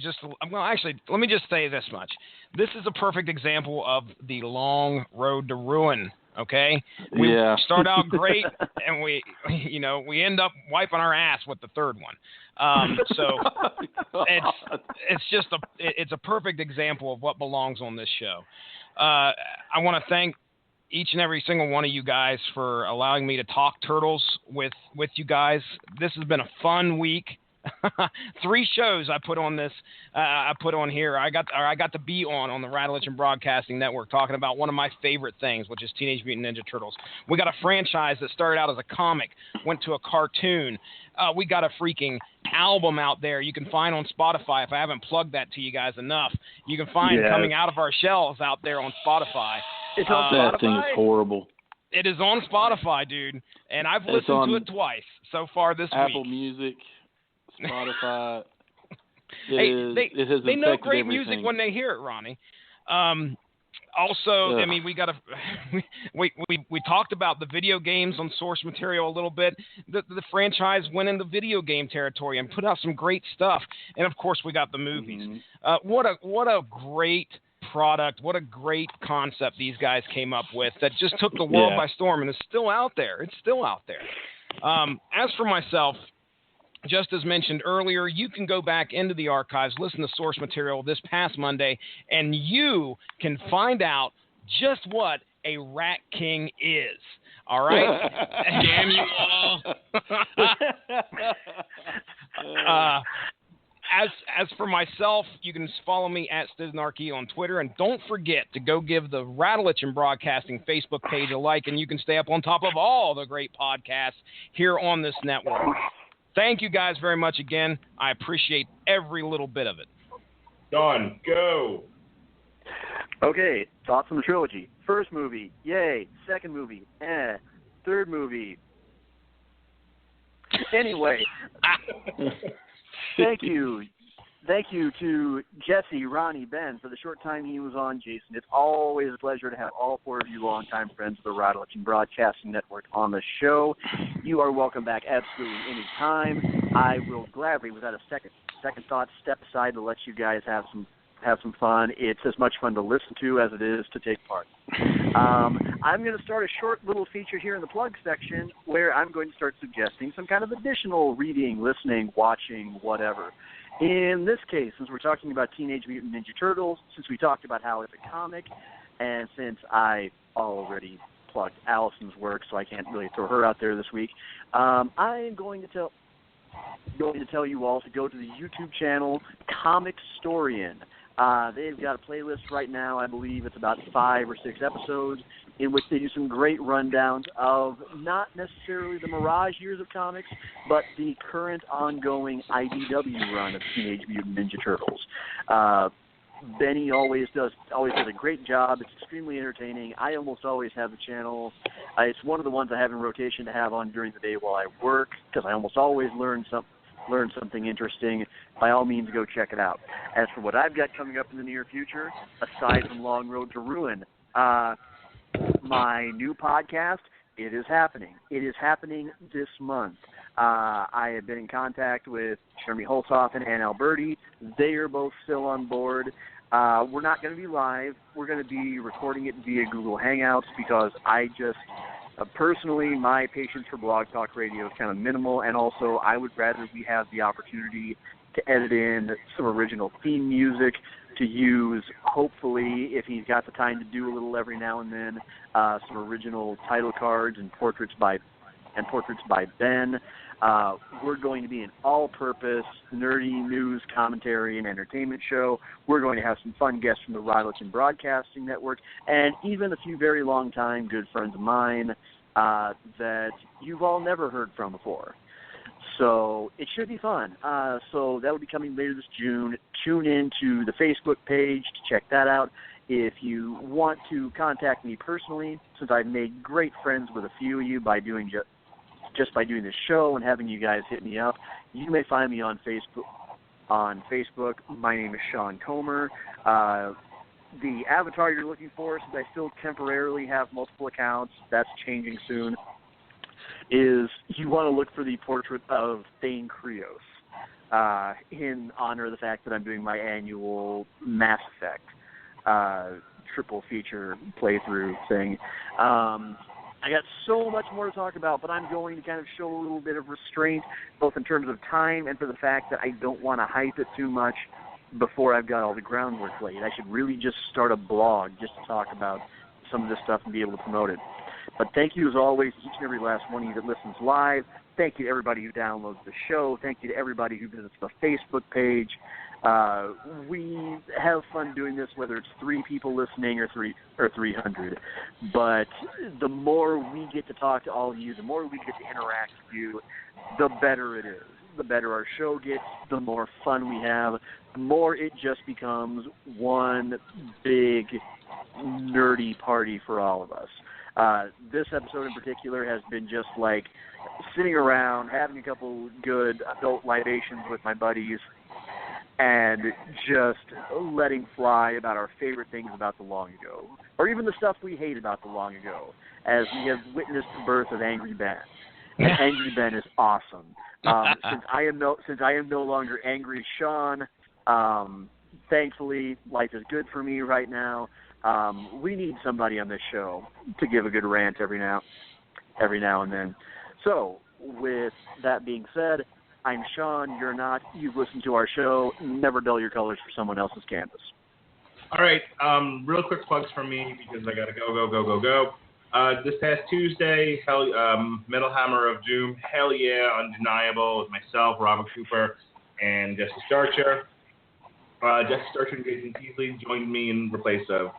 Let me just say this much. This is a perfect example of the Long Road to Ruin Okay, we Yeah. start out great, and we end up wiping our ass with the third one. So it's just it's a perfect example of what belongs on this show. I want to thank each and every single one of you guys for allowing me to talk Turtles with you guys. This has been a fun week. 3 shows I put on this. I put on here. I got to be on the Radulich In Broadcasting Network talking about one of my favorite things, which is Teenage Mutant Ninja Turtles. We got a franchise that started out as a comic, went to a cartoon. We got a freaking album out there you can find on Spotify. If I haven't plugged that to you guys enough, you can find Coming Out of Our Shells out there on Spotify. It's on Spotify? That thing is horrible. It is on Spotify, dude, and I've listened to it twice so far this Apple week. Music, Spotify. They know great music when they hear it, Ronnie. Also, I mean, we talked about the video games on source material a little bit. The franchise went into video game territory and put out some great stuff, and of course, we got the movies. What a great product! What a great concept these guys came up with that just took the world by storm, and is still out there. It's still out there. As for myself, just as mentioned earlier, you can go back into the archives, listen to source material this past Monday, and you can find out just what a Rat King is. All right? Damn you all. As for myself, you can follow me at Stiznarchy on Twitter, and don't forget to go give the Radulich In Broadcasting Facebook page a like, and you can stay up on top of all the great podcasts here on this network. Thank you guys very much again. I appreciate every little bit of it. Don, go. Okay, thoughts on the trilogy. First movie, yay. Second movie, eh. Third movie. Anyway, thank you. Thank you to Jesse, Ronnie, Ben for the short time he was on. Jason, it's always a pleasure to have all 4 of you longtime friends of the Radulich In Broadcasting Network on the show. You are welcome back absolutely any time. I will gladly, without a second thought, step aside to let you guys have some fun. It's as much fun to listen to as it is to take part. I'm going to start a short little feature here in the plug section where I'm going to start suggesting some kind of additional reading, listening, watching, whatever. In this case, since we're talking about Teenage Mutant Ninja Turtles, since we talked about how it's a comic, and since I already plugged Allison's work, so I can't really throw her out there this week, I am going to tell you all to go to the YouTube channel Comic Storian. They've got a playlist right now. I believe it's about 5 or 6 episodes in which they do some great rundowns of not necessarily the Mirage years of comics, but the current ongoing IDW run of Teenage Mutant Ninja Turtles. Benny always does a great job. It's extremely entertaining. I almost always have the channel. It's one of the ones I have in rotation to have on during the day while I work, because I almost always learn something interesting. By all means, go check it out. As for what I've got coming up in the near future, aside from Long Road to Ruin, my new podcast, it is happening. It is happening this month. I have been in contact with Jeremy Holthoff and Ann Alberti. They are both still on board. We're not going to be live. We're going to be recording it via Google Hangouts because I just, personally, my patience for Blog Talk Radio is kind of minimal, and also I would rather we have the opportunity to edit in some original theme music to use, hopefully, if he's got the time to do a little every now and then, some original title cards and portraits by Ben. We're going to be an all-purpose, nerdy news, commentary, and entertainment show. We're going to have some fun guests from the Radulich In Broadcasting Network, and even a few very long-time good friends of mine that you've all never heard from before. So it should be fun. So that will be coming later this June. Tune in to the Facebook page to check that out. If you want to contact me personally, since I've made great friends with a few of you by doing just by doing this show and having you guys hit me up, you may find me on Facebook. My name is Sean Comer. The avatar you're looking for, since I still temporarily have multiple accounts, that's changing soon, is you want to look for the portrait of Thane Krios in honor of the fact that I'm doing my annual Mass Effect triple feature playthrough thing. I got so much more to talk about, but I'm going to kind of show a little bit of restraint, both in terms of time and for the fact that I don't want to hype it too much before I've got all the groundwork laid. I should really just start a blog just to talk about some of this stuff and be able to promote it. But thank you, as always, to each and every last one of you that listens live. Thank you to everybody who downloads the show. Thank you to everybody who visits the Facebook page. We have fun doing this, whether it's 3 people listening or 300. But the more we get to talk to all of you, the more we get to interact with you, the better it is. The better our show gets, the more fun we have, the more it just becomes one big nerdy party for all of us. This episode in particular has been just like sitting around, having a couple good adult libations with my buddies, and just letting fly about our favorite things about the long ago, or even the stuff we hate about the long ago, as we have witnessed the birth of Angry Ben. And Angry Ben is awesome. Since I am no longer Angry Sean, thankfully life is good for me right now. We need somebody on this show to give a good rant every now and then. So, with that being said, I'm Sean, you're not. You've listened to our show. Never dull your colors for someone else's canvas. All right, real quick plugs from me because I got to go. This past Tuesday, Metal Hammer of Doom, hell yeah, undeniable, with myself, Robert Cooper, and Jesse Starcher. Jesse Starcher and Jason Teasley joined me in the place of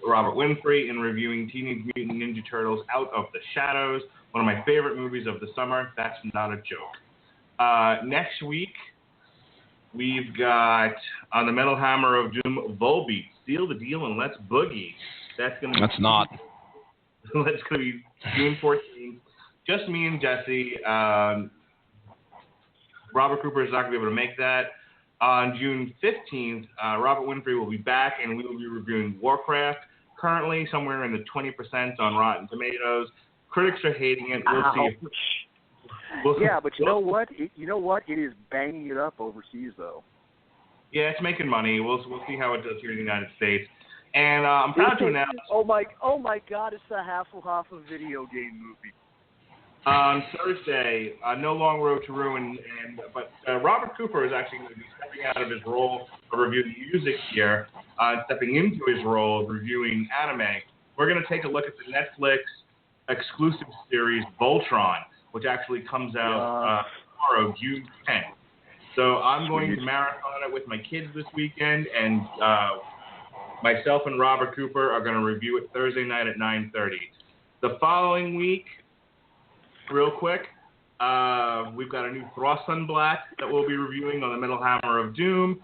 Robert Winfrey in reviewing Teenage Mutant Ninja Turtles Out of the Shadows, one of my favorite movies of the summer. That's not a joke. Next week, we've got on the Metal Hammer of Doom, Volbeat, Seal the Deal and Let's Boogie. That's going to be June 14th. Just me and Jesse. Robert Cooper is not going to be able to make that. On June 15th, Robert Winfrey will be back, and we will be reviewing Warcraft. Currently, somewhere in the 20% on Rotten Tomatoes. Critics are hating it. We'll see. Yeah, but you know what? It is banging it up overseas, though. Yeah, it's making money. We'll see how it does here in the United States. And I'm proud to announce. Oh my God! It's the Hasselhoff video game movie. On Thursday, No Long Road to Ruin, but Robert Cooper is actually going to be stepping out of his role of reviewing music here, stepping into his role of reviewing anime. We're going to take a look at the Netflix exclusive series Voltron, which actually comes out tomorrow, June 10th. So I'm going to marathon it with my kids this weekend, and myself and Robert Cooper are going to review it Thursday night at 9:30. The following week, real quick, we've got a new Throssen Black that we'll be reviewing on the Metal Hammer of Doom.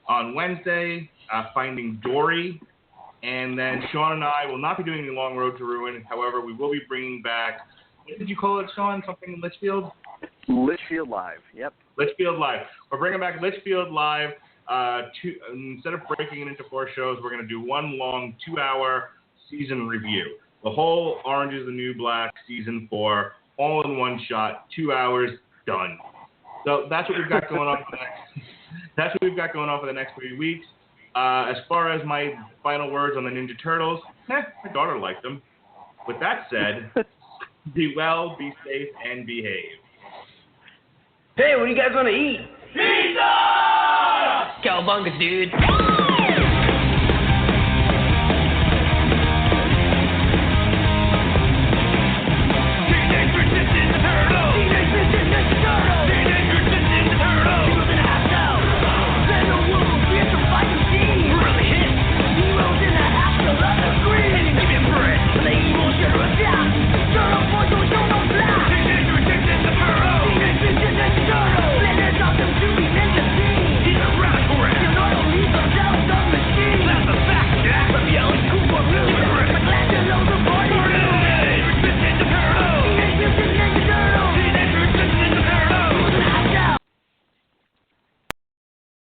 On Wednesday, Finding Dory. And then Sean and I will not be doing the Long Road to Ruin. However, we will be bringing back, what did you call it, Sean? Something in Litchfield? Litchfield Live, yep. Litchfield Live. We're bringing back Litchfield Live. Instead of breaking it into 4 shows, we're going to do one long 2-hour season review. The whole Orange is the New Black Season 4, all in one shot, 2 hours, done. So that's what we've got going on for the next 3 weeks. As far as my final words on the Ninja Turtles, my daughter liked them. With that said, be well, be safe, and behave. Hey, what do you guys want to eat? Pizza! Cowabunga, dude.